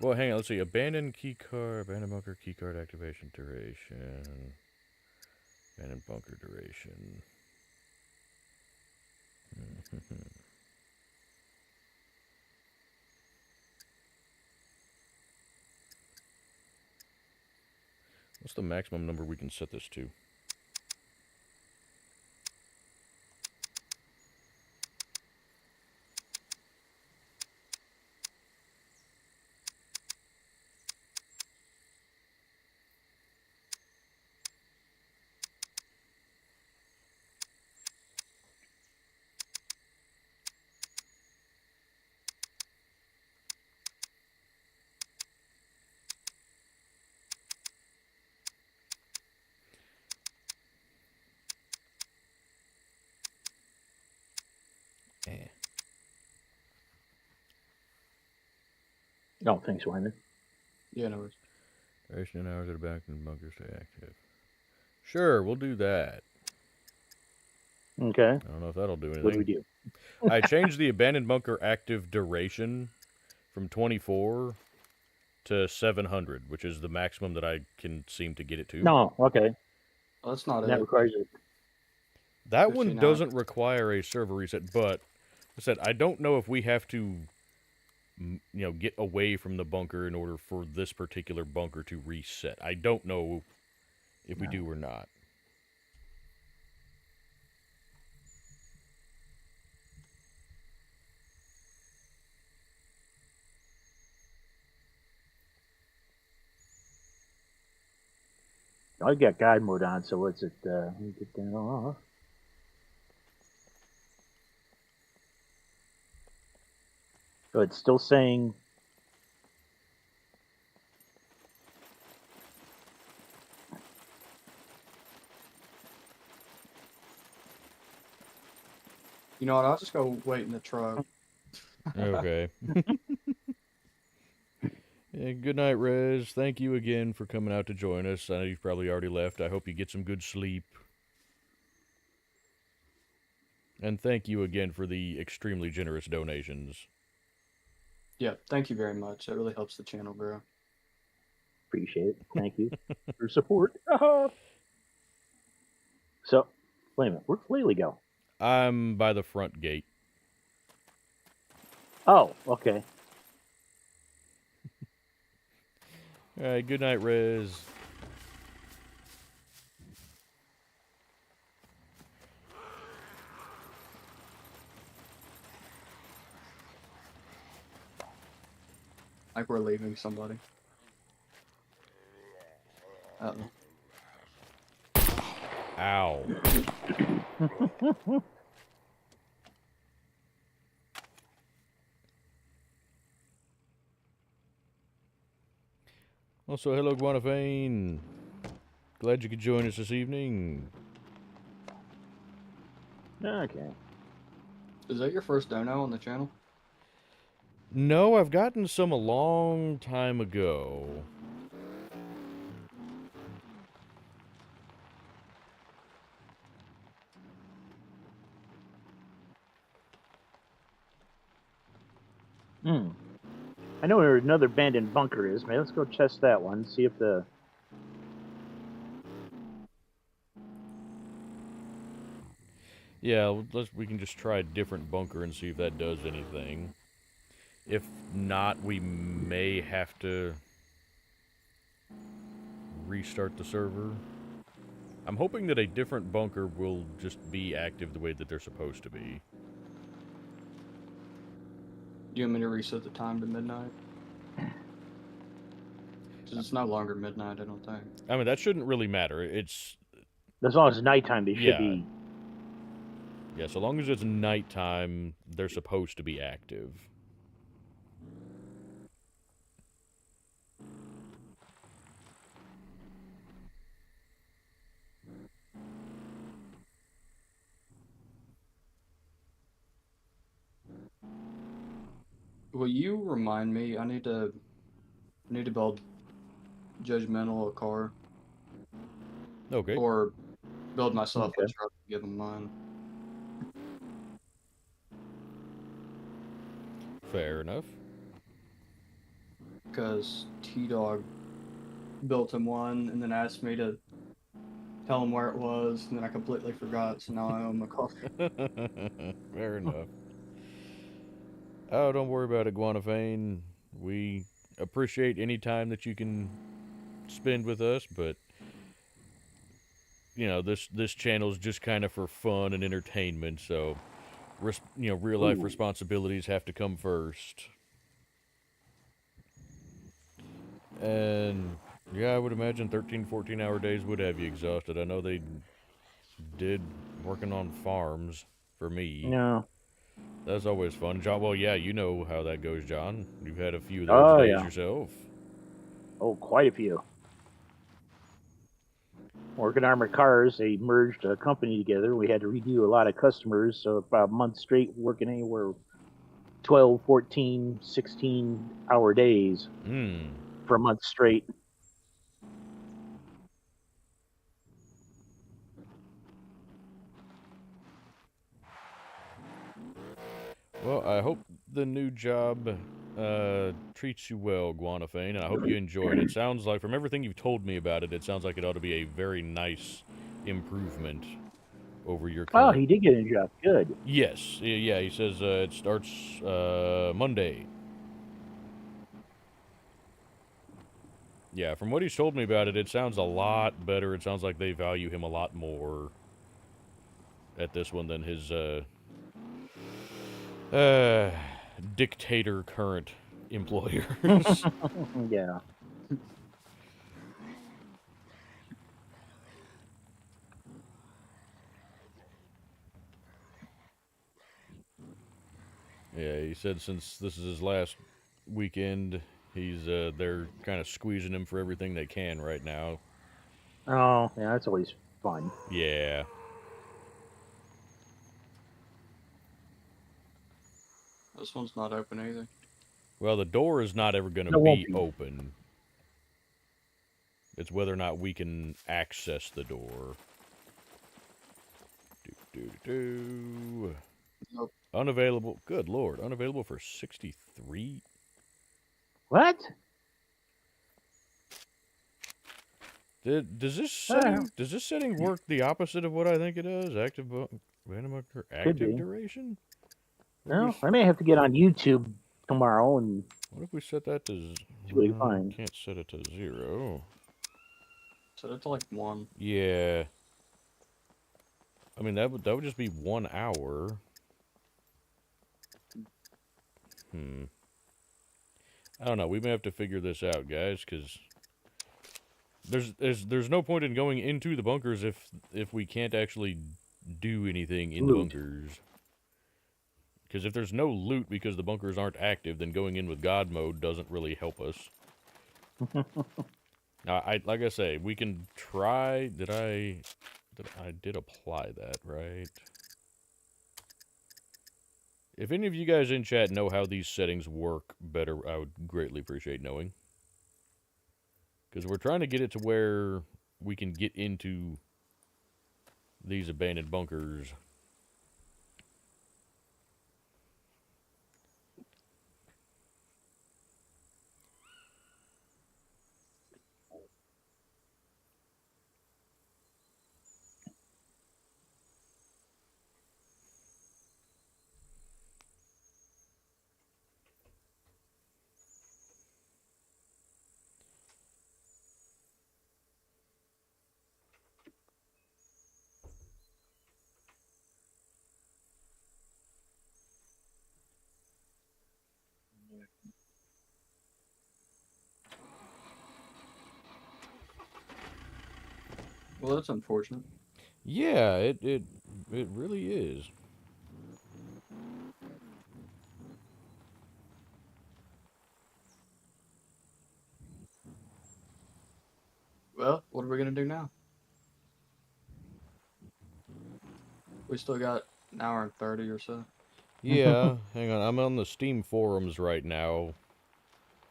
Well, hang on, let's see. Abandoned keycard, abandoned bunker keycard activation duration. Abandoned bunker duration. What's the maximum number we can set this to? No, thanks, Wyman. Yeah, no worries. Duration and hours at a back and bunker stay active. Sure, we'll do that. Okay. I don't know if that'll do anything. What do we do? I changed the abandoned bunker active duration from 24 to 700, which is the maximum that I can seem to get it to. No, okay. Well, that's not That it. requires it. That one 59. doesn't require a server reset, but I said I don't know if we have to, get away from the bunker in order for this particular bunker to reset. I don't know if we do or not. I got guide mode on, so what's it? Let me get that off. So it's still saying. You know what? I'll just go wait in the truck. Okay. Yeah, good night, Rez. Thank you again for coming out to join us. I know you've probably already left. I hope you get some good sleep. And thank you again for the extremely generous donations. Yeah, thank you very much. That really helps the channel grow. Appreciate it. Thank you for your support. So, wait a minute. Where'd Flaley go? I'm by the front gate. Oh, okay. All right, good night, Rez. Like we're leaving somebody. Uh-oh. Ow. Also, hello, Guanafane. Glad you could join us this evening. Okay. Is that your first dono on the channel? No, I've gotten some a long time ago. I know where another abandoned bunker is, man. Let's go test that one. See if the. Yeah, we can just try a different bunker and see if that does anything. If not, we may have to restart the server. I'm hoping that a different bunker will just be active the way that they're supposed to be. Do you want me to reset the time to midnight? Because it's no longer midnight, I don't think. I mean, that shouldn't really matter. It's... As long as it's nighttime, they should be. Yeah, so long as it's nighttime, they're supposed to be active. Will you remind me? I need to build Judgmental a car, Okay. or build myself a Okay. truck and give him mine. Fair enough. Because T-Dog built him one and then asked me to tell him where it was, and then I completely forgot, so now I own the car. Fair enough. Oh, don't worry about it, Guanafane. We appreciate any time that you can spend with us, but you know, this channel is just kind of for fun and entertainment, so real life Ooh. responsibilities have to come first. And yeah, I would imagine 13, 14-hour days would have you exhausted. I know they did working on farms for me. No. That's always fun. John, well, yeah, you know how that goes, John. You've had a few of those Oh, days yeah. yourself. Oh, quite a few. Working Armored Cars, they merged a company together. We had to redo a lot of customers, so about a month straight working anywhere 12, 14, 16-hour days for a month straight. Well, I hope the new job treats you well, Guanafane, and I hope you enjoy it. It sounds like, from everything you've told me about it, it sounds like it ought to be a very nice improvement over your Oh, current... he did get a job. Good. Yes, yeah, he says it starts Monday. Yeah, from what he's told me about it, it sounds a lot better. It sounds like they value him a lot more at this one than his dictator current employers. Yeah. Yeah, he said since this is his last weekend, they're kind of squeezing him for everything they can right now. Oh, yeah, that's always fun. Yeah. This one's not open either. Well, the door is not ever going to It won't be be. open. It's whether or not we can access the door. Do. Nope. Unavailable. Good lord. Unavailable for 63? What? Does this setting work the opposite of what I think it does? Random Could active be. duration? No, I may have to get on YouTube tomorrow and What if we set that to... see what we find. Can't set it to 0. So that's like 1. Yeah. I mean, that would just be 1 hour. I don't know. We may have to figure this out, guys, because there's no point in going into the bunkers if we can't actually do anything in the bunkers. Because if there's no loot because the bunkers aren't active, then going in with God mode doesn't really help us. Now, like I say, we can try. I did apply that, right? If any of you guys in chat know how these settings work better, I would greatly appreciate knowing. Because we're trying to get it to where we can get into these abandoned bunkers. Well, that's unfortunate. Yeah, it really is. Well, what are we gonna do now? We still got an hour and 30 or so. Yeah, hang on. I'm on the Steam forums right now.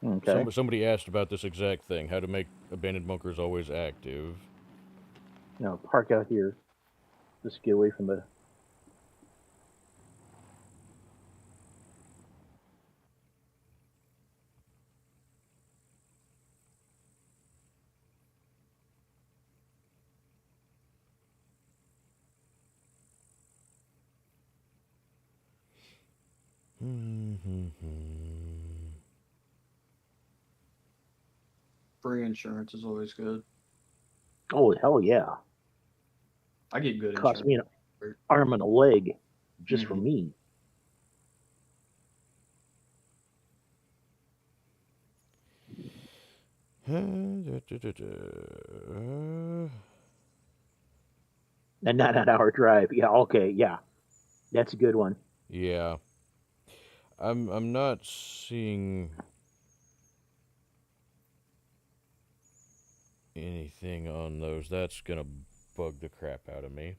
Okay. Somebody asked about this exact thing, how to make abandoned bunkers always active. Park out here. Just get away from the. Free insurance is always good. Oh hell yeah! I get good Cost me insurance. an arm and a leg just for Mhm. me. A 9-hour drive. Yeah. Okay. Yeah. That's a good one. Yeah. I'm not seeing anything on those. That's gonna bug the crap out of me.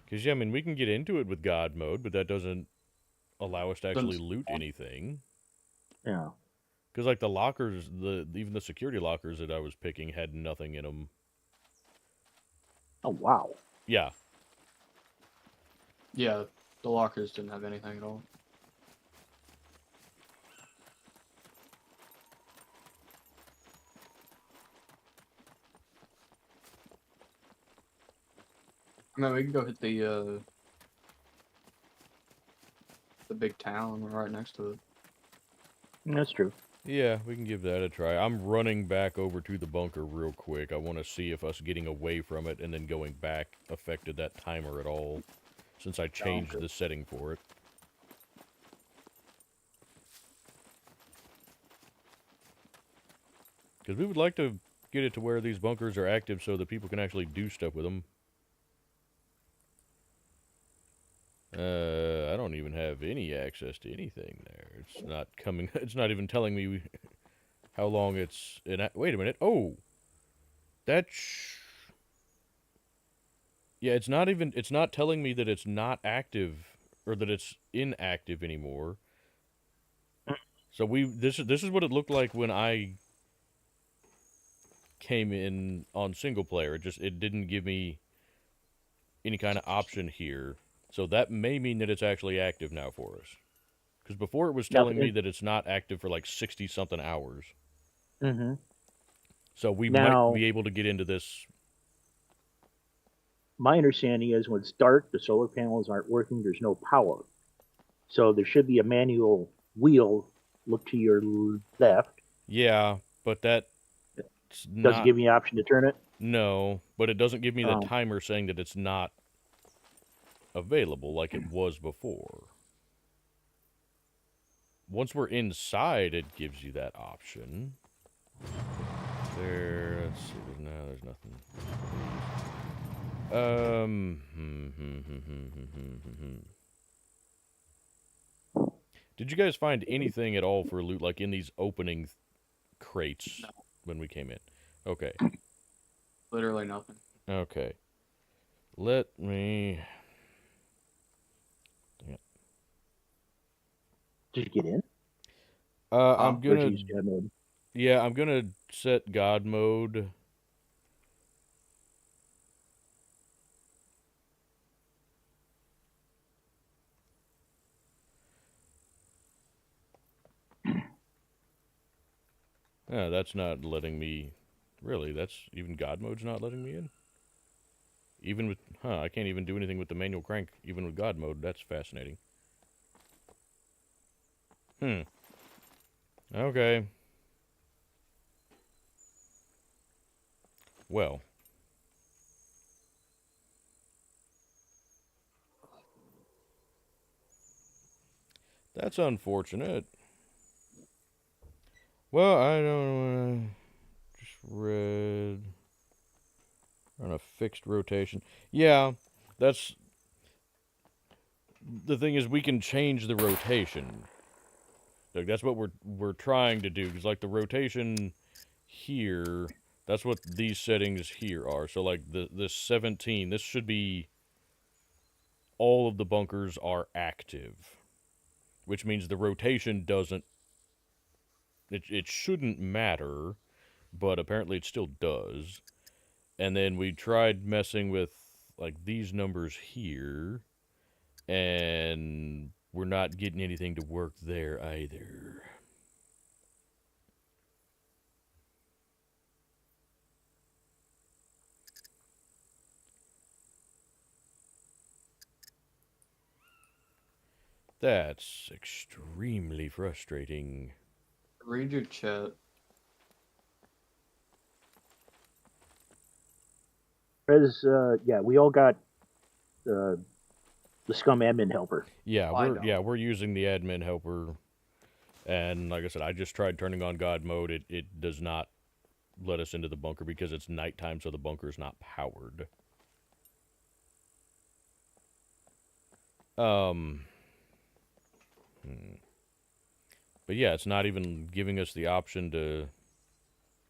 Because, yeah, I mean, we can get into it with God mode, but that doesn't allow us to actually loot anything. Yeah. Because, like, the lockers, even the security lockers that I was picking had nothing in them. Oh wow. Yeah. Yeah, the lockers didn't have anything at all. I mean, we can go hit the big town right next to it. That's true. Yeah, we can give that a try. I'm running back over to the bunker real quick. I want to see if us getting away from it and then going back affected that timer at all, since I changed the setting for it. Because we would like to get it to where these bunkers are active so that people can actually do stuff with them. I don't even have any access to anything there. It's not coming. It's not even telling me how long it's in. Wait a minute. Oh, that's. Yeah, it's not even. It's not telling me that it's not active or that it's inactive anymore. So this is what it looked like when I came in on single player. It didn't give me any kind of option here. So that may mean that it's actually active now for us. Because before it was telling me that it's not active for like 60-something hours. Mm-hmm. So we Now, might be able to get into this. my understanding is when it's dark, the solar panels aren't working. There's no power, so there should be a manual wheel. Look to your left. Yeah, but that's Doesn't not. give me an option to turn it. No, but it doesn't give me the timer saying that it's not available like it was before. Once we're inside, it gives you that option. There, let's see, there's nothing. Did you guys find anything at all for loot, like in these opening crates when we came in? Okay. Literally nothing. Okay. Let me... Did you get in? I'm gonna... mode? Yeah, I'm gonna set God mode. Yeah, that's not letting me... Really, that's... Even God mode's not letting me in? Even with... I can't even do anything with the manual crank, even with God mode. That's fascinating. Okay. Well. That's unfortunate. Well, I don't want to... Just red... On a fixed rotation. Yeah, that's... The thing is, we can change the rotation. Like, that's what we're trying to do. Because, like, the rotation here, that's what these settings here are. So, like, this 17, this should be all of the bunkers are active. Which means the rotation doesn't... It shouldn't matter, but apparently it still does. And then we tried messing with, like, these numbers here, and we're not getting anything to work there either. That's extremely frustrating. Read your chat. Yeah, we all got the SCUM admin helper. Yeah, I don't. we're using the admin helper, and like I said, I just tried turning on God mode. It does not let us into the bunker because it's nighttime, so the bunker is not powered. But yeah, it's not even giving us the option to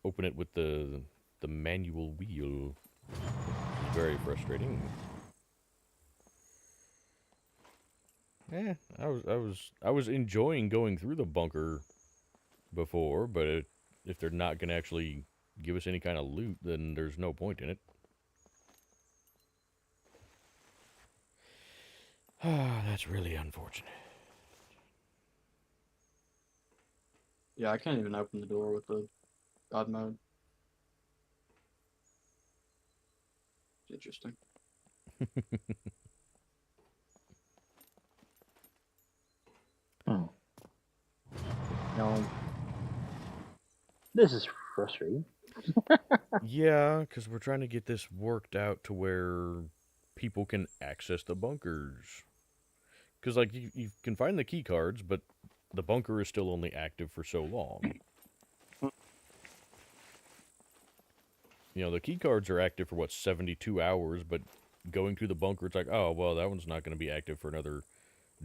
open it with the manual wheel. It's very frustrating. Yeah, I was enjoying going through the bunker before, but if they're not going to actually give us any kind of loot, then there's no point in it. Ah, that's really unfortunate. Yeah, I can't even open the door with the God mode. Interesting. No. This is frustrating. Yeah, because we're trying to get this worked out to where people can access the bunkers. Because, like, you can find the key cards, but the bunker is still only active for so long. You know, the key cards are active for, what, 72 hours, but going to the bunker, it's like, oh, well, that one's not going to be active for another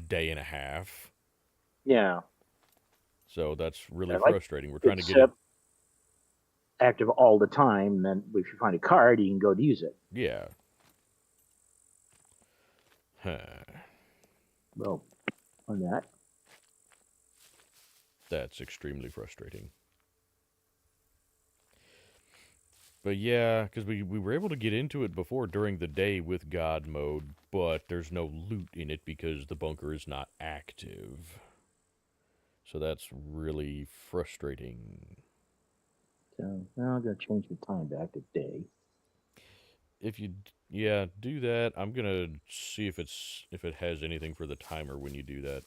day and a half. Yeah. So that's really I like frustrating. We're trying to get it... active all the time, and then if you find a card, you can go to use it. Yeah. Huh. Well, on that. That's extremely frustrating. But yeah, because we were able to get into it before during the day with God mode, but there's no loot in it because the bunker is not active. So that's really frustrating. So now I'm going to change the time back to day. If you, yeah, do that. I'm gonna see if it has anything for the timer when you do that.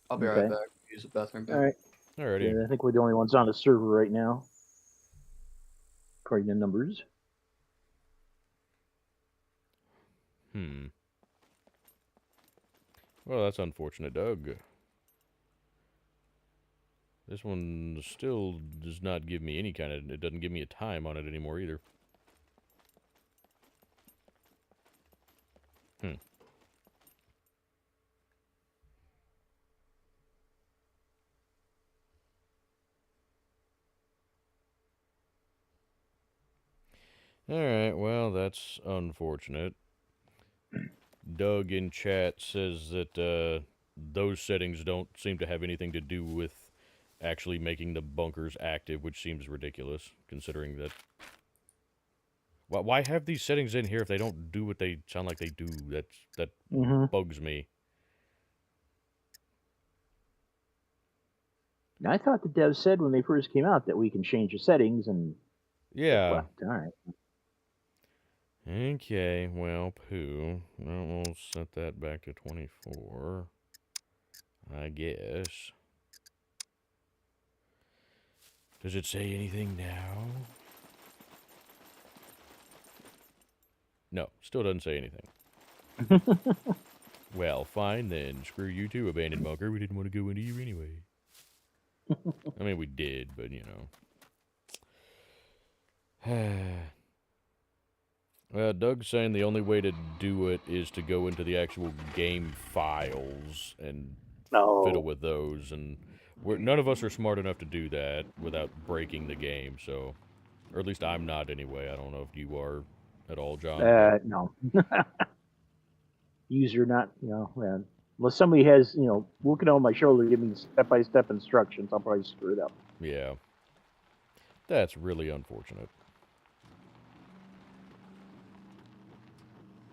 I'll be right back. Use the bathroom. All right. Alrighty. Yeah, I think we're the only ones on the server right now, according to numbers. Well, that's unfortunate, Doug. This one still does not give me any kind of... It doesn't give me a time on it anymore either. Alright, well, that's unfortunate. Doug in chat says that those settings don't seem to have anything to do with actually making the bunkers active, which seems ridiculous, considering that... Why have these settings in here if they don't do what they sound like they do? That bugs me. I thought the devs said when they first came out that we can change the settings and... Yeah. All right. Okay, well, poo. Well, we'll set that back to 24, I guess. Does it say anything now? No, still doesn't say anything. Well, fine then. Screw you too, abandoned bunker. We didn't want to go into you anyway. I mean, we did, but you know. Well, Doug's saying the only way to do it is to go into the actual game files and fiddle with those. And None of us are smart enough to do that without breaking the game, so... Or at least I'm not anyway. I don't know if you are at all, John. No. User not, man. Unless somebody has, looking on my shoulder, give me step-by-step instructions, I'll probably screw it up. Yeah. That's really unfortunate.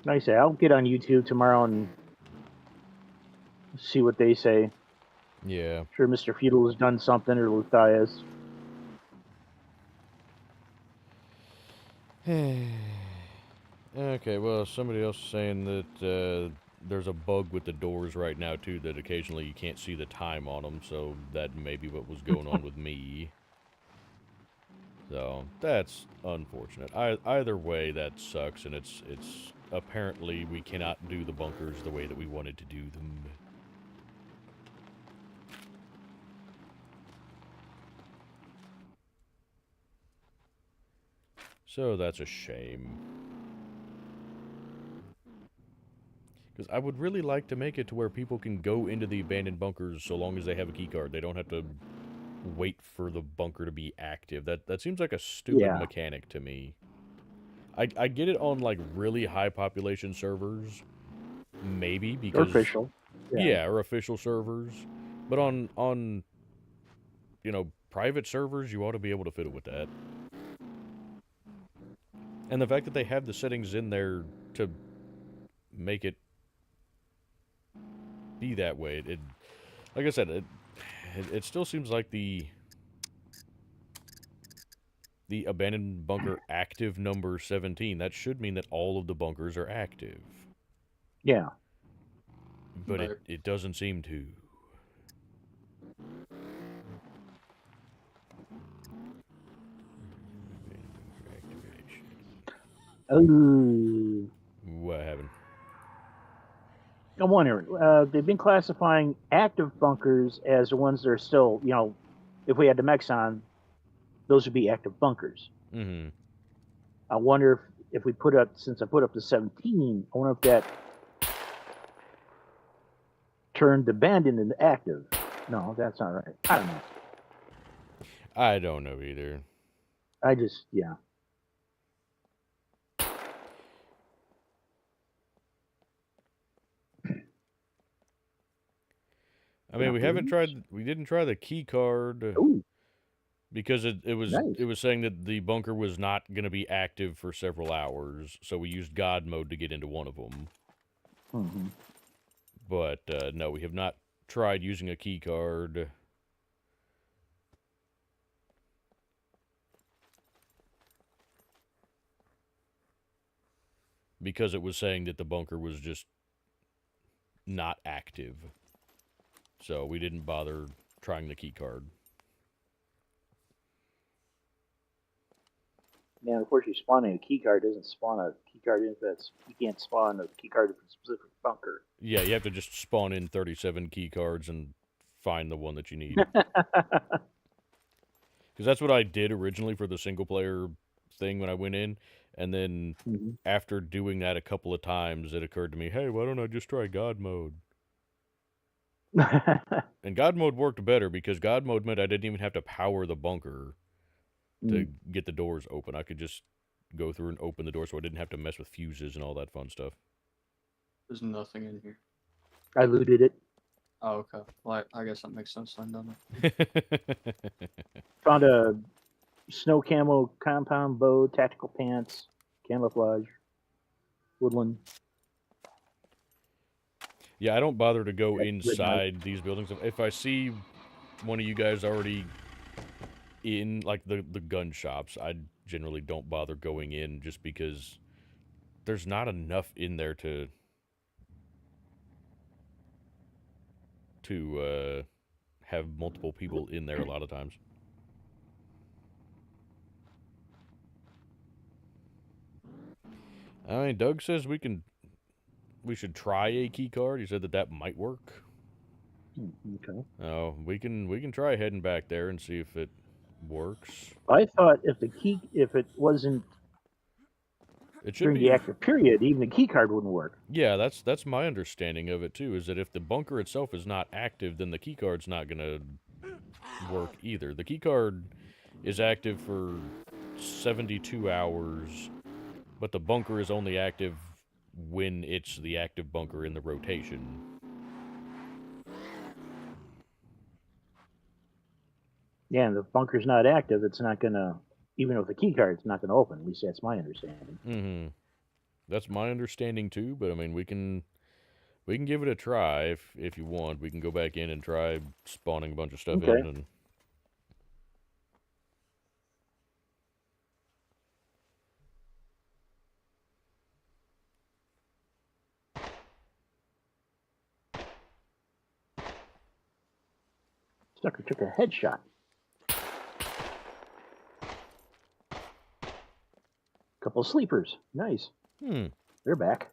Like I say, I'll get on YouTube tomorrow and see what they say. Yeah. I'm sure Mr. Feudal has done something, or Luthias. Okay, well, somebody else is saying that there's a bug with the doors right now, too, that occasionally you can't see the time on them, so that may be what was going on with me. So, that's unfortunate. Either way, that sucks, and it's apparently we cannot do the bunkers the way that we wanted to do them. So that's a shame. Because I would really like to make it to where people can go into the abandoned bunkers so long as they have a key card. They don't have to wait for the bunker to be active. That seems like a stupid mechanic to me. I get it on, like, really high population servers. Maybe, because... Or official. Yeah, or official servers. But on private servers, you ought to be able to fiddle with that. And the fact that they have the settings in there to make it be that way, like I said, it still seems like the abandoned bunker active number 17. That should mean that all of the bunkers are active. Yeah. But it doesn't seem to. Oh. What happened? I'm wondering, they've been classifying active bunkers as the ones that are still, if we had the mechs on, those would be active bunkers. Mm-hmm. I wonder if we since I put up to 17, I wonder if that turned abandoned into active. No, that's not right. I don't know. I don't know either. Yeah. I mean, we didn't try the key card. Ooh. Because it was Nice. it was saying that the bunker was not going to be active for several hours, so we used God mode to get into one of them. Mm-hmm. But no, we have not tried using a key card. Because it was saying that the bunker was just not active. So we didn't bother trying the key card. Man, of course, you spawning a key card doesn't spawn a key card in that's you can't spawn a key card for a specific bunker. Yeah, you have to just spawn in 37 key cards and find the one that you need. Because that's what I did originally for the single player thing when I went in, and then after doing that a couple of times, it occurred to me, hey, why don't I just try God mode? And God mode worked better because God mode meant I didn't even have to power the bunker to get the doors open. I could just go through and open the door so I didn't have to mess with fuses and all that fun stuff. There's nothing in here. I looted it. Oh, okay. Well, I guess that makes sense then, doesn't it? Found a snow camo compound bow, tactical pants, camouflage, woodland. Yeah, I don't bother to go inside these buildings. If I see one of you guys already in, like, the gun shops, I generally don't bother going in just because there's not enough in there to have multiple people in there a lot of times. I mean, Doug says we should try a key card. He said that might work. Okay. Oh, we can try heading back there and see if it works. I thought if it wasn't during the active period, even the key card wouldn't work. Yeah, that's my understanding of it too. Is that if the bunker itself is not active, then the key card's not gonna work either. The key card is active for 72 hours, but the bunker is only active when it's the active bunker in the rotation. Yeah, and the bunker's not active. It's not gonna, even with the key card, it's not gonna open. At least that's my understanding. Mm-hmm. That's my understanding too, but I mean, we can give it a try if you want. We can go back in and try spawning a bunch of stuff Okay. in and. Sucker took a headshot. Couple of sleepers. Nice. They're back.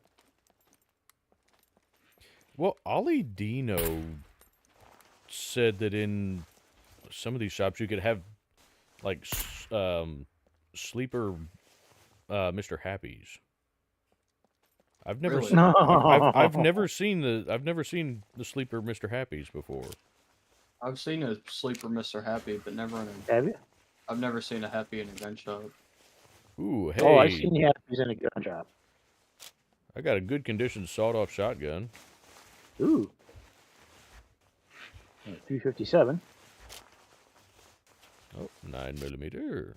Well, Ollie Dino said that in some of these shops you could have like sleeper Mr. Happies. I've never Really? seen, I've never seen the sleeper Mr. Happies before. I've seen a sleeper Mr. Happy, but never in a. Have you? I've never seen a Happy in a gun shop. Ooh, hey! Oh, I've seen the Happies in a gun shop. I got a good condition sawed-off shotgun. Ooh. 357. Oh, 9mm.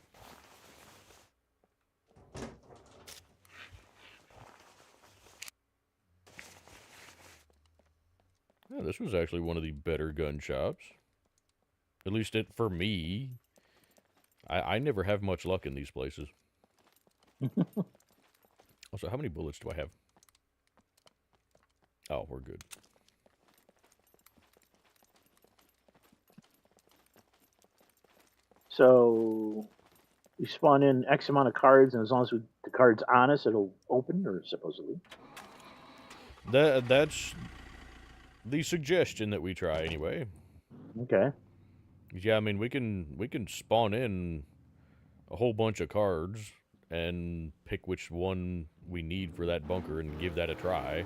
Yeah, this was actually one of the better gun shops. At least for me. I never have much luck in these places. Also, how many bullets do I have? Oh, we're good. So we spawn in X amount of cards, and as long as the card's on us, it'll open, or supposedly. That's the suggestion that we try anyway. Okay. Yeah, I mean we can spawn in a whole bunch of cards and pick which one we need for that bunker and give that a try.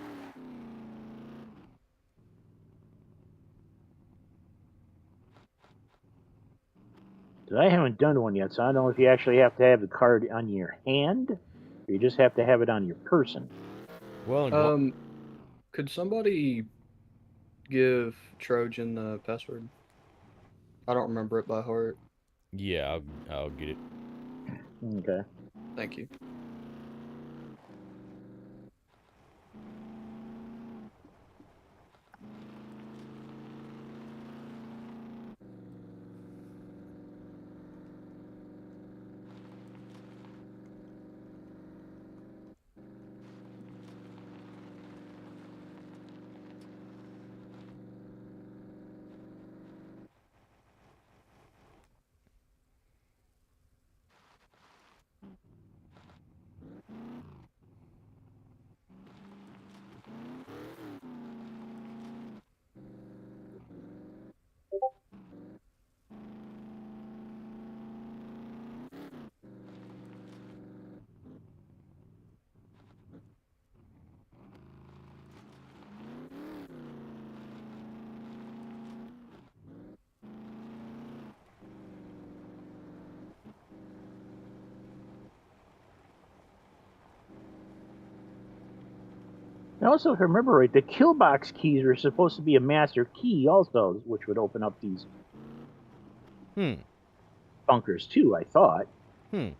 I haven't done one yet, so I don't know if you actually have to have the card on your hand, or you just have to have it on your person. Well, Could somebody give Trojan the password? I don't remember it by heart. yeah, I'll get it. Okay. Thank you. And also, if I remember right, the kill box keys were supposed to be a master key, also, which would open up these bunkers too. I thought. Unless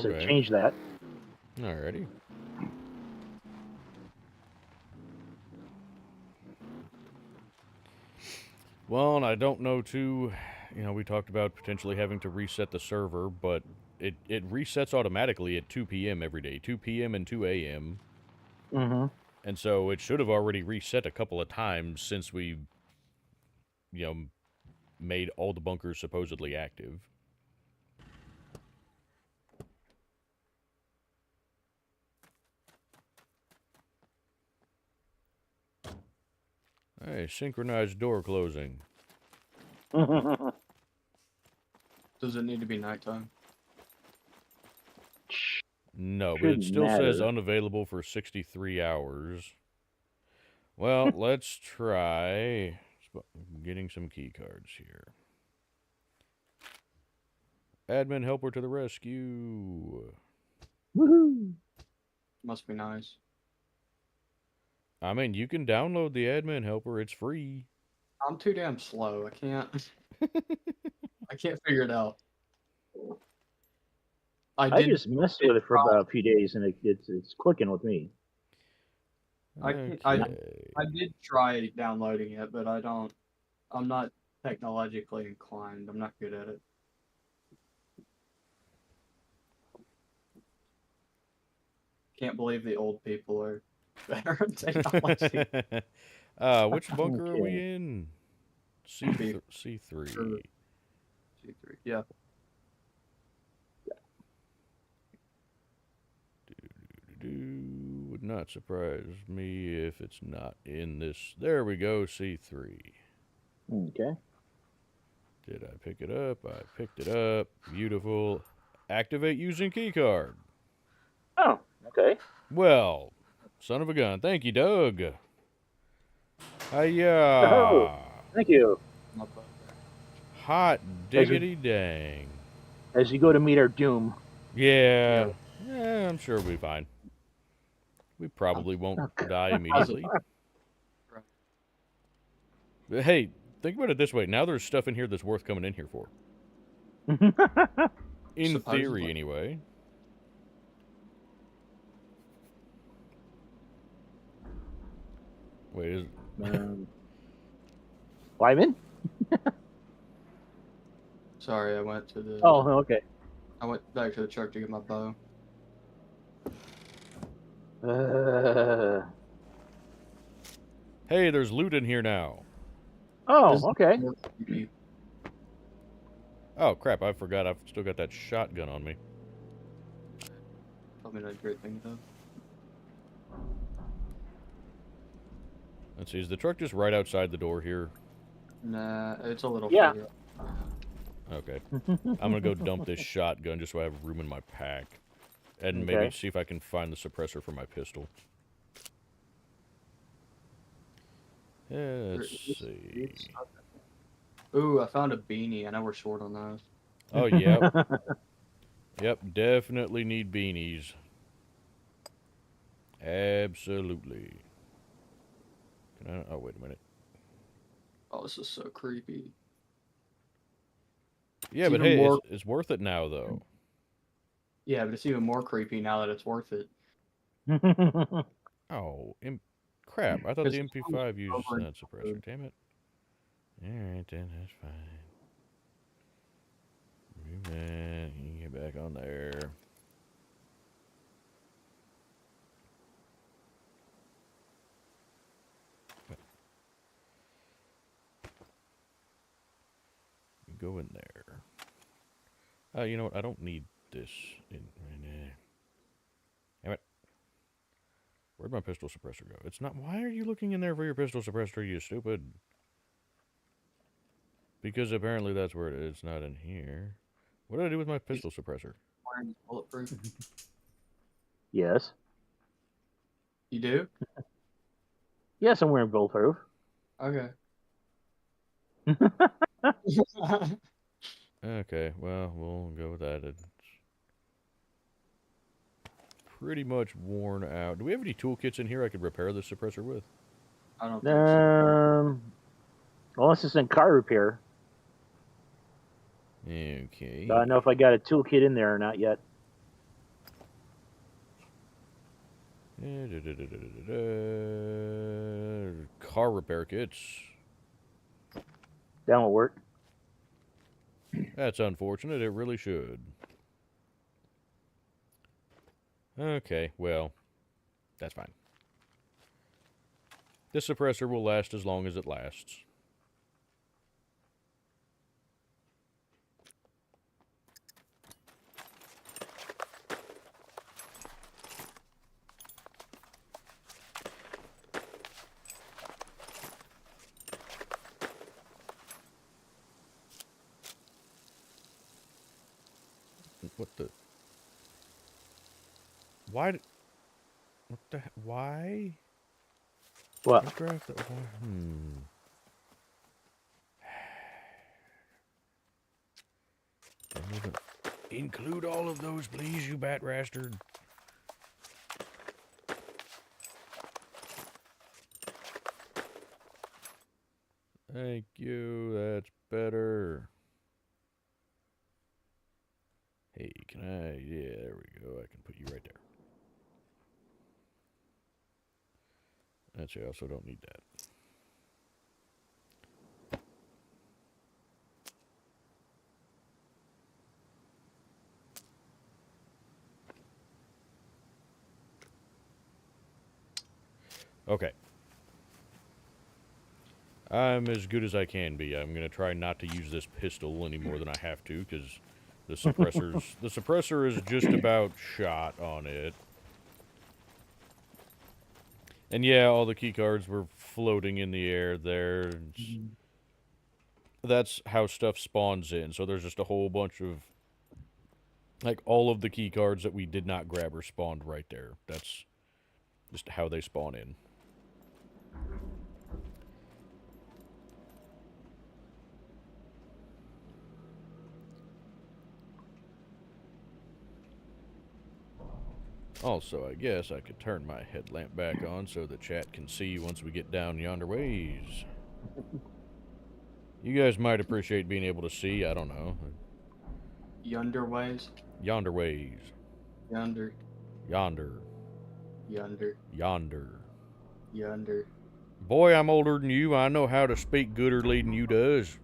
Okay. they changed that. Alrighty. Well, and I don't know too. You know, we talked about potentially having to reset the server, but it resets automatically at 2 p.m. every day, 2 p.m. and 2 a.m. Mm-hmm. And so it should have already reset a couple of times since we, made all the bunkers supposedly active. Hey, synchronized door closing. Does it need to be nighttime? No, but it Shouldn't still says matter. unavailable for 63 hours. Well, let's try getting some key cards here. Admin helper to the rescue. Woohoo! Must be nice. I mean, you can download the admin helper. It's free. I'm too damn slow. I can't. I can't figure it out. I just messed with it for about a few days, and it's clicking with me. I did try downloading it, but I'm not technologically inclined. I'm not good at it. Can't believe the old people are better at technology. Which bunker are we in? C3. C3. Yeah. Would not surprise me if it's not in this. There we go, C3. Okay. Did I pick it up? I picked it up. Beautiful. Activate using keycard. Oh, okay. Well, son of a gun. Thank you, Doug. Hiya. Oh, thank you. Hot diggity dang. As you go to meet our doom. Yeah. Yeah, I'm sure we'll be fine. We probably won't die immediately. But hey, think about it this way. Now there's stuff in here that's worth coming in here for. In theory, anyway. Wait, is... Wyman? Sorry, I went to the... Oh, okay. I went back to the truck to get my bow. Hey, there's loot in here now. Oh, okay. Oh, crap, I forgot. I've still got that shotgun on me. Probably not a great thing, though. Let's see, is the truck just right outside the door here? Nah, it's a little further up. Okay. I'm gonna go dump this shotgun just so I have room in my pack. And maybe see if I can find the suppressor for my pistol. Yeah, let's see. Ooh, I found a beanie. I know we're short on those. Oh, yep. Yep, definitely need beanies. Absolutely. Can I... Oh, wait a minute. Oh, this is so creepy. Yeah, but hey, it's worth it now, though. Yeah, but it's even more creepy now that it's worth it. Oh, crap. I thought the MP5 used that suppressor. Damn it. Alright, then, that's fine. Move that. You can get back on there. Go in there. You know what? I don't need this in right now. Damn it. Where'd my pistol suppressor go? It's not... Why are you looking in there for your pistol suppressor, you stupid? Because apparently that's where it is. It's not in here. What did I do with my pistol suppressor? Bulletproof. Yes. You do? Yes, I'm wearing bulletproof. Okay. Okay, well, we'll go with that. It's pretty much worn out. Do we have any toolkits in here I could repair this suppressor with? I don't think so. Unless it's in car repair. Okay. I don't know if I got a toolkit in there or not yet. Car repair kits. That won't work. That's unfortunate. It really should. Okay, well, that's fine. This suppressor will last as long as it lasts. What the... Why... What the... Why? What? Include all of those, please, you bat rastard. Thank you, that's better. Hey, can I, yeah, there we go, I can put you right there. Actually, I also don't need that. Okay. I'm as good as I can be. I'm going to try not to use this pistol any more than I have to, because the suppressor is just about shot on it. And yeah, all the key cards were floating in the air there. That's how stuff spawns in. So there's just a whole bunch of, like, all of the key cards that we did not grab are spawned right there. That's just how they spawn in. Also, I guess I could turn my headlamp back on so the chat can see once we get down yonder ways. You guys might appreciate being able to see, I don't know. Yonder ways. Yonder ways. Yonder. Yonder. Yonder. Yonder. Yonder. Boy, I'm older than you. I know how to speak gooderly than you does.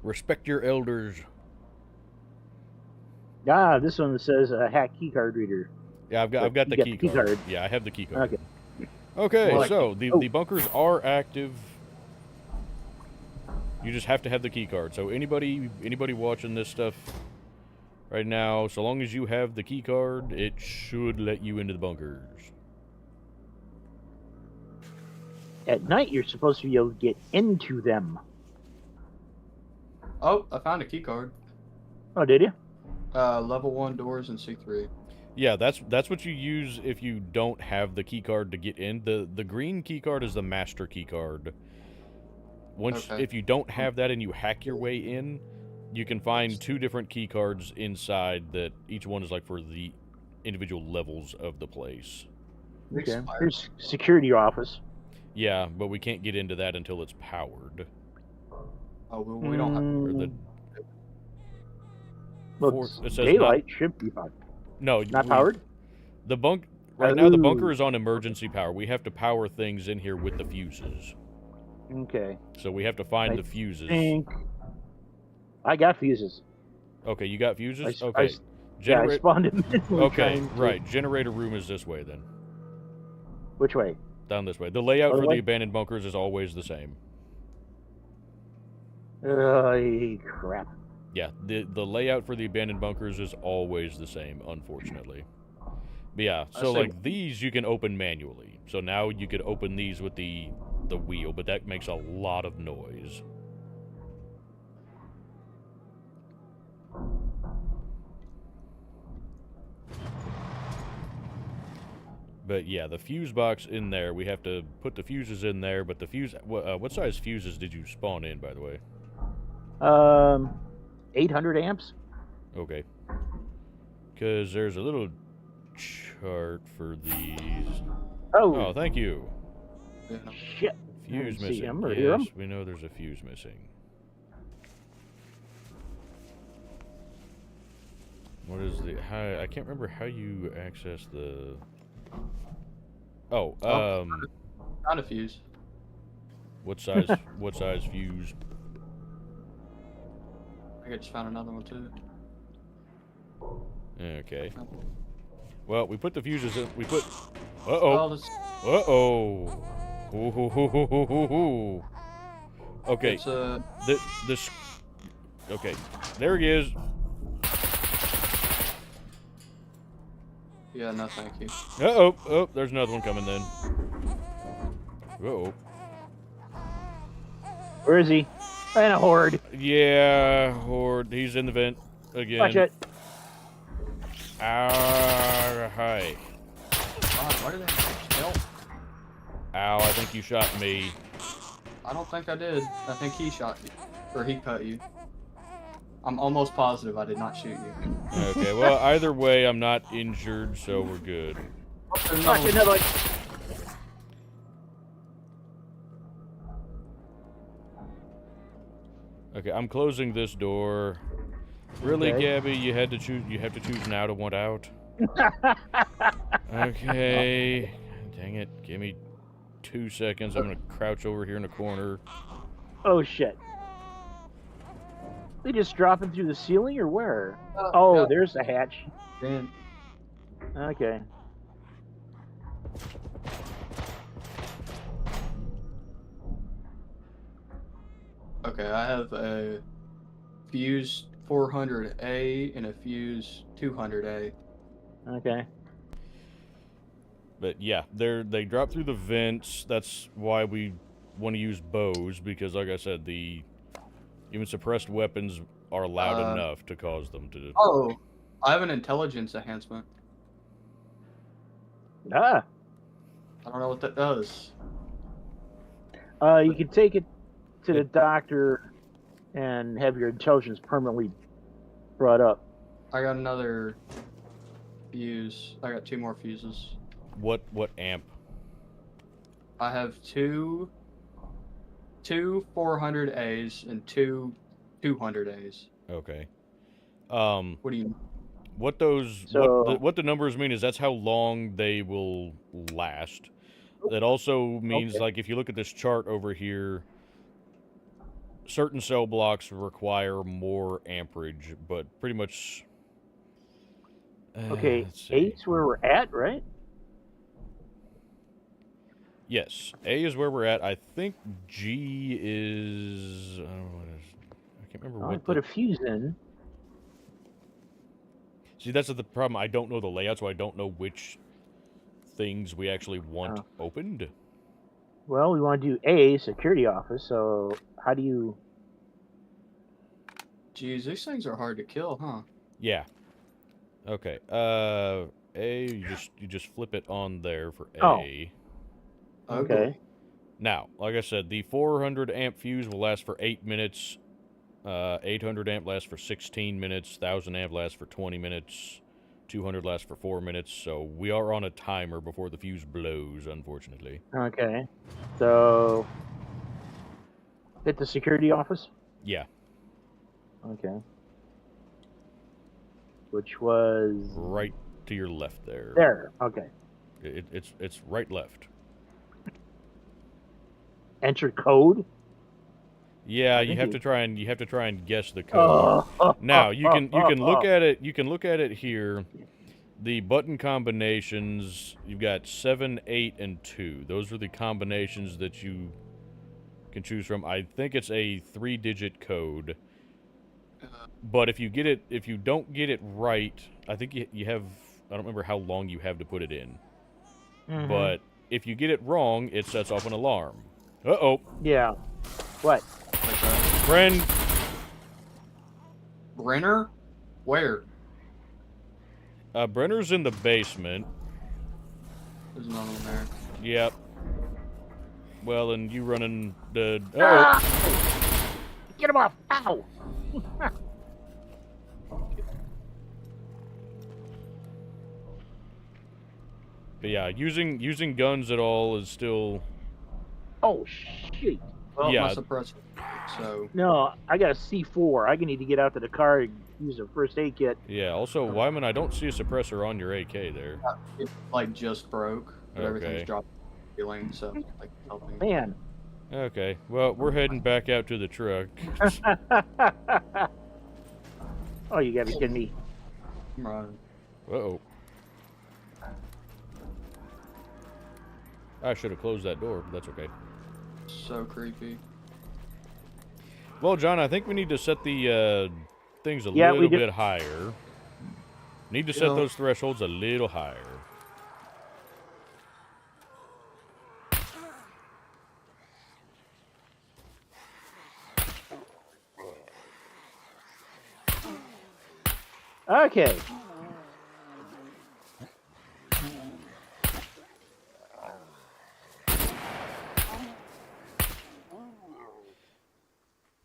Respect your elders. Ah, this one says a hack keycard reader. Yeah, I've got the key card. Yeah, I have the key card. Okay. Okay, Well, so the bunkers are active. You just have to have the key card. So anybody watching this stuff right now, so long as you have the key card, it should let you into the bunkers. At night, you're supposed to be able to get into them. Oh, I found a key card. Oh, did you? Level 1 doors in C3. Yeah, that's what you use if you don't have the key card to get in. The green key card is the master key card. If you don't have that and you hack your way in, you can find 2 different key cards inside that each one is like for the individual levels of the place. Okay. Here's security office. Yeah, but we can't get into that until it's powered. Oh, well, we don't have. Or the Well, it says daylight should be fine. No, not powered. The right now the bunker is on emergency power. We have to power things in here with the fuses. Okay. So we have to find the fuses. I got fuses. Okay, you got fuses? I spawned in. Okay, right. Generator room is this way then. Which way? Down this way. The layout for the abandoned bunkers is always the same. Crap. Yeah, the layout for the abandoned bunkers is always the same, unfortunately. But yeah, so like these you can open manually. So now you could open these with the wheel, but that makes a lot of noise. But yeah, the fuse box in there, we have to put the fuses in there, but the fuse, what size fuses did you spawn in, by the way? 800 amps. Okay. Because there's a little chart for these. Oh, thank you. Shit. Fuse missing. Yes, we know there's a fuse missing. What is I can't remember how you access the... Found a fuse. What size fuse? I just found another one too. Okay. Well, we put the fuses in. We put. Okay. This. Okay. There he is. Yeah, no, thank you. Oh, there's another one coming then. Where is he? And a horde. Yeah, horde. He's in the vent again. Watch it. Hi. God, why did they stealth? Ow, I think you shot me. I don't think I did. I think he shot you. Or he cut you. I'm almost positive I did not shoot you. Okay, well, either way, I'm not injured, so we're good. Fuck, another one. Okay, I'm closing this door. Really, Okay. Gabby, you have to choose now to want out. Okay. Dang it. Give me 2 seconds. I'm gonna crouch over here in the corner. Oh shit. They just dropping through the ceiling or where? Oh, yeah. there's the hatch. Man. Okay. Okay, I have a fuse 400A and a fuse 200A. Okay. But yeah, they drop through the vents. That's why we want to use bows, because like I said, even suppressed weapons are loud enough to cause them to... Oh, I have an intelligence enhancement. Ah. I don't know what that does. You can take it to the doctor and have your intelligence permanently brought up. I got another fuse. I got 2 more fuses. What amp? I have two 400As and 2 200As. Okay. What do you? What those So- what the numbers mean is that's how long they will last. That also means, Okay. like, if you look at this chart over here, certain cell blocks require more amperage, but pretty much. Okay, let's see. 8's where we're at, right? Yes, A is where we're at. I think G is. I don't know what it is. I can't remember I what. put a fuse in. See, that's the problem. I don't know the layout, so I don't know which things we actually want opened. Well, we want to do A, security office, so how do you... Geez, these things are hard to kill, huh? Yeah. Okay. A. You just flip it on there for A. Oh. Okay. Okay. Now, like I said, the 400 amp fuse will last for 8 minutes. 800 amp lasts for 16 minutes. 1000 amp lasts for 20 minutes. 200 lasts for 4 minutes. So we are on a timer before the fuse blows, unfortunately. Okay. So... hit the security office? Yeah. Okay. Which was... Right to your left there. there. Okay. It's right left. Enter code? Yeah, you have to try and guess the code. Oh. Now you can look at it. You can look at it here. The button combinations. You've got 7, 8, and 2. Those are the combinations that you can choose from. I think it's a 3-digit code. But if you don't get it right, I think you have. I don't remember how long you have to put it in. Mhm. But if you get it wrong, it sets off an alarm. Uh-oh. Yeah. What? Friend. Brenner? Where? Brenner's in the basement. There's none of them there. Yep. Well, and you running the... Ah! Get him off! Ow! But yeah, using guns at all is still... Oh, shit. Well, Yeah. my suppressor. So No, I got a C4. I need to get out to the car and use a first aid kit. Yeah, also, Wyman, I don't see a suppressor on your AK there. it like just broke, but Okay. everything's dropped feeling, so like helping. Man. Okay, well, we're heading back out to the truck. Oh, you gotta be kidding me. Right. Uh-oh. I should have closed that door, but that's okay. So creepy. Well, John, I think we need to set the things a Yeah, we little do. bit higher. Need to set Yeah. those thresholds a little higher. Okay.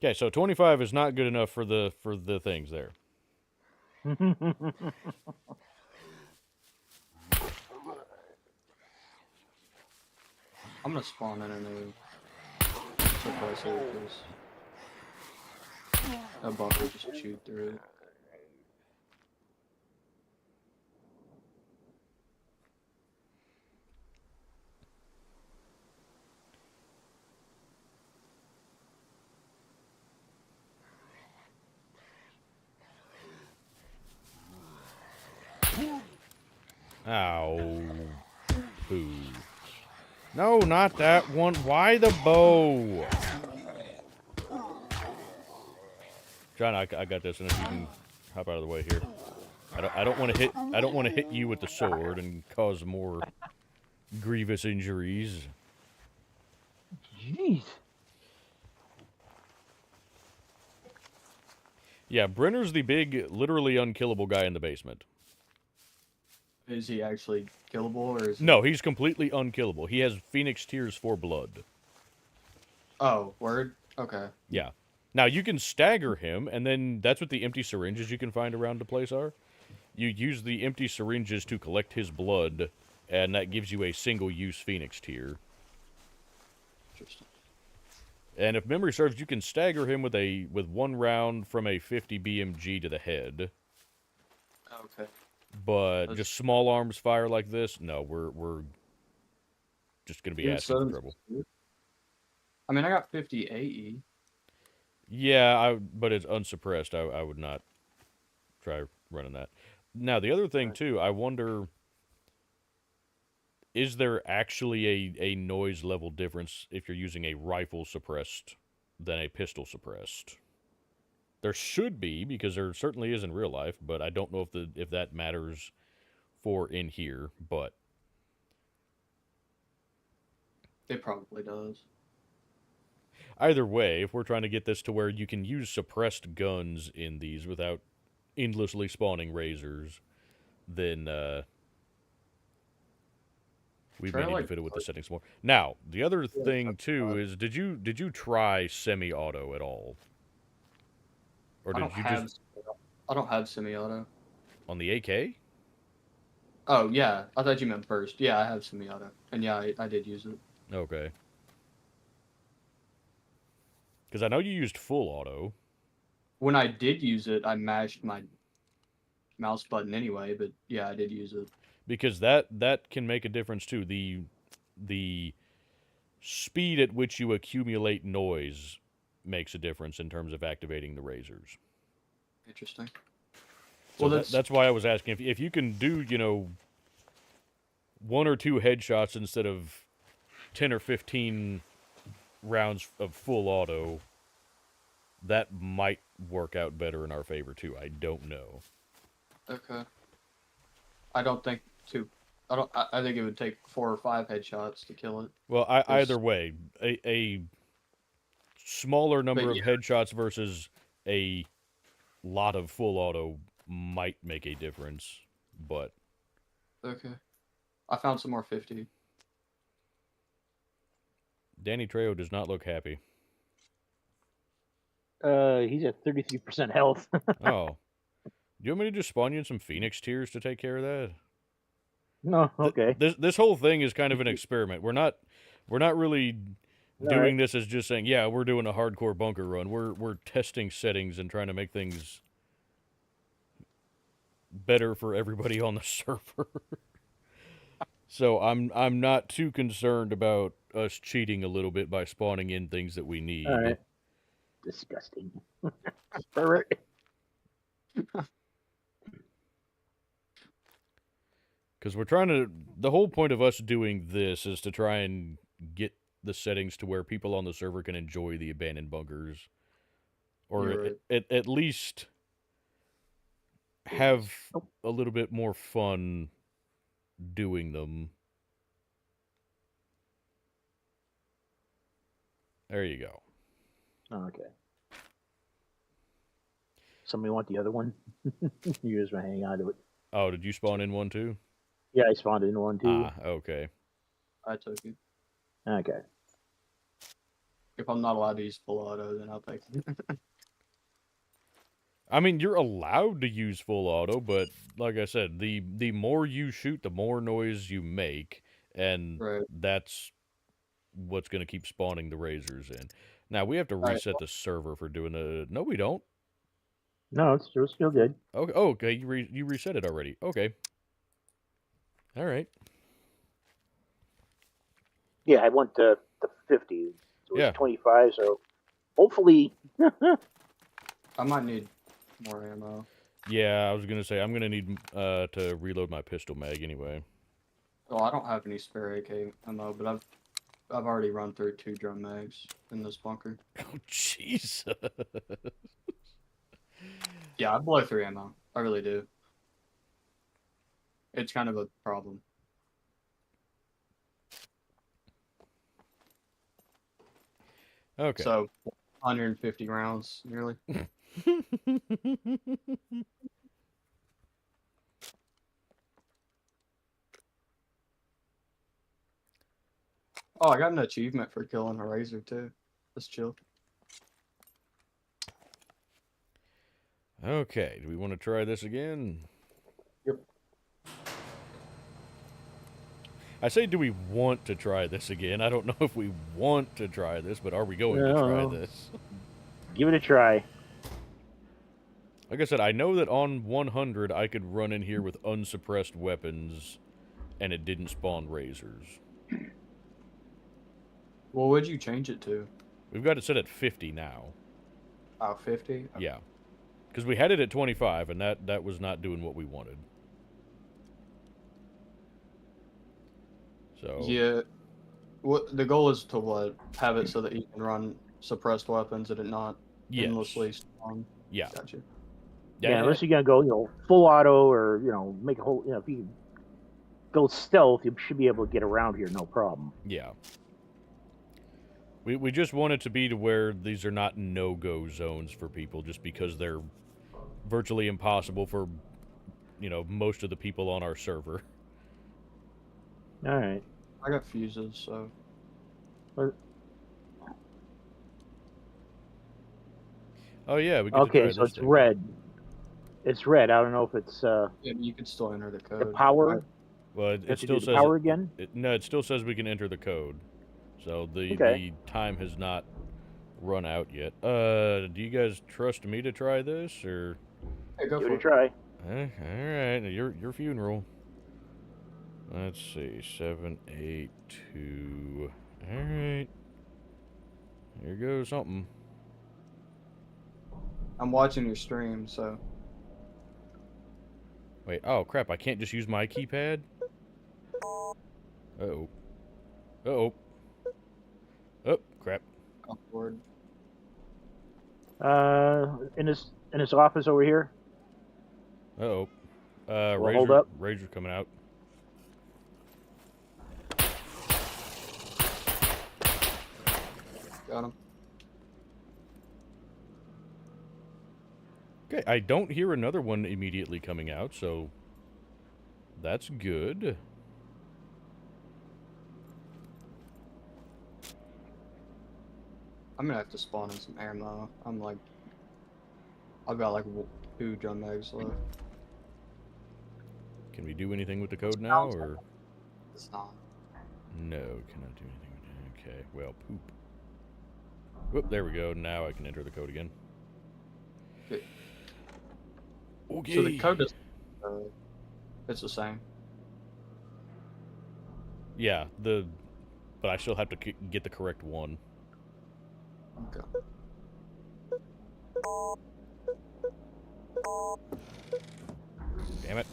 Okay, so 25 is not good enough for the things there. I'm gonna spawn in a new suppressor because that bunker just chewed through it. Ow. Boo. No, not that one. Why the bow? John, I got this, and if you can hop out of the way here. I don't want to hit you with the sword and cause more grievous injuries. Jeez. Yeah, Brenner's the big, literally unkillable guy in the basement. Is he actually killable, or is No, he's completely unkillable. He has Phoenix Tears for blood. Oh, word? Okay. Yeah. Now, you can stagger him, and then that's what the empty syringes you can find around the place are. You use the empty syringes to collect his blood, and that gives you a single-use Phoenix Tear. Interesting. And if memory serves, you can stagger him with one round from a 50 BMG to the head. Okay. But just small arms fire like this, no, we're just gonna be asking for trouble. I mean, I got 50 AE. Yeah, but it's unsuppressed. I would not try running that. Now, the other thing, too, I wonder, is there actually a noise level difference if you're using a rifle suppressed than a pistol suppressed? There should be, because there certainly is in real life, but I don't know if that matters for in here, but... It probably does. Either way, if we're trying to get this to where you can use suppressed guns in these without endlessly spawning razors, then we may need to fit it with the settings more. Now, the other thing too is, did you try semi-auto at all, or did you just? I don't have semi-auto On the AK. Oh yeah, I thought you meant first. Yeah, I have semi-auto, and yeah, I did use it. Okay. Because I know you used full auto. When I did use it, I mashed my mouse button anyway, but yeah, I did use it. Because that can make a difference too. The speed at which you accumulate noise makes a difference in terms of activating the razors. Interesting. So well, that's why I was asking if you can do, 1 or 2 headshots instead of 10 or 15 rounds of full auto, that might work out better in our favor too. I don't know. Okay. I don't think I think it would take 4 or 5 headshots to kill it. Well, either way, a smaller number of headshots versus a lot of full auto might make a difference, but... Okay. I found some more 50. Danny Trejo does not look happy. He's at 33% health. Oh. Do you want me to just spawn you in some Phoenix Tears to take care of that? No, okay. This whole thing is kind of an experiment. We're not really doing this as just saying, yeah, we're doing a hardcore bunker run. We're testing settings and trying to make things better for everybody on the server. So I'm not too concerned about us cheating a little bit by spawning in things that we need. All right. Disgusting. Pervert. Because we're trying to... The whole point of us doing this is to try and get the settings to where people on the server can enjoy the abandoned bunkers. Or at least have a little bit more fun doing them. There you go. Okay. Somebody want the other one? You just want to hang on to it. Oh, did you spawn in one too? Yeah, I spawned in one too. Ah, okay. I took it. Okay. If I'm not allowed to use full auto, then I'll take it. I mean, you're allowed to use full auto, but like I said, the more you shoot, the more noise you make, and Right. that's what's going to keep spawning the razors in. Now, we have to right. reset the server for doing the... No, we don't. No, it's still good. Okay, oh, okay, you reset it already. Okay. All right. Yeah, I went to 50. So Yeah. it's 25, so hopefully... I might need more ammo. Yeah, I was going to say, I'm going to need to reload my pistol mag anyway. Well, I don't have any spare AK ammo, but I've already run through 2 drum mags in this bunker. Oh, Jesus. Yeah, I blow through ammo. I really do. It's kind of a problem. Okay. So, 150 rounds, nearly. Oh, I got an achievement for killing a razor, too. That's chill. Okay, do we want to try this again? Yep. I say, do we want to try this again? I don't know if we want to try this, but are we going to try No. this? Give it a try. Like I said, I know that on 100 I could run in here with unsuppressed weapons, and it didn't spawn razors. Well, what'd you change it to? We've got it set at 50 now. Oh, 50? Yeah. Because we had it at 25, and that was not doing what we wanted. So... Yeah. What the goal is to what? Have it so that you can run suppressed weapons and it not Yes. endlessly spawn. Yeah. Gotcha. Yeah, unless you're gonna go, full auto or make a whole, if you go stealth, you should be able to get around here, no problem. Yeah. We just want it to be to where these are not no-go zones for people, just because they're virtually impossible for, most of the people on our server. All right. I got fuses, so. Oh yeah, we get Okay, to try so this it's thing. red. It's red. I don't know if it's Yeah, you can still enter the code. the power. Well, Have it to still do the says power again. No, it still says we can enter the code. So the Okay. time has not run out yet. Do you guys trust me to try this, or? Hey, go Give for it a try. All right, your funeral. Let's see, 782. All right, here goes something. I'm watching your stream, so. Wait, oh crap! I can't just use my keypad. Uh-oh. Uh-oh. Oh crap. I'm bored. In his office over here. Uh-oh. Well, hold up. Razor coming out. Got him. Okay, I don't hear another one immediately coming out, so that's good. I'm gonna have to spawn in some ammo. I've got like 2 drum mags left. Can we do anything with the code now, or? It's not. No, cannot do anything with it. Okay, well, poop. Whoop, there we go. Now I can enter the code again. Okay. Okay. So the code is. It's the same. Yeah, but I still have to get the correct one. Okay. Damn it.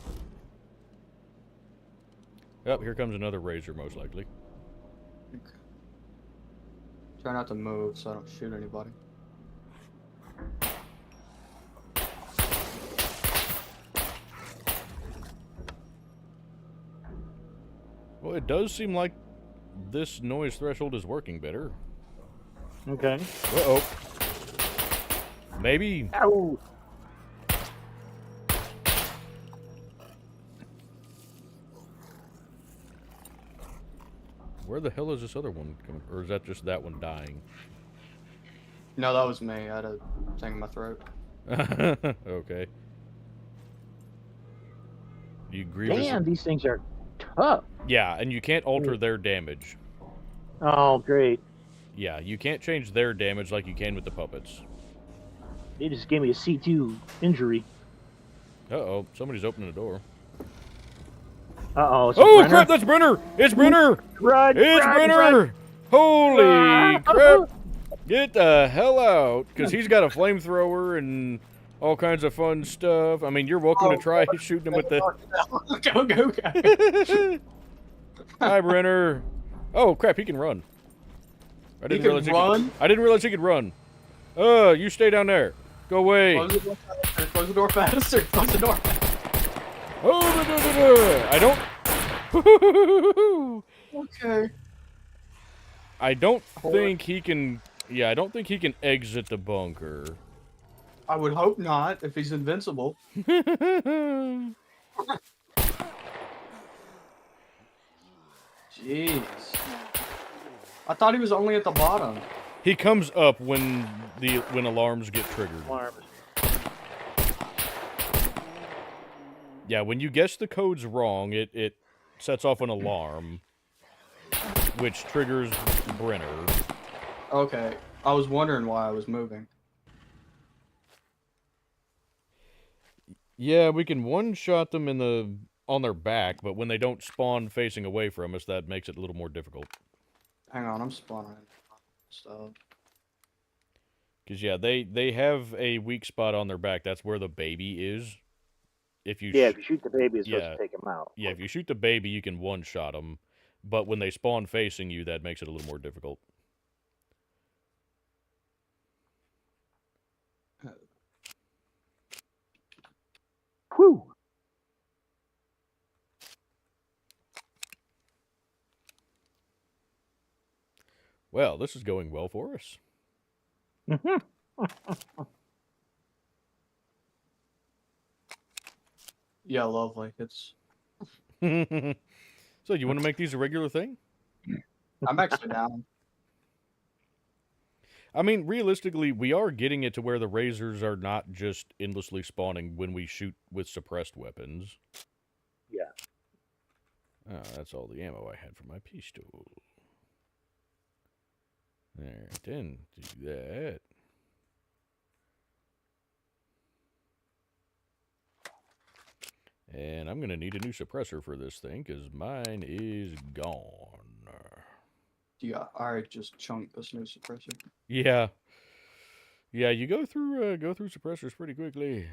Oh, here comes another razor, most likely. Okay. Try not to move so I don't shoot anybody. Well, it does seem like this noise threshold is working better. Okay. Uh-oh. Maybe... Ow! Where the hell is this other one coming? Or is that just that one dying? No, that was me. I had a thing in my throat. Okay. You grievous. Damn, these things are tough. Yeah, and you can't alter their damage. Oh, great. Yeah, you can't change their damage like you can with the puppets. They just gave me a C2 injury. Uh-oh, somebody's opening the door. Uh-oh. Oh, crap, that's Brenner! It's Brenner! Run! It's run, Brenner! run. Holy Ah! crap! Get the hell out, because he's got a flamethrower and all kinds of fun stuff. I mean, you're welcome to try shooting him with the... Go. Hi, Brenner. Oh, crap, he can run. I He can run? I didn't realize he could run. You stay down there. Go away. Close the door faster. Close the door faster. Oh, I don't... Okay. I don't think he can... Yeah, I don't think he can exit the bunker. I would hope not, if he's invincible. Jeez. I thought he was only at the bottom. He comes up when alarms get triggered. Yeah, when you guess the codes wrong, it sets off an alarm, which triggers Brenner. Okay. I was wondering why I was moving. Yeah, we can one-shot them on their back, but when they don't spawn facing away from us, that makes it a little more difficult. Hang on, I'm spawning stuff. Because, yeah, they have a weak spot on their back. That's where the baby is. If you if you shoot the baby, it's supposed yeah. to take him out. Yeah, if you shoot the baby, you can one-shot them. But when they spawn facing you, that makes it a little more difficult. Whew. Well, this is going well for us. Yeah, lovely. It's. So, you want to make these a regular thing? I'm actually down. I mean, realistically, we are getting it to where the razors are not just endlessly spawning when we shoot with suppressed weapons. Yeah. Oh, that's all the ammo I had for my pistol. There, didn't do that. And I'm going to need a new suppressor for this thing, because mine is gone. Yeah, I just chunked this new suppressor. Yeah. Yeah, you go through suppressors pretty quickly.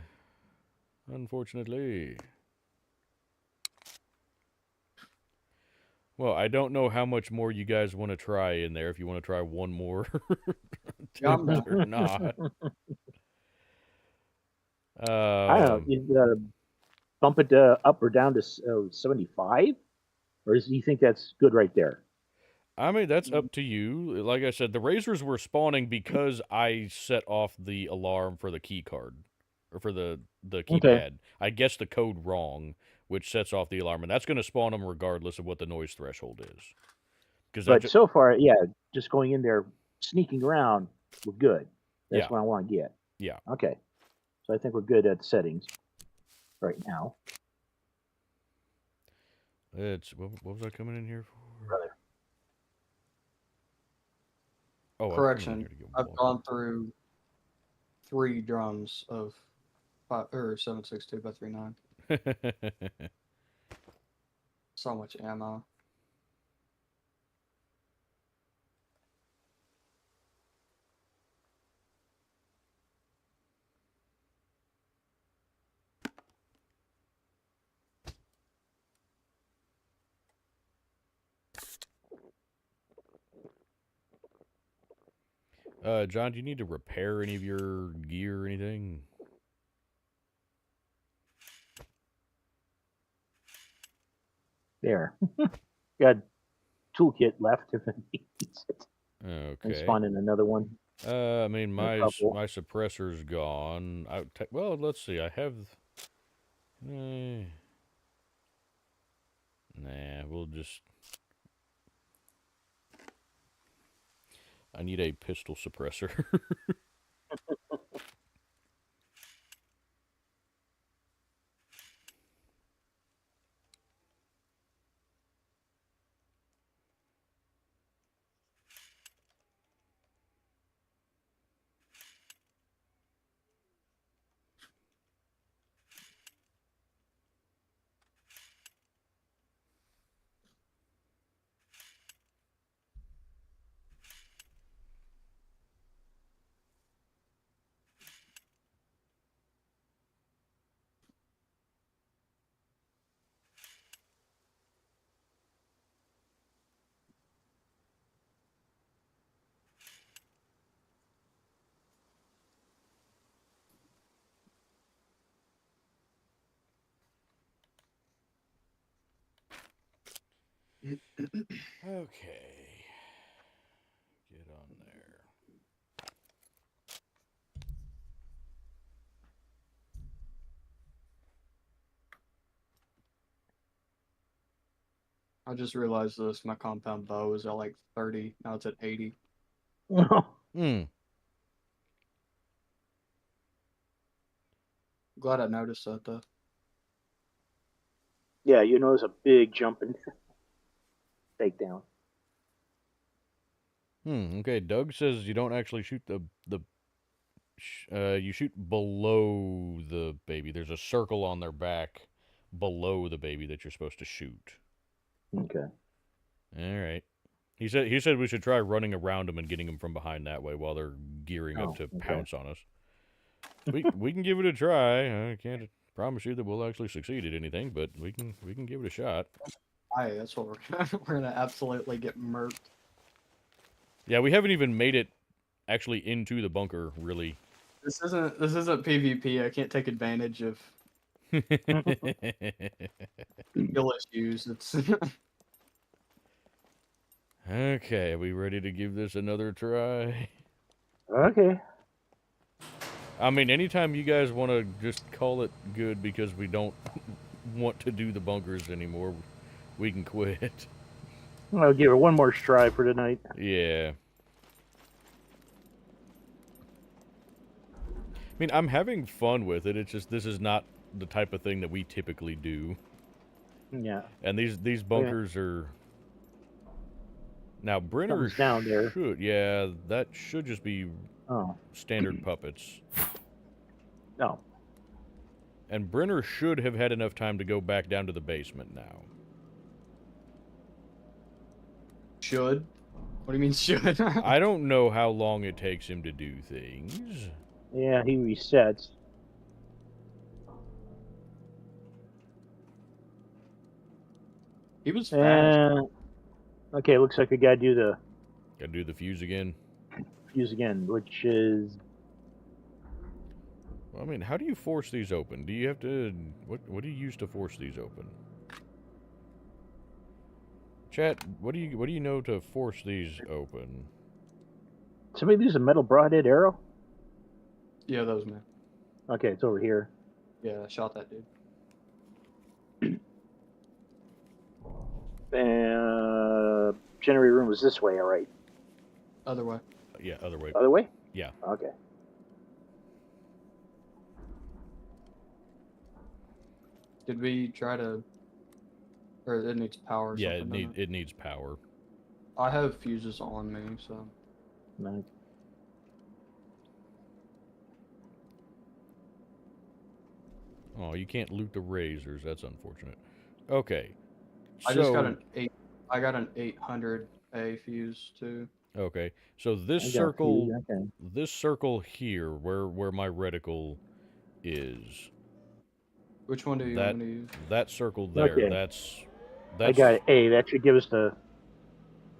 Unfortunately. Well, I don't know how much more you guys want to try in there, if you want to try one more or not. I don't know. You bump it up or down to 75? Or do you think that's good right there? I mean, that's up to you. Like I said, the razors were spawning because I set off the alarm for the key card. Or for the keypad. Okay. I guessed the code wrong, which sets off the alarm. And that's going to spawn them regardless of what the noise threshold is. But so far, yeah, just going in there, sneaking around, we're good. That's what I want to get. Yeah. Okay. So I think we're good at settings right now. What was I coming in here for? Brother. Oh, Correction. I've gone through 3 drums of 7.62 by 3.9. So much ammo. John, do you need to repair any of your gear or anything? There. Got toolkit left if it needs it. Okay. And spawn in another one. I mean, my suppressor's gone. Well, let's see. I have... Nah, we'll just... I need a pistol suppressor. Okay. Get on there. I just realized this. My compound bow is at like 30. Now it's at 80. Hmm. Glad I noticed that though. Yeah, you notice a big jump in takedown. Okay, Doug says you don't actually shoot you shoot below the baby. There's a circle on their back below the baby that you're supposed to shoot. Okay. All right. He said we should try running around them and getting them from behind that way while they're gearing up to pounce on us. We can give it a try. I can't promise you that we'll actually succeed at anything, but we can give it a shot. Aye, that's what we're gonna absolutely get murked. Yeah, we haven't even made it actually into the bunker, really. This isn't PvP. I can't take advantage of skill issues. It's Okay, are we ready to give this another try? Okay. I mean, anytime you guys want to just call it good because we don't want to do the bunkers anymore, we can quit. I'll give her one more try for tonight. Yeah. I mean, I'm having fun with it. It's just this is not the type of thing that we typically do. Yeah. And these bunkers are... Now, Brenner Something's down there. should... Yeah, that should just be Oh. standard puppets. No. And Brenner should have had enough time to go back down to the basement now. should. What do you mean should? I don't know how long it takes him to do things. Yeah, he resets. He was fast. Okay, looks like we gotta do the Gotta do the fuse again. fuse again, which is Well, I mean, how do you force these open? Do you have to... What do you use to force these open? Chat, what do you know to force these open? somebody use a metal broadhead arrow? Yeah, those man. Okay, it's over here. Yeah, I shot that dude. Generator room was this way, all right. Other way. Yeah, other way. Other way? Yeah. Okay. Did we try to? Or it needs power. Or Yeah, something, it needs power. I have fuses on me, so. Nice. Oh, you can't loot the razors. That's unfortunate. Okay. I just got an 8. I got an 800A fuse too. Okay, so this I got circle, fuse, okay. this circle here, where my reticle is, Which one do you that want me to use? that circle there, Okay. that's I got it. A. That should give us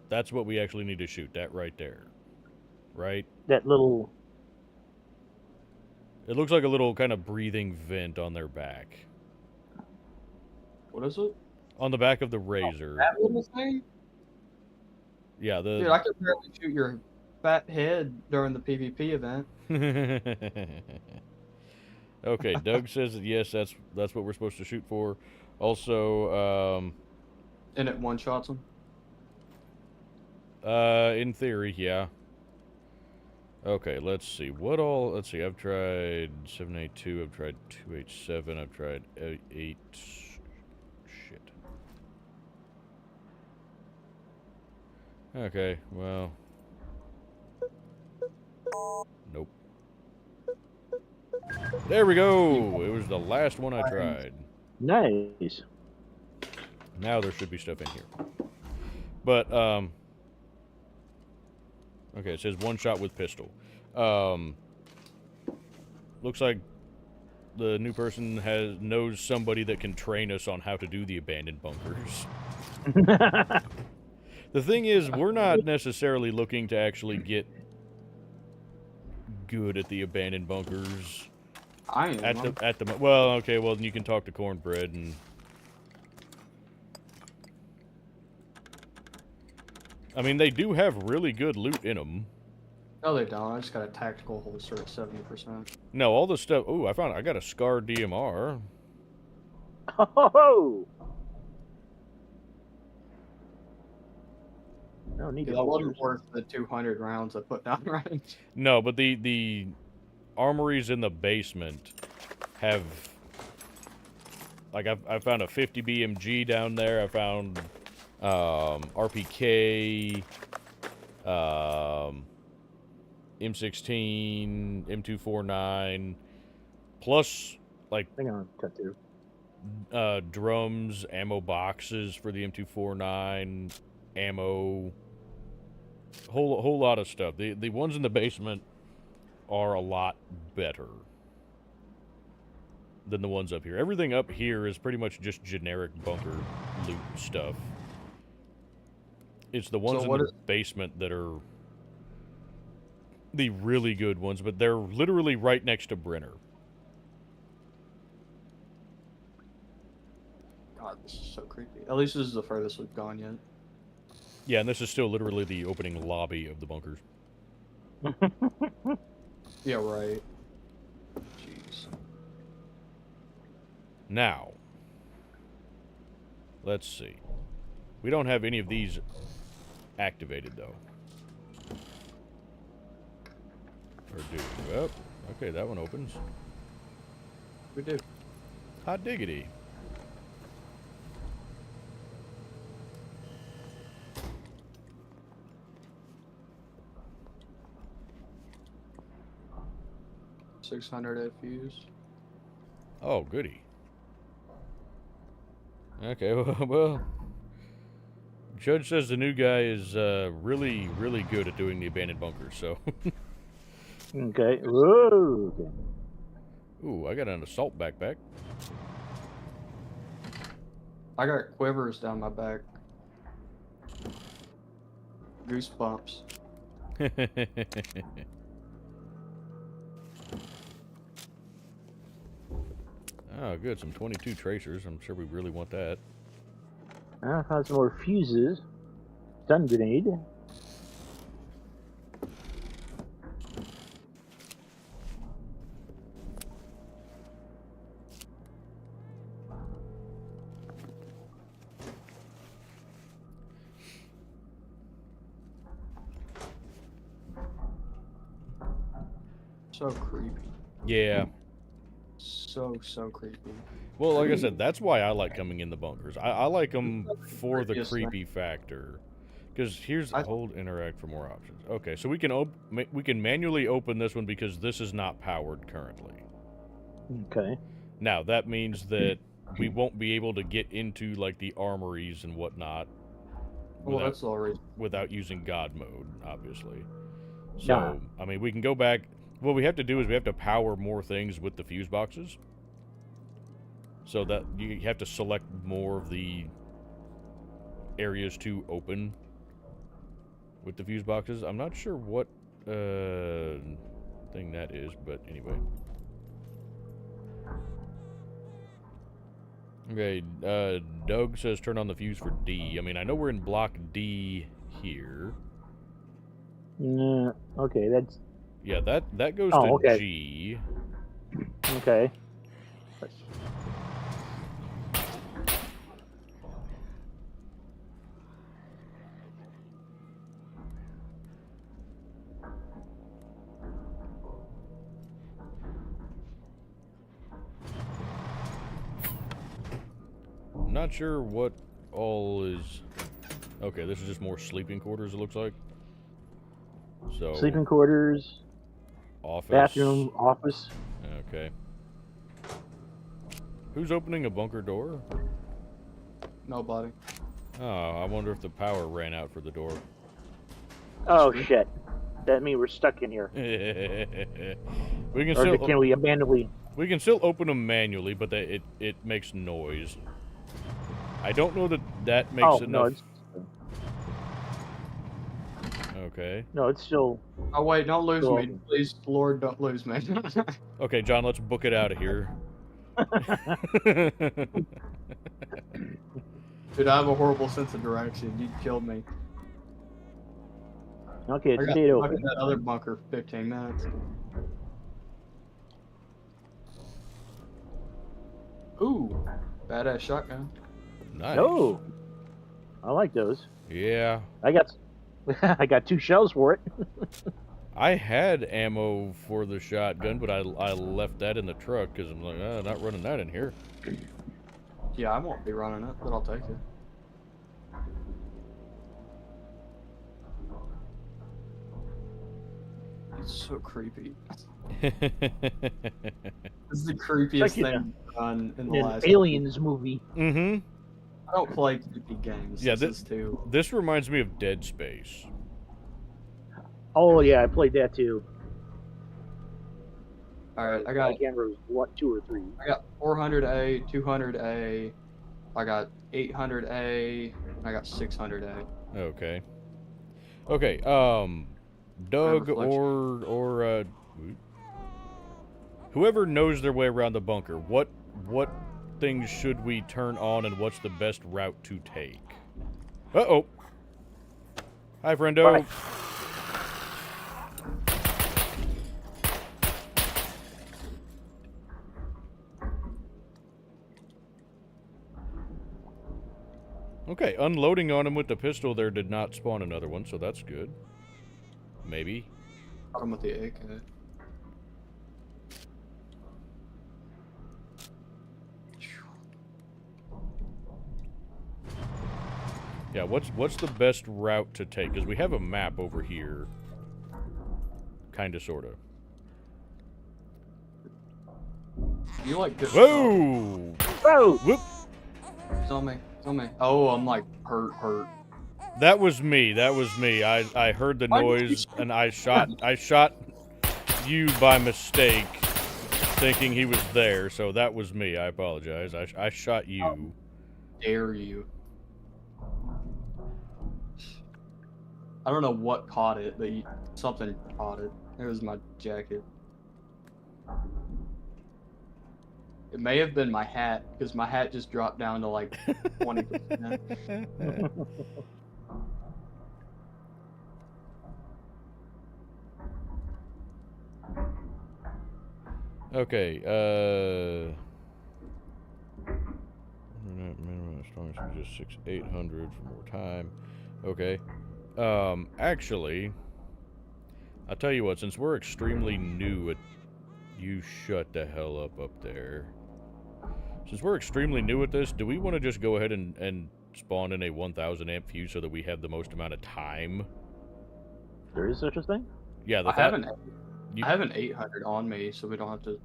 that's what we actually need to shoot. That right there, right? that little. It looks like a little kind of breathing vent on their back, What is it? on the back of the razor. That little thing? Yeah, Dude, I could barely shoot your fat head during the PvP event. Okay, Doug says that yes, that's what we're supposed to shoot for. Also, And it one-shots him? in theory, yeah. Okay, let's see. What all... Let's see. I've tried 782. I've tried 287. I've tried 8... Shit. Okay, well... Nope. There we go! It was the last one I tried. Nice. Now there should be stuff in here. But, okay, it says one shot with pistol. Looks like the new person knows somebody that can train us on how to do the abandoned bunkers. The thing is, we're not necessarily looking to actually get good at the abandoned bunkers. I am. Well, okay, well, then you can talk to Cornbread and... I mean, they do have really good loot in them. No, they don't. I just got a tactical holster at 70%. No, all the stuff... Ooh, I got a Scar DMR. Oh! No need Yeah, to that wasn't holsters. worth the 200 rounds I put down, right? No, but the armories in the basement have... Like, I found a 50 BMG down there. I found RPK, M16, M249, plus, like, Hang on, tattoo. drums, ammo boxes for the M249, ammo, whole lot of stuff. The ones in the basement are a lot better than the ones up here. Everything up here is pretty much just generic bunker loot stuff. It's the ones in the basement that are the really good ones, but they're literally right next to Brenner. God, this is so creepy. At least this is the furthest we've gone yet. Yeah, and this is still literally the opening lobby of the bunkers. Yeah, right. Jeez. Now, let's see. We don't have any of these activated, though. Or do we? Well, okay, that one opens. We do. Hot diggity. $600 FUs. Oh, goody. Okay, well, Judge says the new guy is really, really good at doing the abandoned bunkers, so... Okay. Whoa. Okay. Ooh, I got an assault backpack. I got quivers down my back. Goosebumps. Oh, good. Some 22 tracers. I'm sure we really want that. I found some more fuses. Stun grenade. So creepy. Yeah. So creepy. Well, like I said, that's why I like coming in the bunkers. I like them for the Yes, sir. creepy factor. Because here's hold interact for more options. Okay, so we can manually open this one because this is not powered currently. Okay. Now that means that we won't be able to get into like the armories and whatnot. Well, that's the reason. Without using God mode, obviously. So Yeah. I mean, we can go back. What we have to do is we have to power more things with the fuse boxes. So that you have to select more of the areas to open with the fuse boxes. I'm not sure what thing that is, but anyway. Okay, Doug says turn on the fuse for D. I mean, I know we're in block D here. Okay, that's... Yeah, that goes Oh, to okay. G. Okay. not sure what all is... Okay, this is just more sleeping quarters, it looks like. So... Sleeping quarters, Office. bathroom, office. Okay. Who's opening a bunker door? Nobody. Oh, I wonder if the power ran out for the door. Oh shit! That means we're stuck in here. We can Or still can we manually? we can still open them manually, but it makes noise. I don't know that makes Oh enough. no, it's Okay. no, it's still. Oh wait, don't lose Cool. me, please, Lord, don't lose me. Okay, John, let's book it out of here. Dude, I have a horrible sense of direction. You killed me. Okay, I it's got stayed stuck open. in that other bunker for 15 minutes. Ooh, badass shotgun. Nice. Oh, I like those. Yeah. I got, I got 2 shells for it. I had ammo for the shotgun, but I left that in the truck because I'm like, not running that in here. Yeah, I won't be running it, but I'll take it. It's so creepy. This is the creepiest Like thing done in the An last. Aliens movie. Mm-hmm. I don't play creepy games. Yeah, this is too. This reminds me of Dead Space. Oh yeah, I played that too. All right, I I got can't remember what 2 or 3. 400A, 200A, I got 800A, and I got 600A. Okay. Okay. Doug Reflection. or whoever knows their way around the bunker, what things should we turn on and what's the best route to take? Uh-oh. Hi, friendo. Bye. Okay, unloading on him with the pistol there did not spawn another one, so that's good. Maybe. Got him with the AK. Yeah, what's the best route to take? Because we have a map over here. Kinda, sorta. You like this? Whoa! Oh, Whoop! It's on me. It's on me. Oh, I'm like hurt. That was me. That was me. I heard the Why did you noise and I shot you by mistake, thinking he was there. So that was me. I apologize. I shot you. Dare you? I don't know what caught it, but something caught it. It was my jacket. It may have been my hat, because my hat just dropped down to like 20%. Okay. Minimum strong just 800 for more time. Okay. Actually, I'll tell you what. Since we're extremely new at, you shut the hell up there. Since we're extremely new at this, do we want to just go ahead and spawn in a 1,000 amp fuse so that we have the most amount of time? there is such a thing? Yeah, I have an 800 on me, so we don't have to.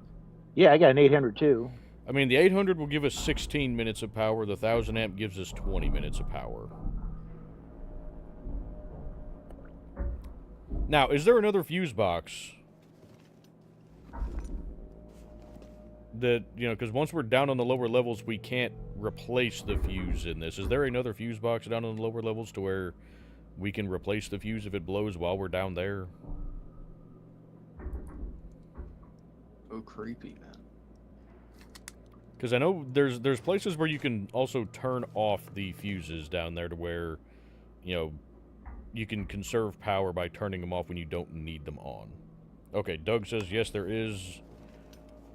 Yeah, I got an 800 too. I mean, the 800 will give us 16 minutes of power. The 1,000 amp gives us 20 minutes of power. Now, is there another fuse box? That, you know, because once we're down on the lower levels, we can't replace the fuse in this. Is there another fuse box down on the lower levels to where we can replace the fuse if it blows while we're down there? Oh, creepy, man. Because I know there's places where you can also turn off the fuses down there to where, you know, you can conserve power by turning them off when you don't need them on. Okay, Doug says yes, there is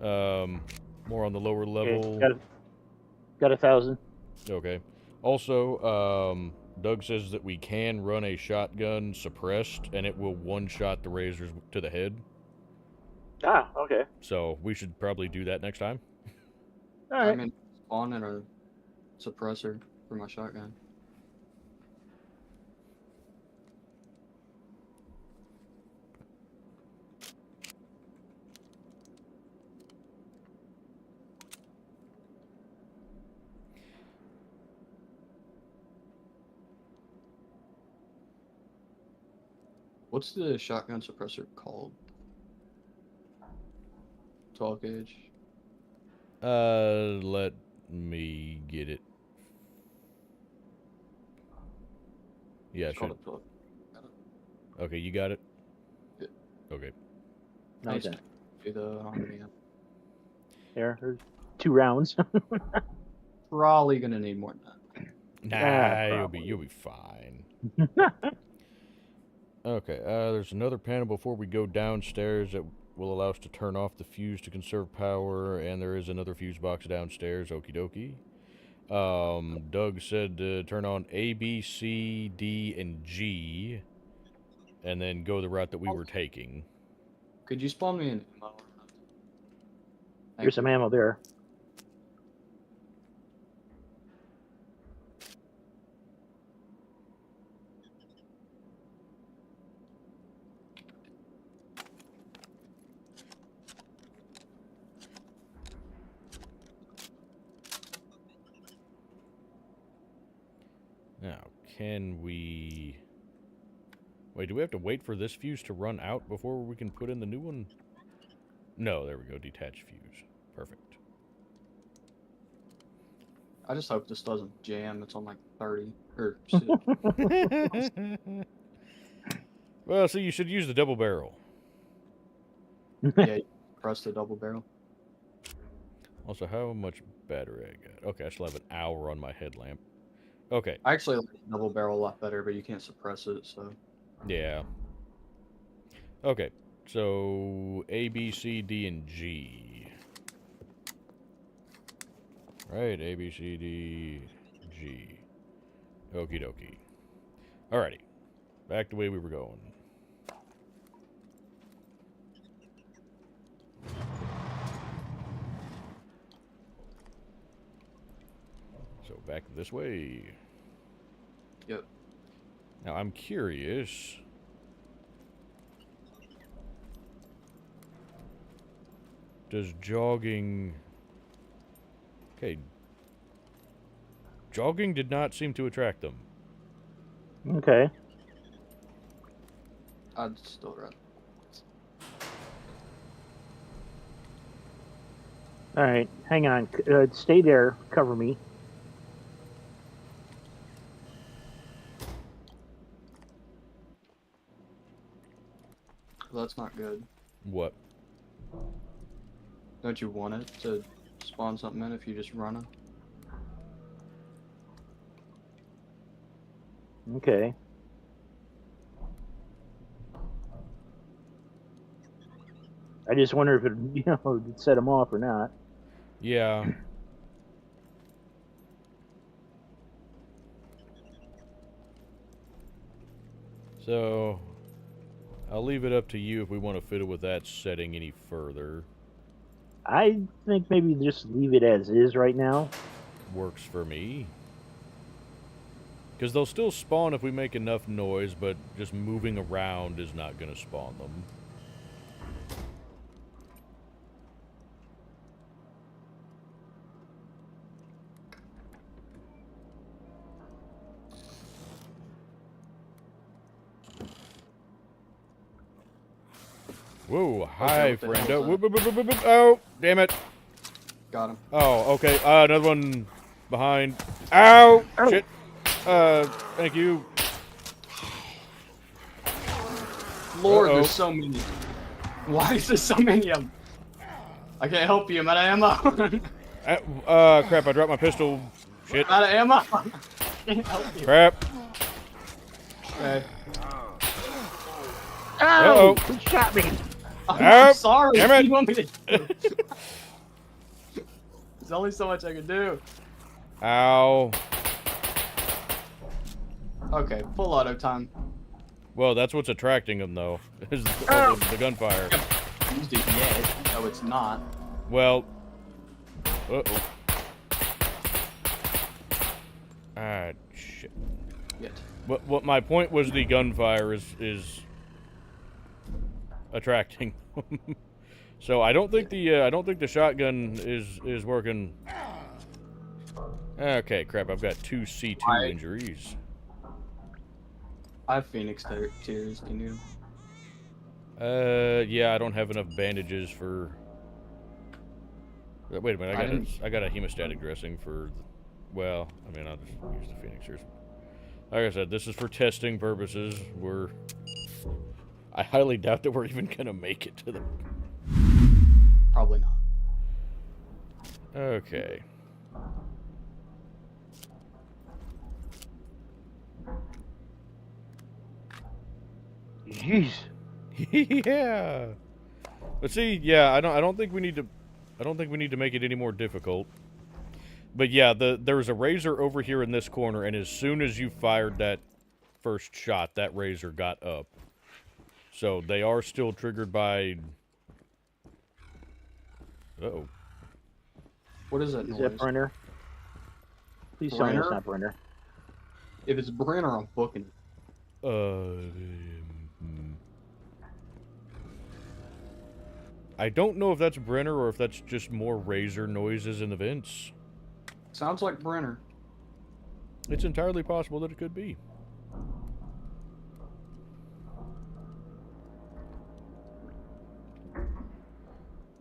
more on the lower level. Okay, got 1,000. Okay. Also, Doug says that we can run a shotgun suppressed, and it will one-shot the razors to the head. Ah, okay. So we should probably do that next time. All right. I'm in spawn in a suppressor for my shotgun. What's the shotgun suppressor called? 12 gauge. Let me get it. Yeah, It's sure. called a 12. Okay, you got it? Yeah. Okay. Nice. Okay. Do the There's 2 rounds. Probably gonna need more than that. Nah, probably. you'll be fine. Okay, there's another panel before we go downstairs that will allow us to turn off the fuse to conserve power, and there is another fuse box downstairs. Okie dokie. Doug said to turn on A, B, C, D, and G, and then go the route that we were taking. Could you spawn me an ammo? Here's some ammo there. Now, can we... Wait, do we have to wait for this fuse to run out before we can put in the new one? No, there we go. Detach fuse. Perfect. I just hope this doesn't jam. It's on like 30 or 6. Well, so you should use the double barrel. Yeah, you press the double barrel. Also, how much battery I got? Okay, I still have an hour on my headlamp. Okay. I actually like the double barrel a lot better, but you can't suppress it, so. Yeah. Okay, so A, B, C, D, and G. Right, A, B, C, D, G. Okie dokie. Alrighty. Back the way we were going. So back this way. Yep. Now I'm curious. Does jogging... Okay. Jogging did not seem to attract them. Okay. I'd still run. All right. Hang on. Stay there. Cover me. Well, that's not good. What? Don't you want it to spawn something in if you just run it? Okay. I just wonder if it, it'd set them off or not. Yeah. So, I'll leave it up to you if we want to fiddle with that setting any further. I think maybe just leave it as is right now. Works for me. Because they'll still spawn if we make enough noise, but just moving around is not going to spawn them. Whoa, hi, what the hell friendo. is Whoop, whoop, whoop, whoop, whoop. Oh, damn it. Got him. Oh, okay. Another one behind. Ow! Oh. Shit. Thank you. Lord, Uh-oh. there's so many. Why is there so many of them? I can't help you. I'm out of ammo. Crap, I dropped my pistol. Shit. Out of ammo. Can't help you. Crap. Okay. Oh! Uh-oh. Who shot me? I'm sorry. Damn What it. do you want me to do? There's only so much I can do. Ow. Okay, full auto time. Well, that's what's attracting them, though, is the gunfire. Used it yet. No, it's not. Well. Uh-oh. Ah, shit. Yet. What my point was, the gunfire is attracting. So I don't think the shotgun is working. Okay, crap. I've got 2 C2 injuries. I have Phoenix tears. Can you? Yeah, I don't have enough bandages for. Wait a minute, I got a hemostatic dressing for. Well, I mean, I'll just use the Phoenix tears. Like I said, this is for testing purposes. I highly doubt that we're even gonna make it to the. Probably not. Okay. Jeez. Yeah. But see, yeah, I don't think we need to make it any more difficult. But yeah, there's a razor over here in this corner, and as soon as you fired that first shot, that razor got up. So they are still triggered by. Uh-oh. What is that Is noise? that Brenner? Please tell me it's not Brenner. If it's Brenner, I'm booking it. I don't know if that's Brenner or if that's just more razor noises in the vents. Sounds like Brenner. It's entirely possible that it could be.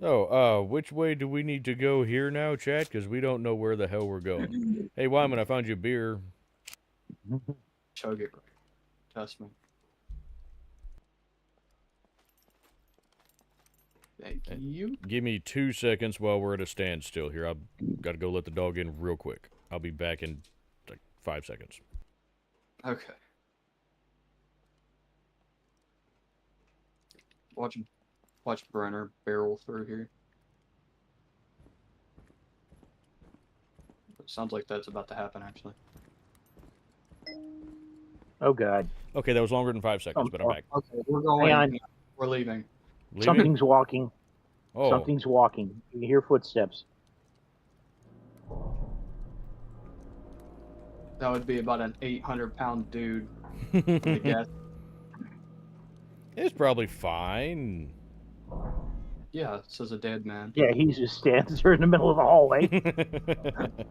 Oh, which way do we need to go here now, chat? Because we don't know where the hell we're going. Hey, Wyman, I found you a beer. Chug it. Trust me. Thank you. Give me 2 seconds while we're at a standstill here. I've got to go let the dog in real quick. I'll be back in like 5 seconds. Okay. Watch Brenner barrel through here. It sounds like that's about to happen, actually. Oh God. Okay, that was longer than 5 seconds, but I'm back. Okay, we're going. Hang on. We're leaving. Leaving? Something's walking. Oh. Something's walking. You can hear footsteps. That would be about an 800-pound dude. I guess. It's probably fine. Yeah, it says a dead man. Yeah, he just stands there in the middle of the hallway.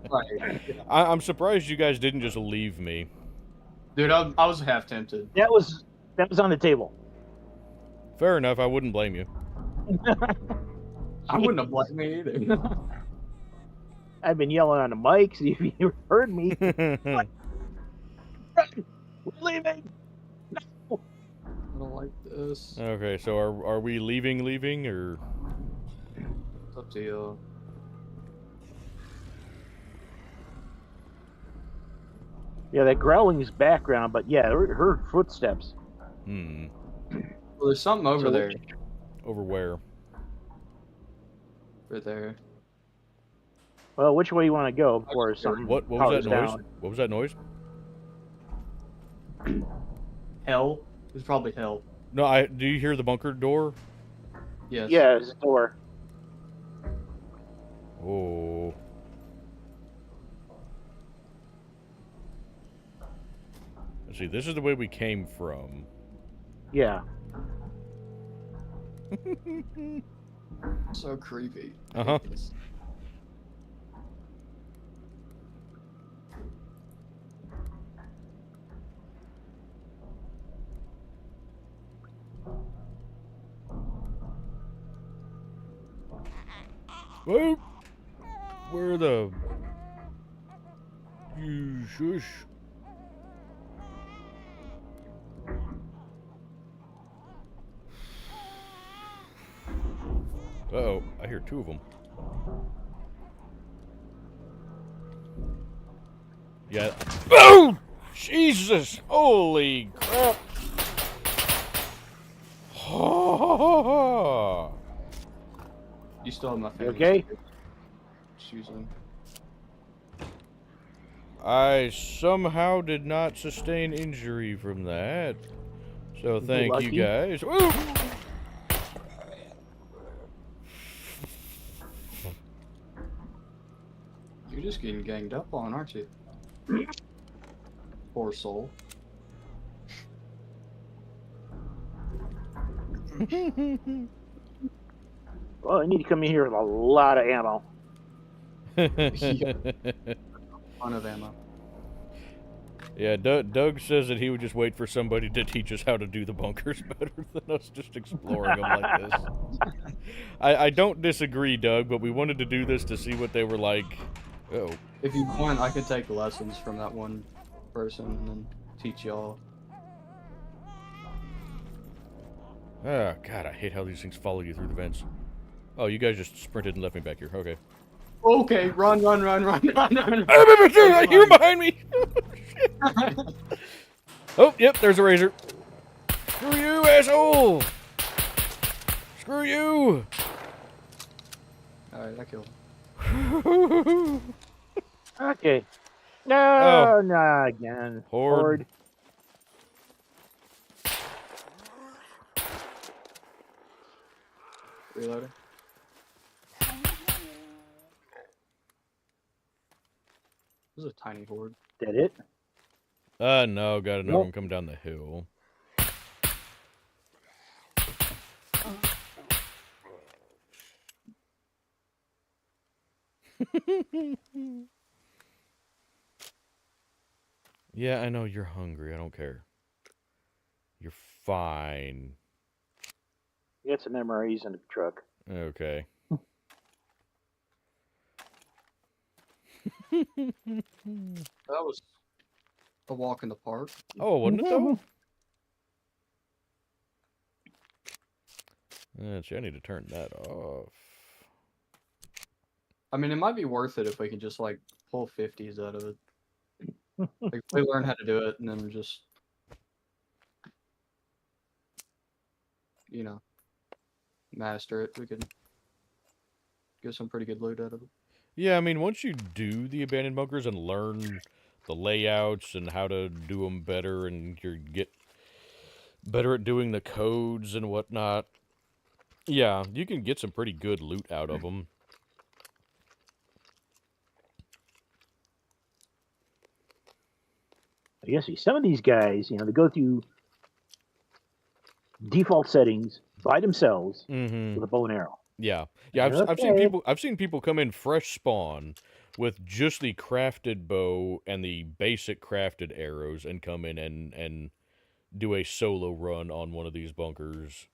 Right. I'm surprised you guys didn't just leave me. Dude, I was half tempted. That was on the table. Fair enough, I wouldn't blame you. I wouldn't have blamed me either. I've been yelling on the mic, so you heard me. We're leaving. No. I don't like this. Okay, so are we leaving, or? It's up to you. Yeah, that growling is background, but yeah, her footsteps. Well, there's something over there. Over where? Right there. Well, which way you want to go before something What was powers that noise? down? What was that noise? Hell? It's probably hell. No, do you hear the bunker door? Yes. Yeah, it's a door. Oh. Let's see, this is the way we came from. Yeah. So creepy. Uh-huh. Whoa! Where the... You shush. Uh-oh, I hear 2 of them. Yeah. Oh! Jesus! Holy crap! You still have my You family. okay? Usually. I somehow did not sustain injury from that. So thank you lucky? guys. Woo! You're just getting ganged up on, aren't you? Poor soul. Well, I need to come in here with a lot of ammo. Ton of ammo. Yeah, Doug says that he would just wait for somebody to teach us how to do the bunkers better than us just exploring them like this. I don't disagree, Doug, but we wanted to do this to see what they were like. Oh. If you want, I could take lessons from that one person and then teach y'all. Oh, God, I hate how these things follow you through the vents. Oh, you guys just sprinted and left me back here. Okay. Okay, run. I hear him behind me! Oh, yep, there's a razor. Screw you, asshole! Screw you! Alright, I killed him. Okay. No, not again. Horde. Reloading. This is a tiny horde. That it? No, got another one come down the hill. Yeah, I know you're hungry. I don't care. You're fine. You got some MREs in the truck. Okay. That was a walk in the park. Oh, wasn't it though? Gee, I need to turn that off. I mean, it might be worth it if we can just, like, pull 50s out of it. Like, if we learn how to do it and then just, you know, master it, we can get some pretty good loot out of it. Yeah, I mean, once you do the abandoned bunkers and learn the layouts and how to do them better, and you get better at doing the codes and whatnot, yeah, you can get some pretty good loot out of them. I guess some of these guys, you know, they go through default settings by themselves with a bow and arrow. Yeah, yeah. I've seen people come in fresh spawn with just the crafted bow and the basic crafted arrows, and come in and do a solo run on one of these bunkers.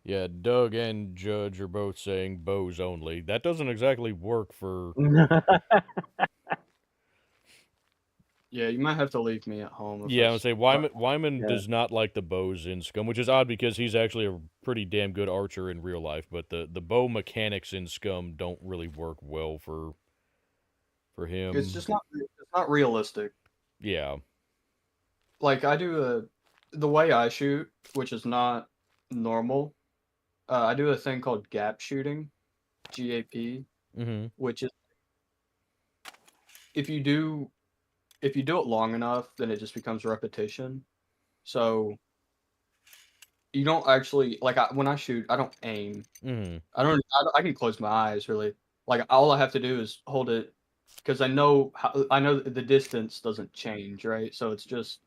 Yeah, Doug and Judge are both saying bows only. That doesn't exactly work for... Yeah, you might have to leave me at home. Yeah, I would say Wyman does not like the bows in SCUM, which is odd because he's actually a pretty damn good archer in real life, but the bow mechanics in SCUM don't really work well for him. It's just not realistic. Yeah. Like, I do the way I shoot, which is not normal, I do a thing called gap shooting, GAP, which is, if you do it long enough, then it just becomes repetition. So you don't actually, like, when I shoot, I don't aim. I can close my eyes, really. Like, all I have to do is hold it, because I know the distance doesn't change, right? So it's just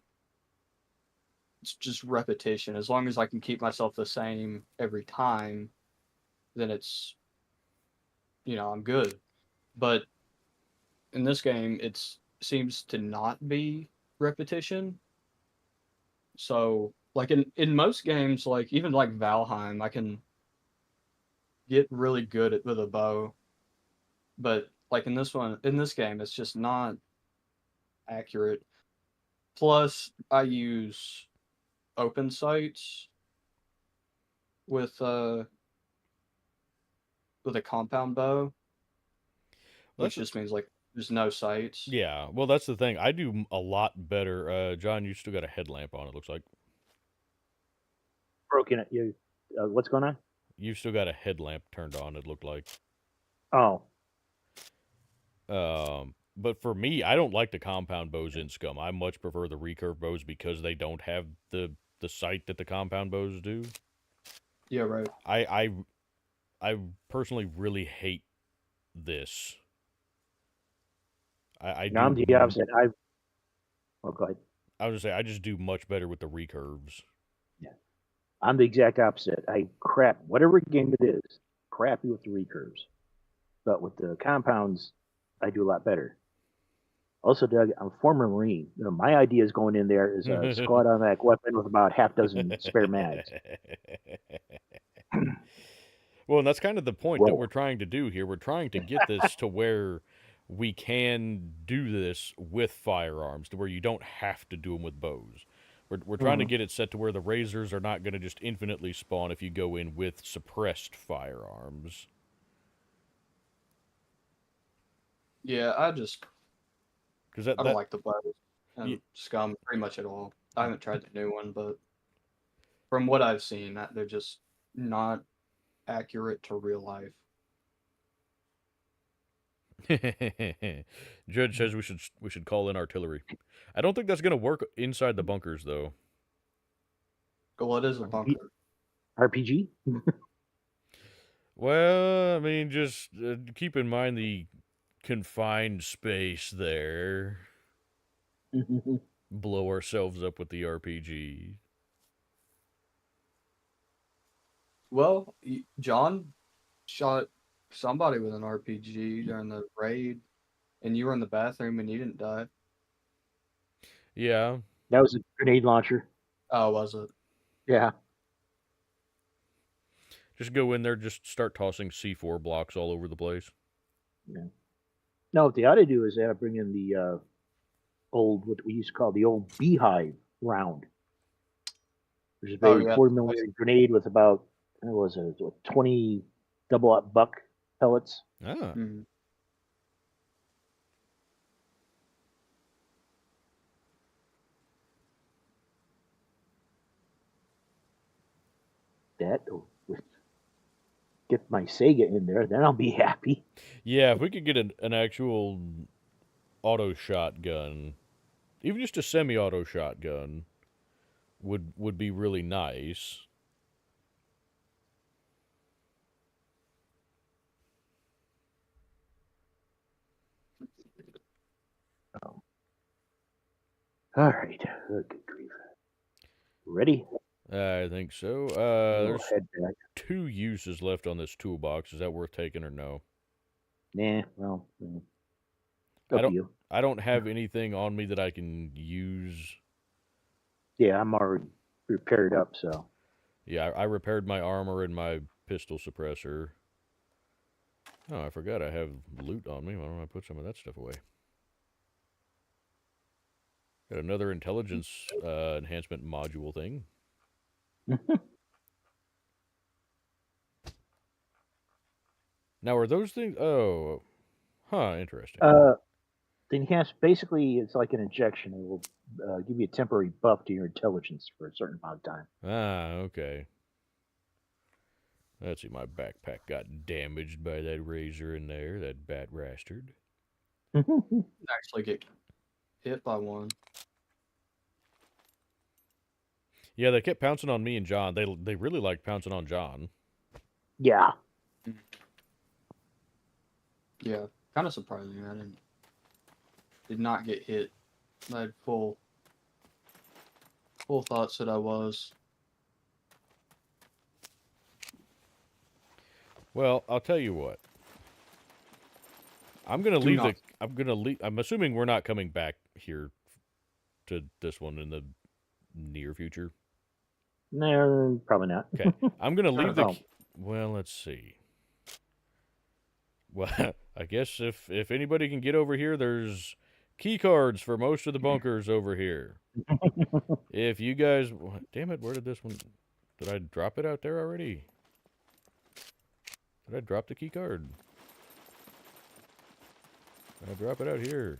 repetition. As long as I can keep myself the same every time, then it's, I'm good. But in this game, it seems to not be repetition. So, like, in most games, like, even like Valheim, I can get really good with a bow. But, like, in this game, it's just not accurate. Plus, I use open sights with a compound bow, which just means, like, there's no sights. Yeah, well, that's the thing. I do a lot better. John, you still got a headlamp on, it looks like. Broken at you. What's going on? You've still got a headlamp turned on, it looked like. Oh. But for me, I don't like the compound bows in SCUM. I much prefer the recurve bows because they don't have the sight that the compound bows do. Yeah, right. I personally really hate this. I Now I'm do. the opposite. Oh, go ahead. I would say I just do much better with the recurves. Yeah. I'm the exact opposite. I crap whatever game it is, crappy with the recurves. But with the compounds, I do a lot better. Also, Doug, I'm a former Marine. My idea is going in there is a squad automatic weapon with about half dozen spare mags. Well, and that's kind of the point that Whoa. we're trying to do here. We're trying to get this to where we can do this with firearms, to where you don't have to do them with bows. We're trying to get it set to where the razors are not going to just infinitely spawn if you go in with suppressed firearms. Yeah, Because I don't like the bows and Ye- SCUM pretty much at all. I haven't tried the new one, but from what I've seen, that they're just not accurate to real life. Judge says we should call in artillery. I don't think that's going to work inside the bunkers, though. Well, it is a bunker. RPG? Well, I mean, just keep in mind the confined space there. Blow ourselves up with the RPG. Well, John shot somebody with an RPG during the raid, and you were in the bathroom and you didn't die. Yeah. That was a grenade launcher. Oh, was it? Yeah. Just go in there, just start tossing C4 blocks all over the place. Yeah. No, what they ought to do is they ought to bring in the old, what we used to call the old beehive round, which is Oh, a yeah. 40mm grenade with about, what was it, 20 double-up buck pellets. Ah. Mhm. That would get my Sega in there, then I'll be happy. Yeah, if we could get an actual auto shotgun, even just a semi-auto shotgun, would be really nice. All right. Oh, good grief. Ready? I think so. We'll There's head back. 2 uses left on this toolbox. Is that worth taking or no? Nah, well, up to you. I don't have anything on me that I can use. Yeah, I'm already repaired up, so. Yeah, I repaired my armor and my pistol suppressor. Oh, I forgot I have loot on me. Why don't I put some of that stuff away? Got another intelligence enhancement module thing. Now, are those things... Oh. Huh, interesting. The enhanced, basically, it's like an injection. It will give you a temporary buff to your intelligence for a certain amount of time. Ah, okay. Let's see, my backpack got damaged by that razor in there, that bat bastard. Actually get hit by one. Yeah, they kept pouncing on me and John. They really liked pouncing on John. Yeah. Yeah, kind of surprising. I did not get hit. I had full thoughts that I was. Well, I'll tell you what. I'm gonna leave the. I'm gonna leave. I'm assuming we're not coming back here to this one in the near future. No, probably not. Okay, I'm gonna leave the. Oh. Well, let's see. Well, I guess if anybody can get over here, there's key cards for most of the bunkers over here. If you guys, damn it, where did this one? Did I drop it out there already? Did I drop the key card? Did I drop it out here?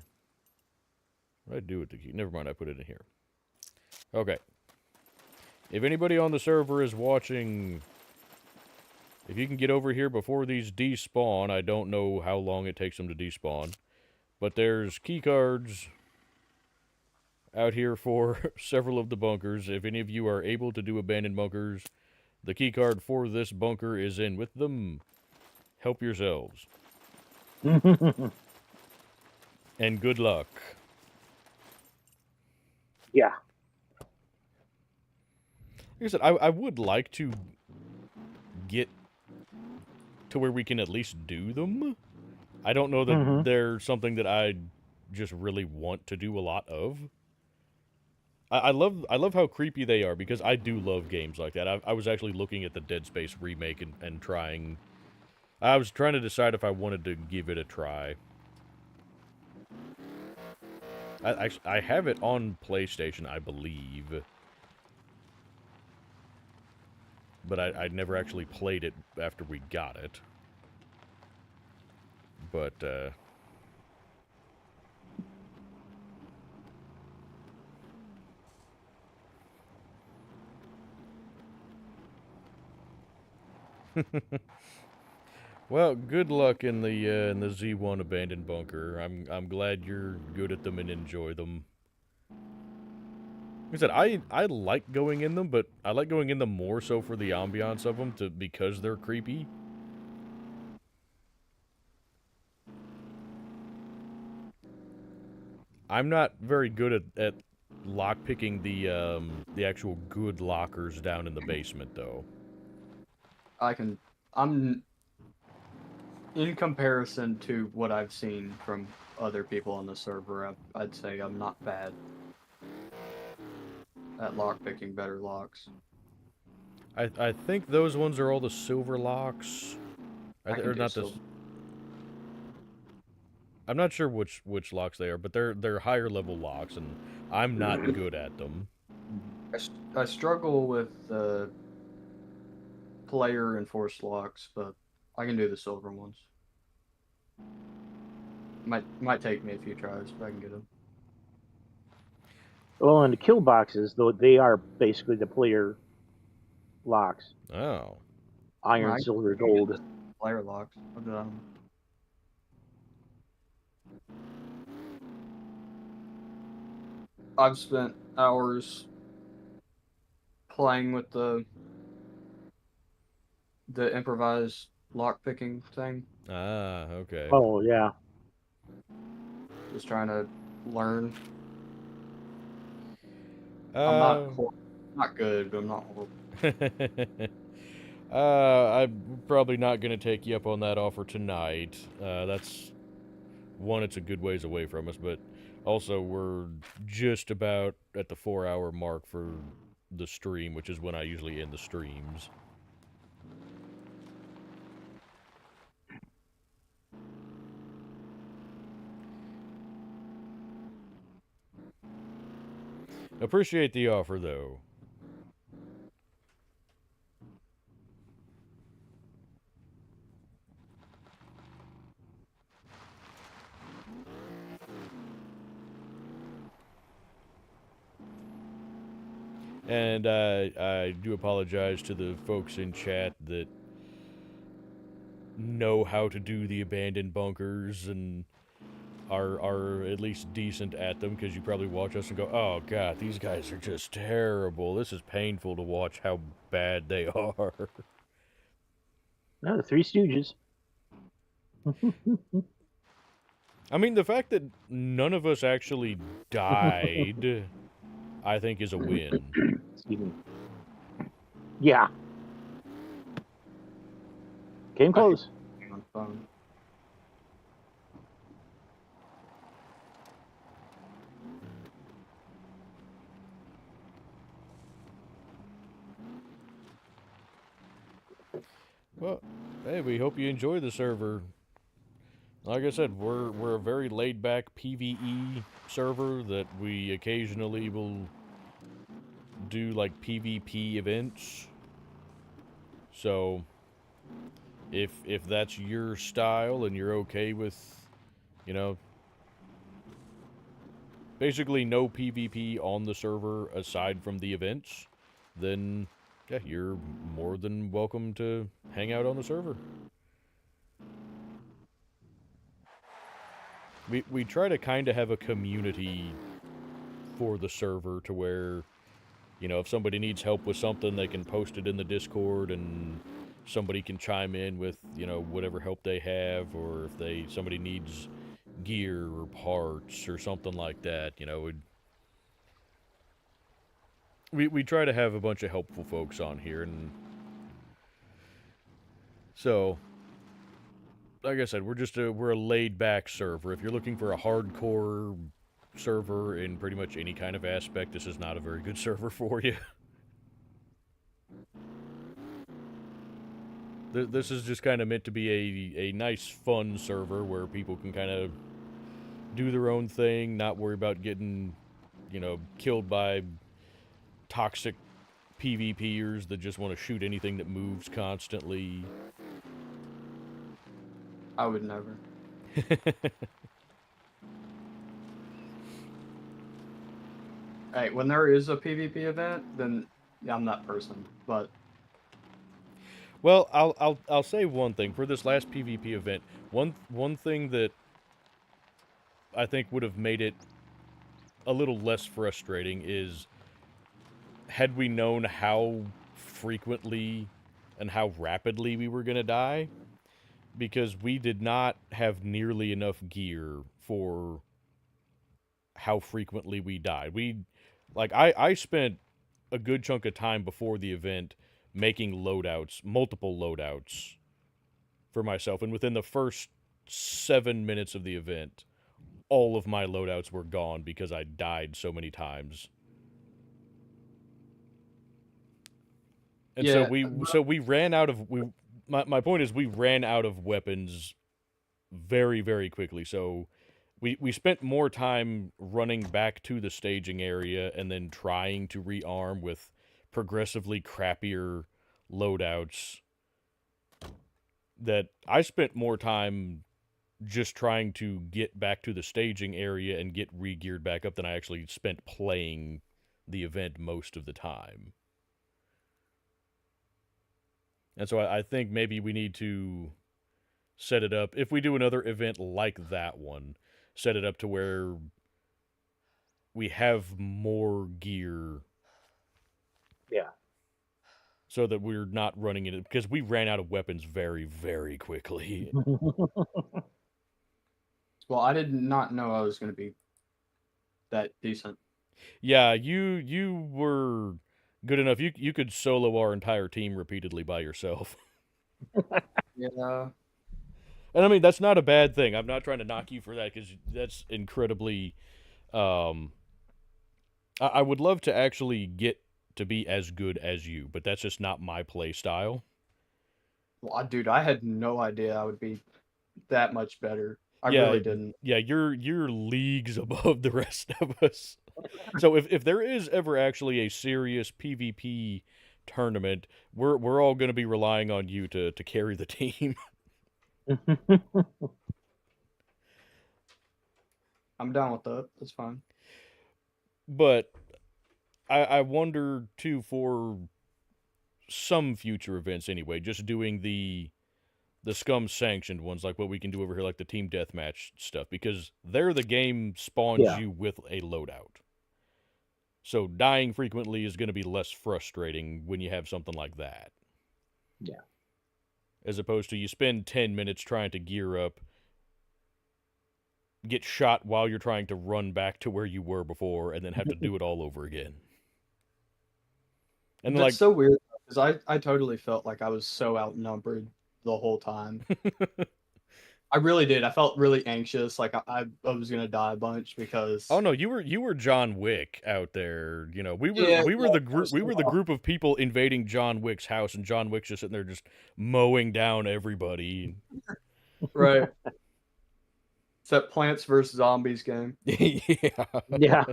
What did I do with the key? Never mind, I put it in here. Okay. If anybody on the server is watching, if you can get over here before these despawn, I don't know how long it takes them to despawn, but there's key cards out here for several of the bunkers. If any of you are able to do abandoned bunkers, The key card for this bunker is in with them. Help yourselves. And good luck. Yeah. Like I said, I would like to get to where we can at least do them. I don't know that they're something that I just really want to do a lot of. I love how creepy they are, because I do love games like that. I was actually looking at the Dead Space remake and trying... I was trying to decide if I wanted to give it a try. I have it on PlayStation, I believe. But I never actually played it after we got it. But, well, good luck in the Z1 abandoned bunker. I'm glad you're good at them and enjoy them. Like I said, I like going in them, but I like going in them more so for the ambiance of them, because they're creepy. I'm not very good at lockpicking the actual good lockers down in the basement, though. I'm in comparison to what I've seen from other people on the server, I'd say I'm not bad at lockpicking better locks. I think those ones are all the silver locks. Or not the... I'm not sure which locks they are, but they're higher level locks, and I'm not good at them. I struggle with the player enforced locks, but I can do the silver ones. Might take me a few tries, but I can get them. Well, and the kill boxes, though, they are basically the player locks. Oh. Iron, silver, gold. Player locks. I've spent hours playing with the improvised lockpicking thing. Ah, okay. Oh, yeah. Just trying to learn. I'm not good, but I'm not horrible. I'm probably not going to take you up on that offer tonight. That's... One, it's a good ways away from us, but also we're just about at the 4-hour mark for the stream, which is when I usually end the streams. Appreciate the offer, though. And I do apologize to the folks in chat that know how to do the abandoned bunkers and are at least decent at them, because you probably watch us and go, oh god, these guys are just terrible. This is painful to watch how bad they are. No, the Three Stooges. I mean, the fact that none of us actually died, I think, is a win. Excuse me. Yeah. Came close. On phone. Well, hey, we hope you enjoy the server. Like I said, we're a very laid-back PvE server that we occasionally will do, like, PvP events. So, if that's your style and you're okay with, you know, basically no PvP on the server aside from the events, then, yeah, you're more than welcome to hang out on the server. We try to kind of have a community for the server to where You know, if somebody needs help with something, they can post it in the Discord, and somebody can chime in with, you know, whatever help they have, or if somebody needs gear or parts or something like that. You know, we try to have a bunch of helpful folks on here, and so like I said, we're a laid back server. If you're looking for a hardcore server in pretty much any kind of aspect, this is not a very good server for you. This is just kind of meant to be a nice, fun server where people can kind of do their own thing, not worry about getting, you know, killed by toxic PvPers that just want to shoot anything that moves constantly. I would never. Hey, when there is a PvP event, then yeah, I'm that person. But well, I'll say one thing for this last PvP event. One thing that I think would have made it a little less frustrating is, had we known how frequently and how rapidly we were going to die, because we did not have nearly enough gear for how frequently we died. I spent a good chunk of time before the event making loadouts, multiple loadouts for myself, and within the first 7 minutes of the event, all of my loadouts were gone because I died so many times. And yeah, so we ran out of my point is, we ran out of weapons very, very quickly. So we spent more time running back to the staging area and then trying to rearm with progressively crappier loadouts, that I spent more time just trying to get back to the staging area and get re-geared back up than I actually spent playing the event most of the time. And so I think maybe we need to set it up, if we do another event like that one, set it up to where we have more gear. Yeah. So that we're not running into, because we ran out of weapons very, very quickly. well, I did not know I was going to be that decent. Yeah, you were good enough. You could solo our entire team repeatedly by yourself. Yeah. And I mean, that's not a bad thing. I'm not trying to knock you for that, because that's incredibly... I would love to actually get to be as good as you, but that's just not my play style. Well, dude, I had no idea I would be that much better. I Yeah, really didn't. Yeah, you're leagues above the rest of us. So if there is ever actually a serious PvP tournament, we're all going to be relying on you to carry the team. I'm down with that. That's fine. But I wonder too, for some future events anyway, just doing the SCUM sanctioned ones, like what we can do over here, like the team deathmatch stuff, because there the game spawns you with a loadout. So dying frequently is going to be less frustrating when you have something like that. Yeah. As opposed to you spend 10 minutes trying to gear up, get shot while you're trying to run back to where you were before, and then have to do it all over again. And that's like, so weird, because I totally felt like I was so outnumbered the whole time. I really did. I felt really anxious, like I was gonna die a bunch because. Oh no, you were John Wick out there. You know, we were the group of people invading John Wick's house, and John Wick's just sitting there just mowing down everybody. Right. It's that Plants vs Zombies game. Yeah. Yeah.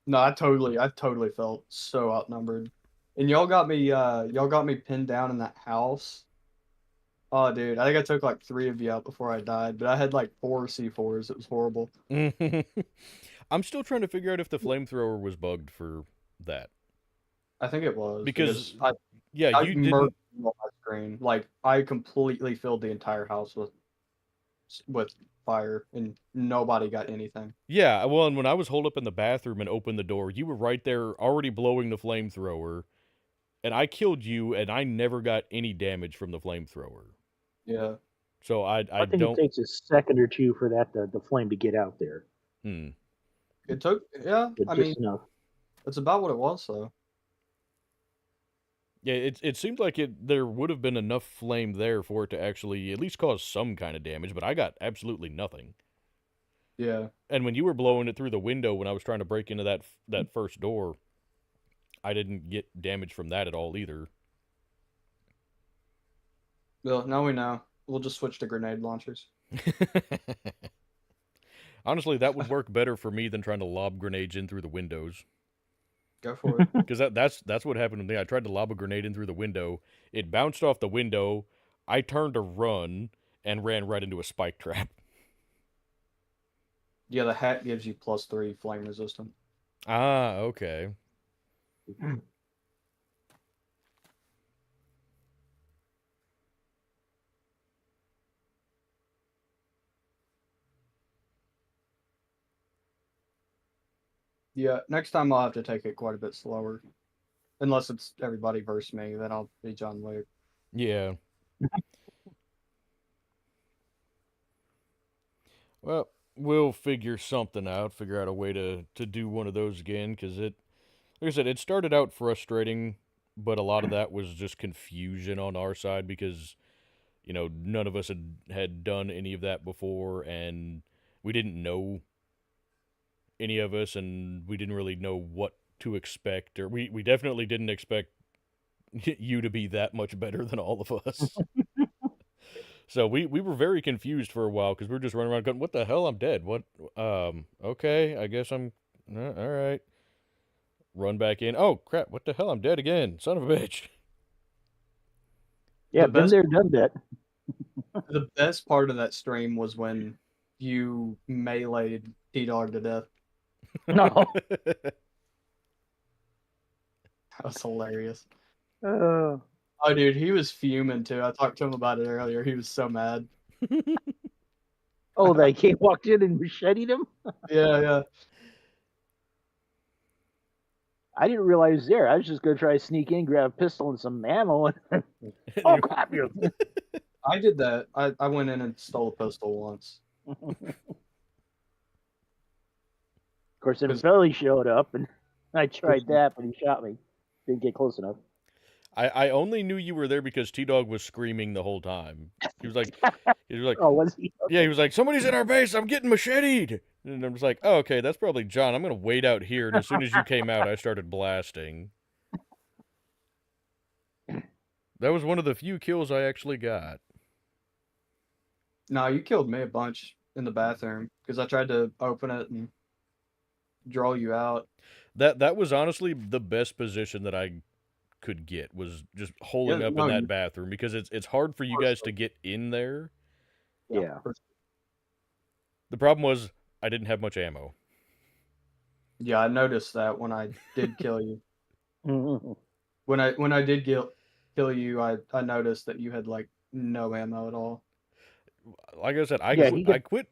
No, I totally felt so outnumbered. And y'all got me pinned down in that house. Oh, dude, I think I took like 3 of you out before I died, but I had like 4 C4s. It was horrible. I'm still trying to figure out if the flamethrower was bugged for that. I think it was Because I you didn't. murdered on my screen. Like I completely filled the entire house with. with fire, and nobody got anything. Yeah, well, and when I was holed up in the bathroom and opened the door, you were right there already blowing the flamethrower, and I killed you, and I never got any damage from the flamethrower. Yeah. So I I think don't. it takes a second or two for that the flame to get out there. It took, yeah, But I just mean, enough. that's about what it was, though. Yeah, it seemed like there would have been enough flame there for it to actually at least cause some kind of damage, but I got absolutely nothing. Yeah. And when you were blowing it through the window when I was trying to break into that first door, I didn't get damage from that at all either. Well, now we know. We'll just switch to grenade launchers. Honestly, that would work better for me than trying to lob grenades in through the windows. Go for it. Because that's what happened to me. I tried to lob a grenade in through the window. It bounced off the window. I turned to run and ran right into a spike trap. Yeah, the hat gives you +3 flame resistant. Ah, okay. Yeah, next time I'll have to take it quite a bit slower. Unless it's everybody versus me, then I'll be John Wick. Yeah. Well, we'll figure something out. Figure out a way to do one of those again. Because like I said, it started out frustrating, but a lot of that was just confusion on our side because, none of us had done any of that before, and we didn't know any of us, and we didn't really know what to expect, or we definitely didn't expect you to be that much better than all of us. So we were very confused for a while because we were just running around going, "What the hell? I'm dead. What? Okay, I guess I'm all right." Run back in. Oh crap! What the hell? I'm dead again. Son of a bitch. Yeah, The been best- there, done that. The best part of that stream was when you meleeed T-Dog to death. No. That was hilarious. Uh, Oh, dude, he was fuming too. I talked to him about it earlier. He was so mad. oh, they came walked in and macheted him? Yeah. I didn't realize he was there. I was just going to try to sneak in, grab a pistol and some ammo. And oh, crap. You. I did that. I went in and stole a pistol once. Of course, then Billy showed up, and I tried that, but he shot me. Didn't get close enough. I only knew you were there because T-Dog was screaming the whole time. He was like, oh, was he? Okay. Yeah, he was like, somebody's in our base. I'm getting macheted. And I'm just like, oh, okay, that's probably John. I'm going to wait out here. And as soon as you came out, I started blasting. That was one of the few kills I actually got. No, you killed me a bunch in the bathroom because I tried to open it and draw you out. That was honestly the best position that I could get, was just holding up in that bathroom, because it's hard for you guys to get in there. Yeah. The problem was I didn't have much ammo. Yeah, I noticed that when I did kill you. When I did kill you, I noticed that you had like no ammo at all. Like I said, I quit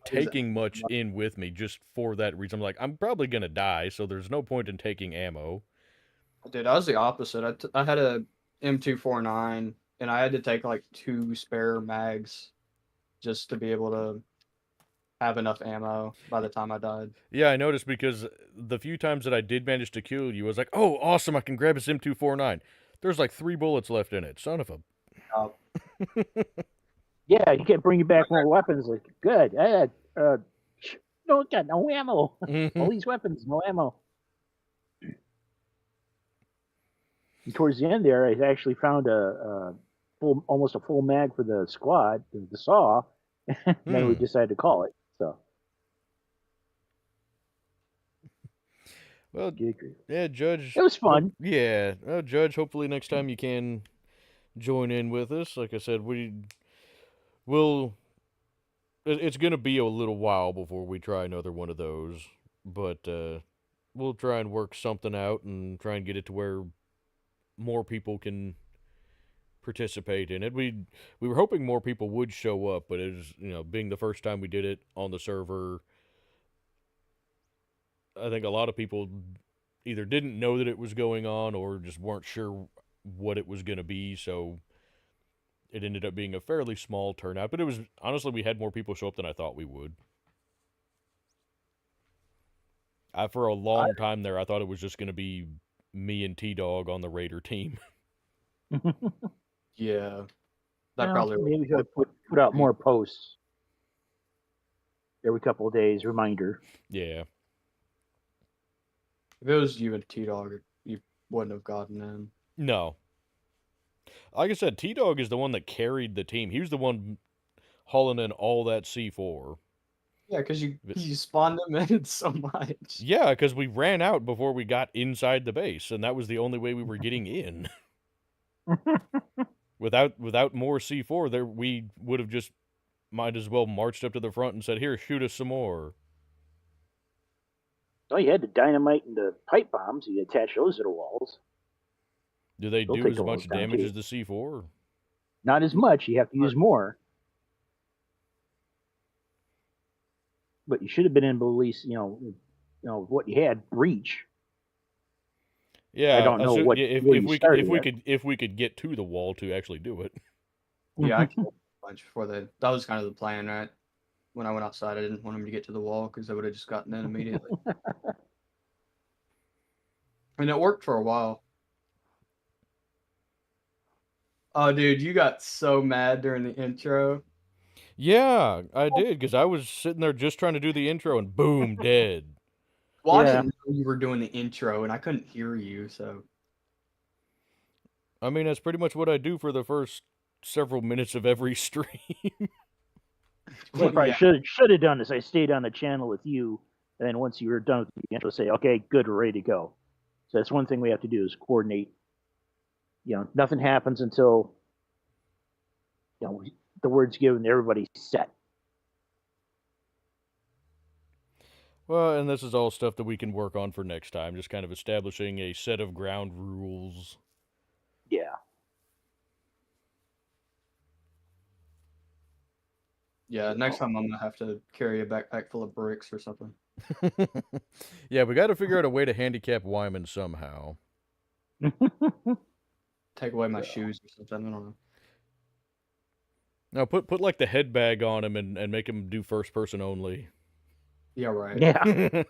taking much in with me just for that reason. I'm like, I'm probably gonna die, so there's no point in taking ammo. Dude, I was the opposite. I had a M249, and I had to take like 2 spare mags just to be able to have enough ammo by the time I died. Yeah, I noticed, because the few times that I did manage to kill you, I was like, oh, awesome, I can grab his M249. There's like 3 bullets left in it. Son of a... Yeah, you can't bring you back more weapons. Like, good. No, got no ammo. All these weapons, no ammo. And towards the end there, I actually found almost a full mag for the squad, the saw. And then we decided to call it. So. Well, yeah, Judge. It was fun. Yeah, Judge. Hopefully next time you can join in with us. Like I said, it's gonna be a little while before we try another one of those, but we'll try and work something out and try and get it to where more people can participate in it. We were hoping more people would show up, but it was, being the first time we did it on the server, I think a lot of people either didn't know that it was going on or just weren't sure what it was going to be, so it ended up being a fairly small turnout. But it was, honestly, we had more people show up than I thought we would. For a long time there, I thought it was just going to be me and T-Dog on the Raider team. Yeah. That Well, probably maybe we should put out more posts every couple of days. Reminder. Yeah. If it was you and T-Dog, you wouldn't have gotten in. No. Like I said, T-Dog is the one that carried the team. He was the one hauling in all that C4. Yeah, because you spawned them in so much. Yeah, because we ran out before we got inside the base, and that was the only way we were getting in. Without more C4, there we would have just might as well marched up to the front and said, "Here, shoot us some more." Oh, you had the dynamite and the pipe bombs. You attach those to the walls. Do they They'll do take as a long much time, damage too. as the C4? Not as much. You have to use more. But you should have been able to at least, what you had, breach. Yeah, I don't know what if we could get to the wall to actually do it. Yeah, I killed a bunch before that was kind of the plan, right? When I went outside, I didn't want them to get to the wall because they would have just gotten in immediately. And it worked for a while. Oh, dude, you got so mad during the intro. Yeah, I did, because I was sitting there just trying to do the intro, and boom, dead. Well, Yeah. I didn't know you were doing the intro, and I couldn't hear you, so... I mean, that's pretty much what I do for the first several minutes of every stream. What I probably should have done is I stayed on the channel with you, and then once you were done with the intro, say, okay, good, we're ready to go. So that's one thing we have to do is coordinate. Nothing happens until the word's given to everybody's set. Well, and this is all stuff that we can work on for next time, just kind of establishing a set of ground rules. Yeah. Yeah, next time I'm going to have to carry a backpack full of bricks or something. Yeah, we got to figure out a way to handicap Wyman somehow. Take away my shoes or something, I don't know. No, put like the head bag on him and make him do first person only. Yeah, right. Yeah.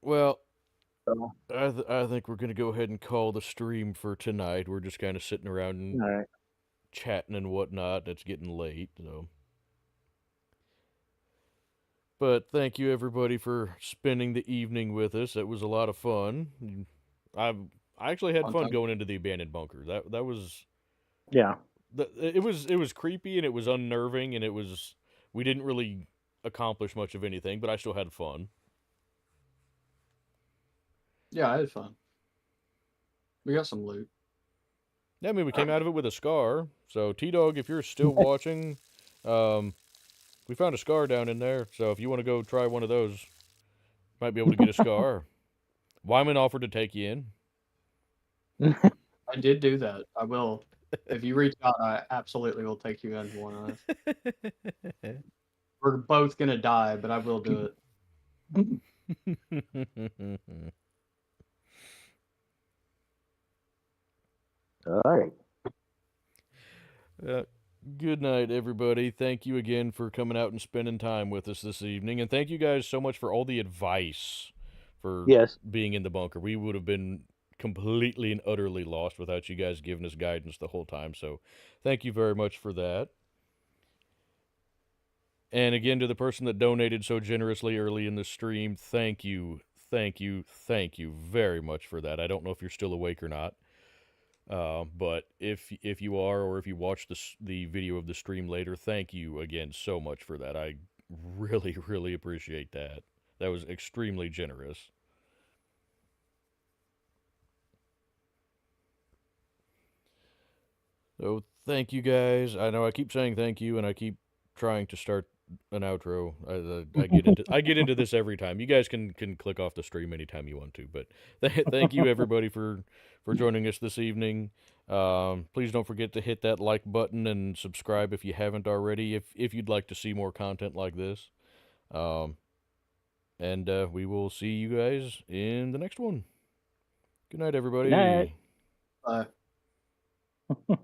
Well, I think we're going to go ahead and call the stream for tonight. We're just kind of sitting around and All right. chatting and whatnot. It's getting late, so. But thank you, everybody, for spending the evening with us. That was a lot of fun. I actually had fun going into the abandoned bunker. That was... Yeah. It was creepy, and it was unnerving, and we didn't really accomplish much of anything, but I still had fun. Yeah, I had fun. We got some loot. Yeah, I mean, we came out of it with a scar. So, T-Dog, if you're still watching, we found a scar down in there. So, if you want to go try one of those, might be able to get a scar. Wyman offered to take you in. I did do that. I will. If you reach out, I absolutely will take you in one of us. We're both going to die, but I will do it. All right. Good night, everybody. Thank you again for coming out and spending time with us this evening. And thank you guys so much for all the advice for being in the bunker. We would have been completely and utterly lost without you guys giving us guidance the whole time. So thank you very much for that. And again, to the person that donated so generously early in the stream, thank you, thank you, thank you very much for that. I don't know if you're still awake or not. But if you are, or if you watch the video of the stream later, thank you again so much for that. I really, really appreciate that. That was extremely generous. So thank you guys. I know I keep saying thank you, and I keep trying to start an outro. I get into this every time. You guys can click off the stream anytime you want to. But thank you everybody for joining us this evening. Please don't forget to hit that like button and subscribe if you haven't already. If you'd like to see more content like this. And we will see you guys in the next one. Good night, everybody. Good night. Bye.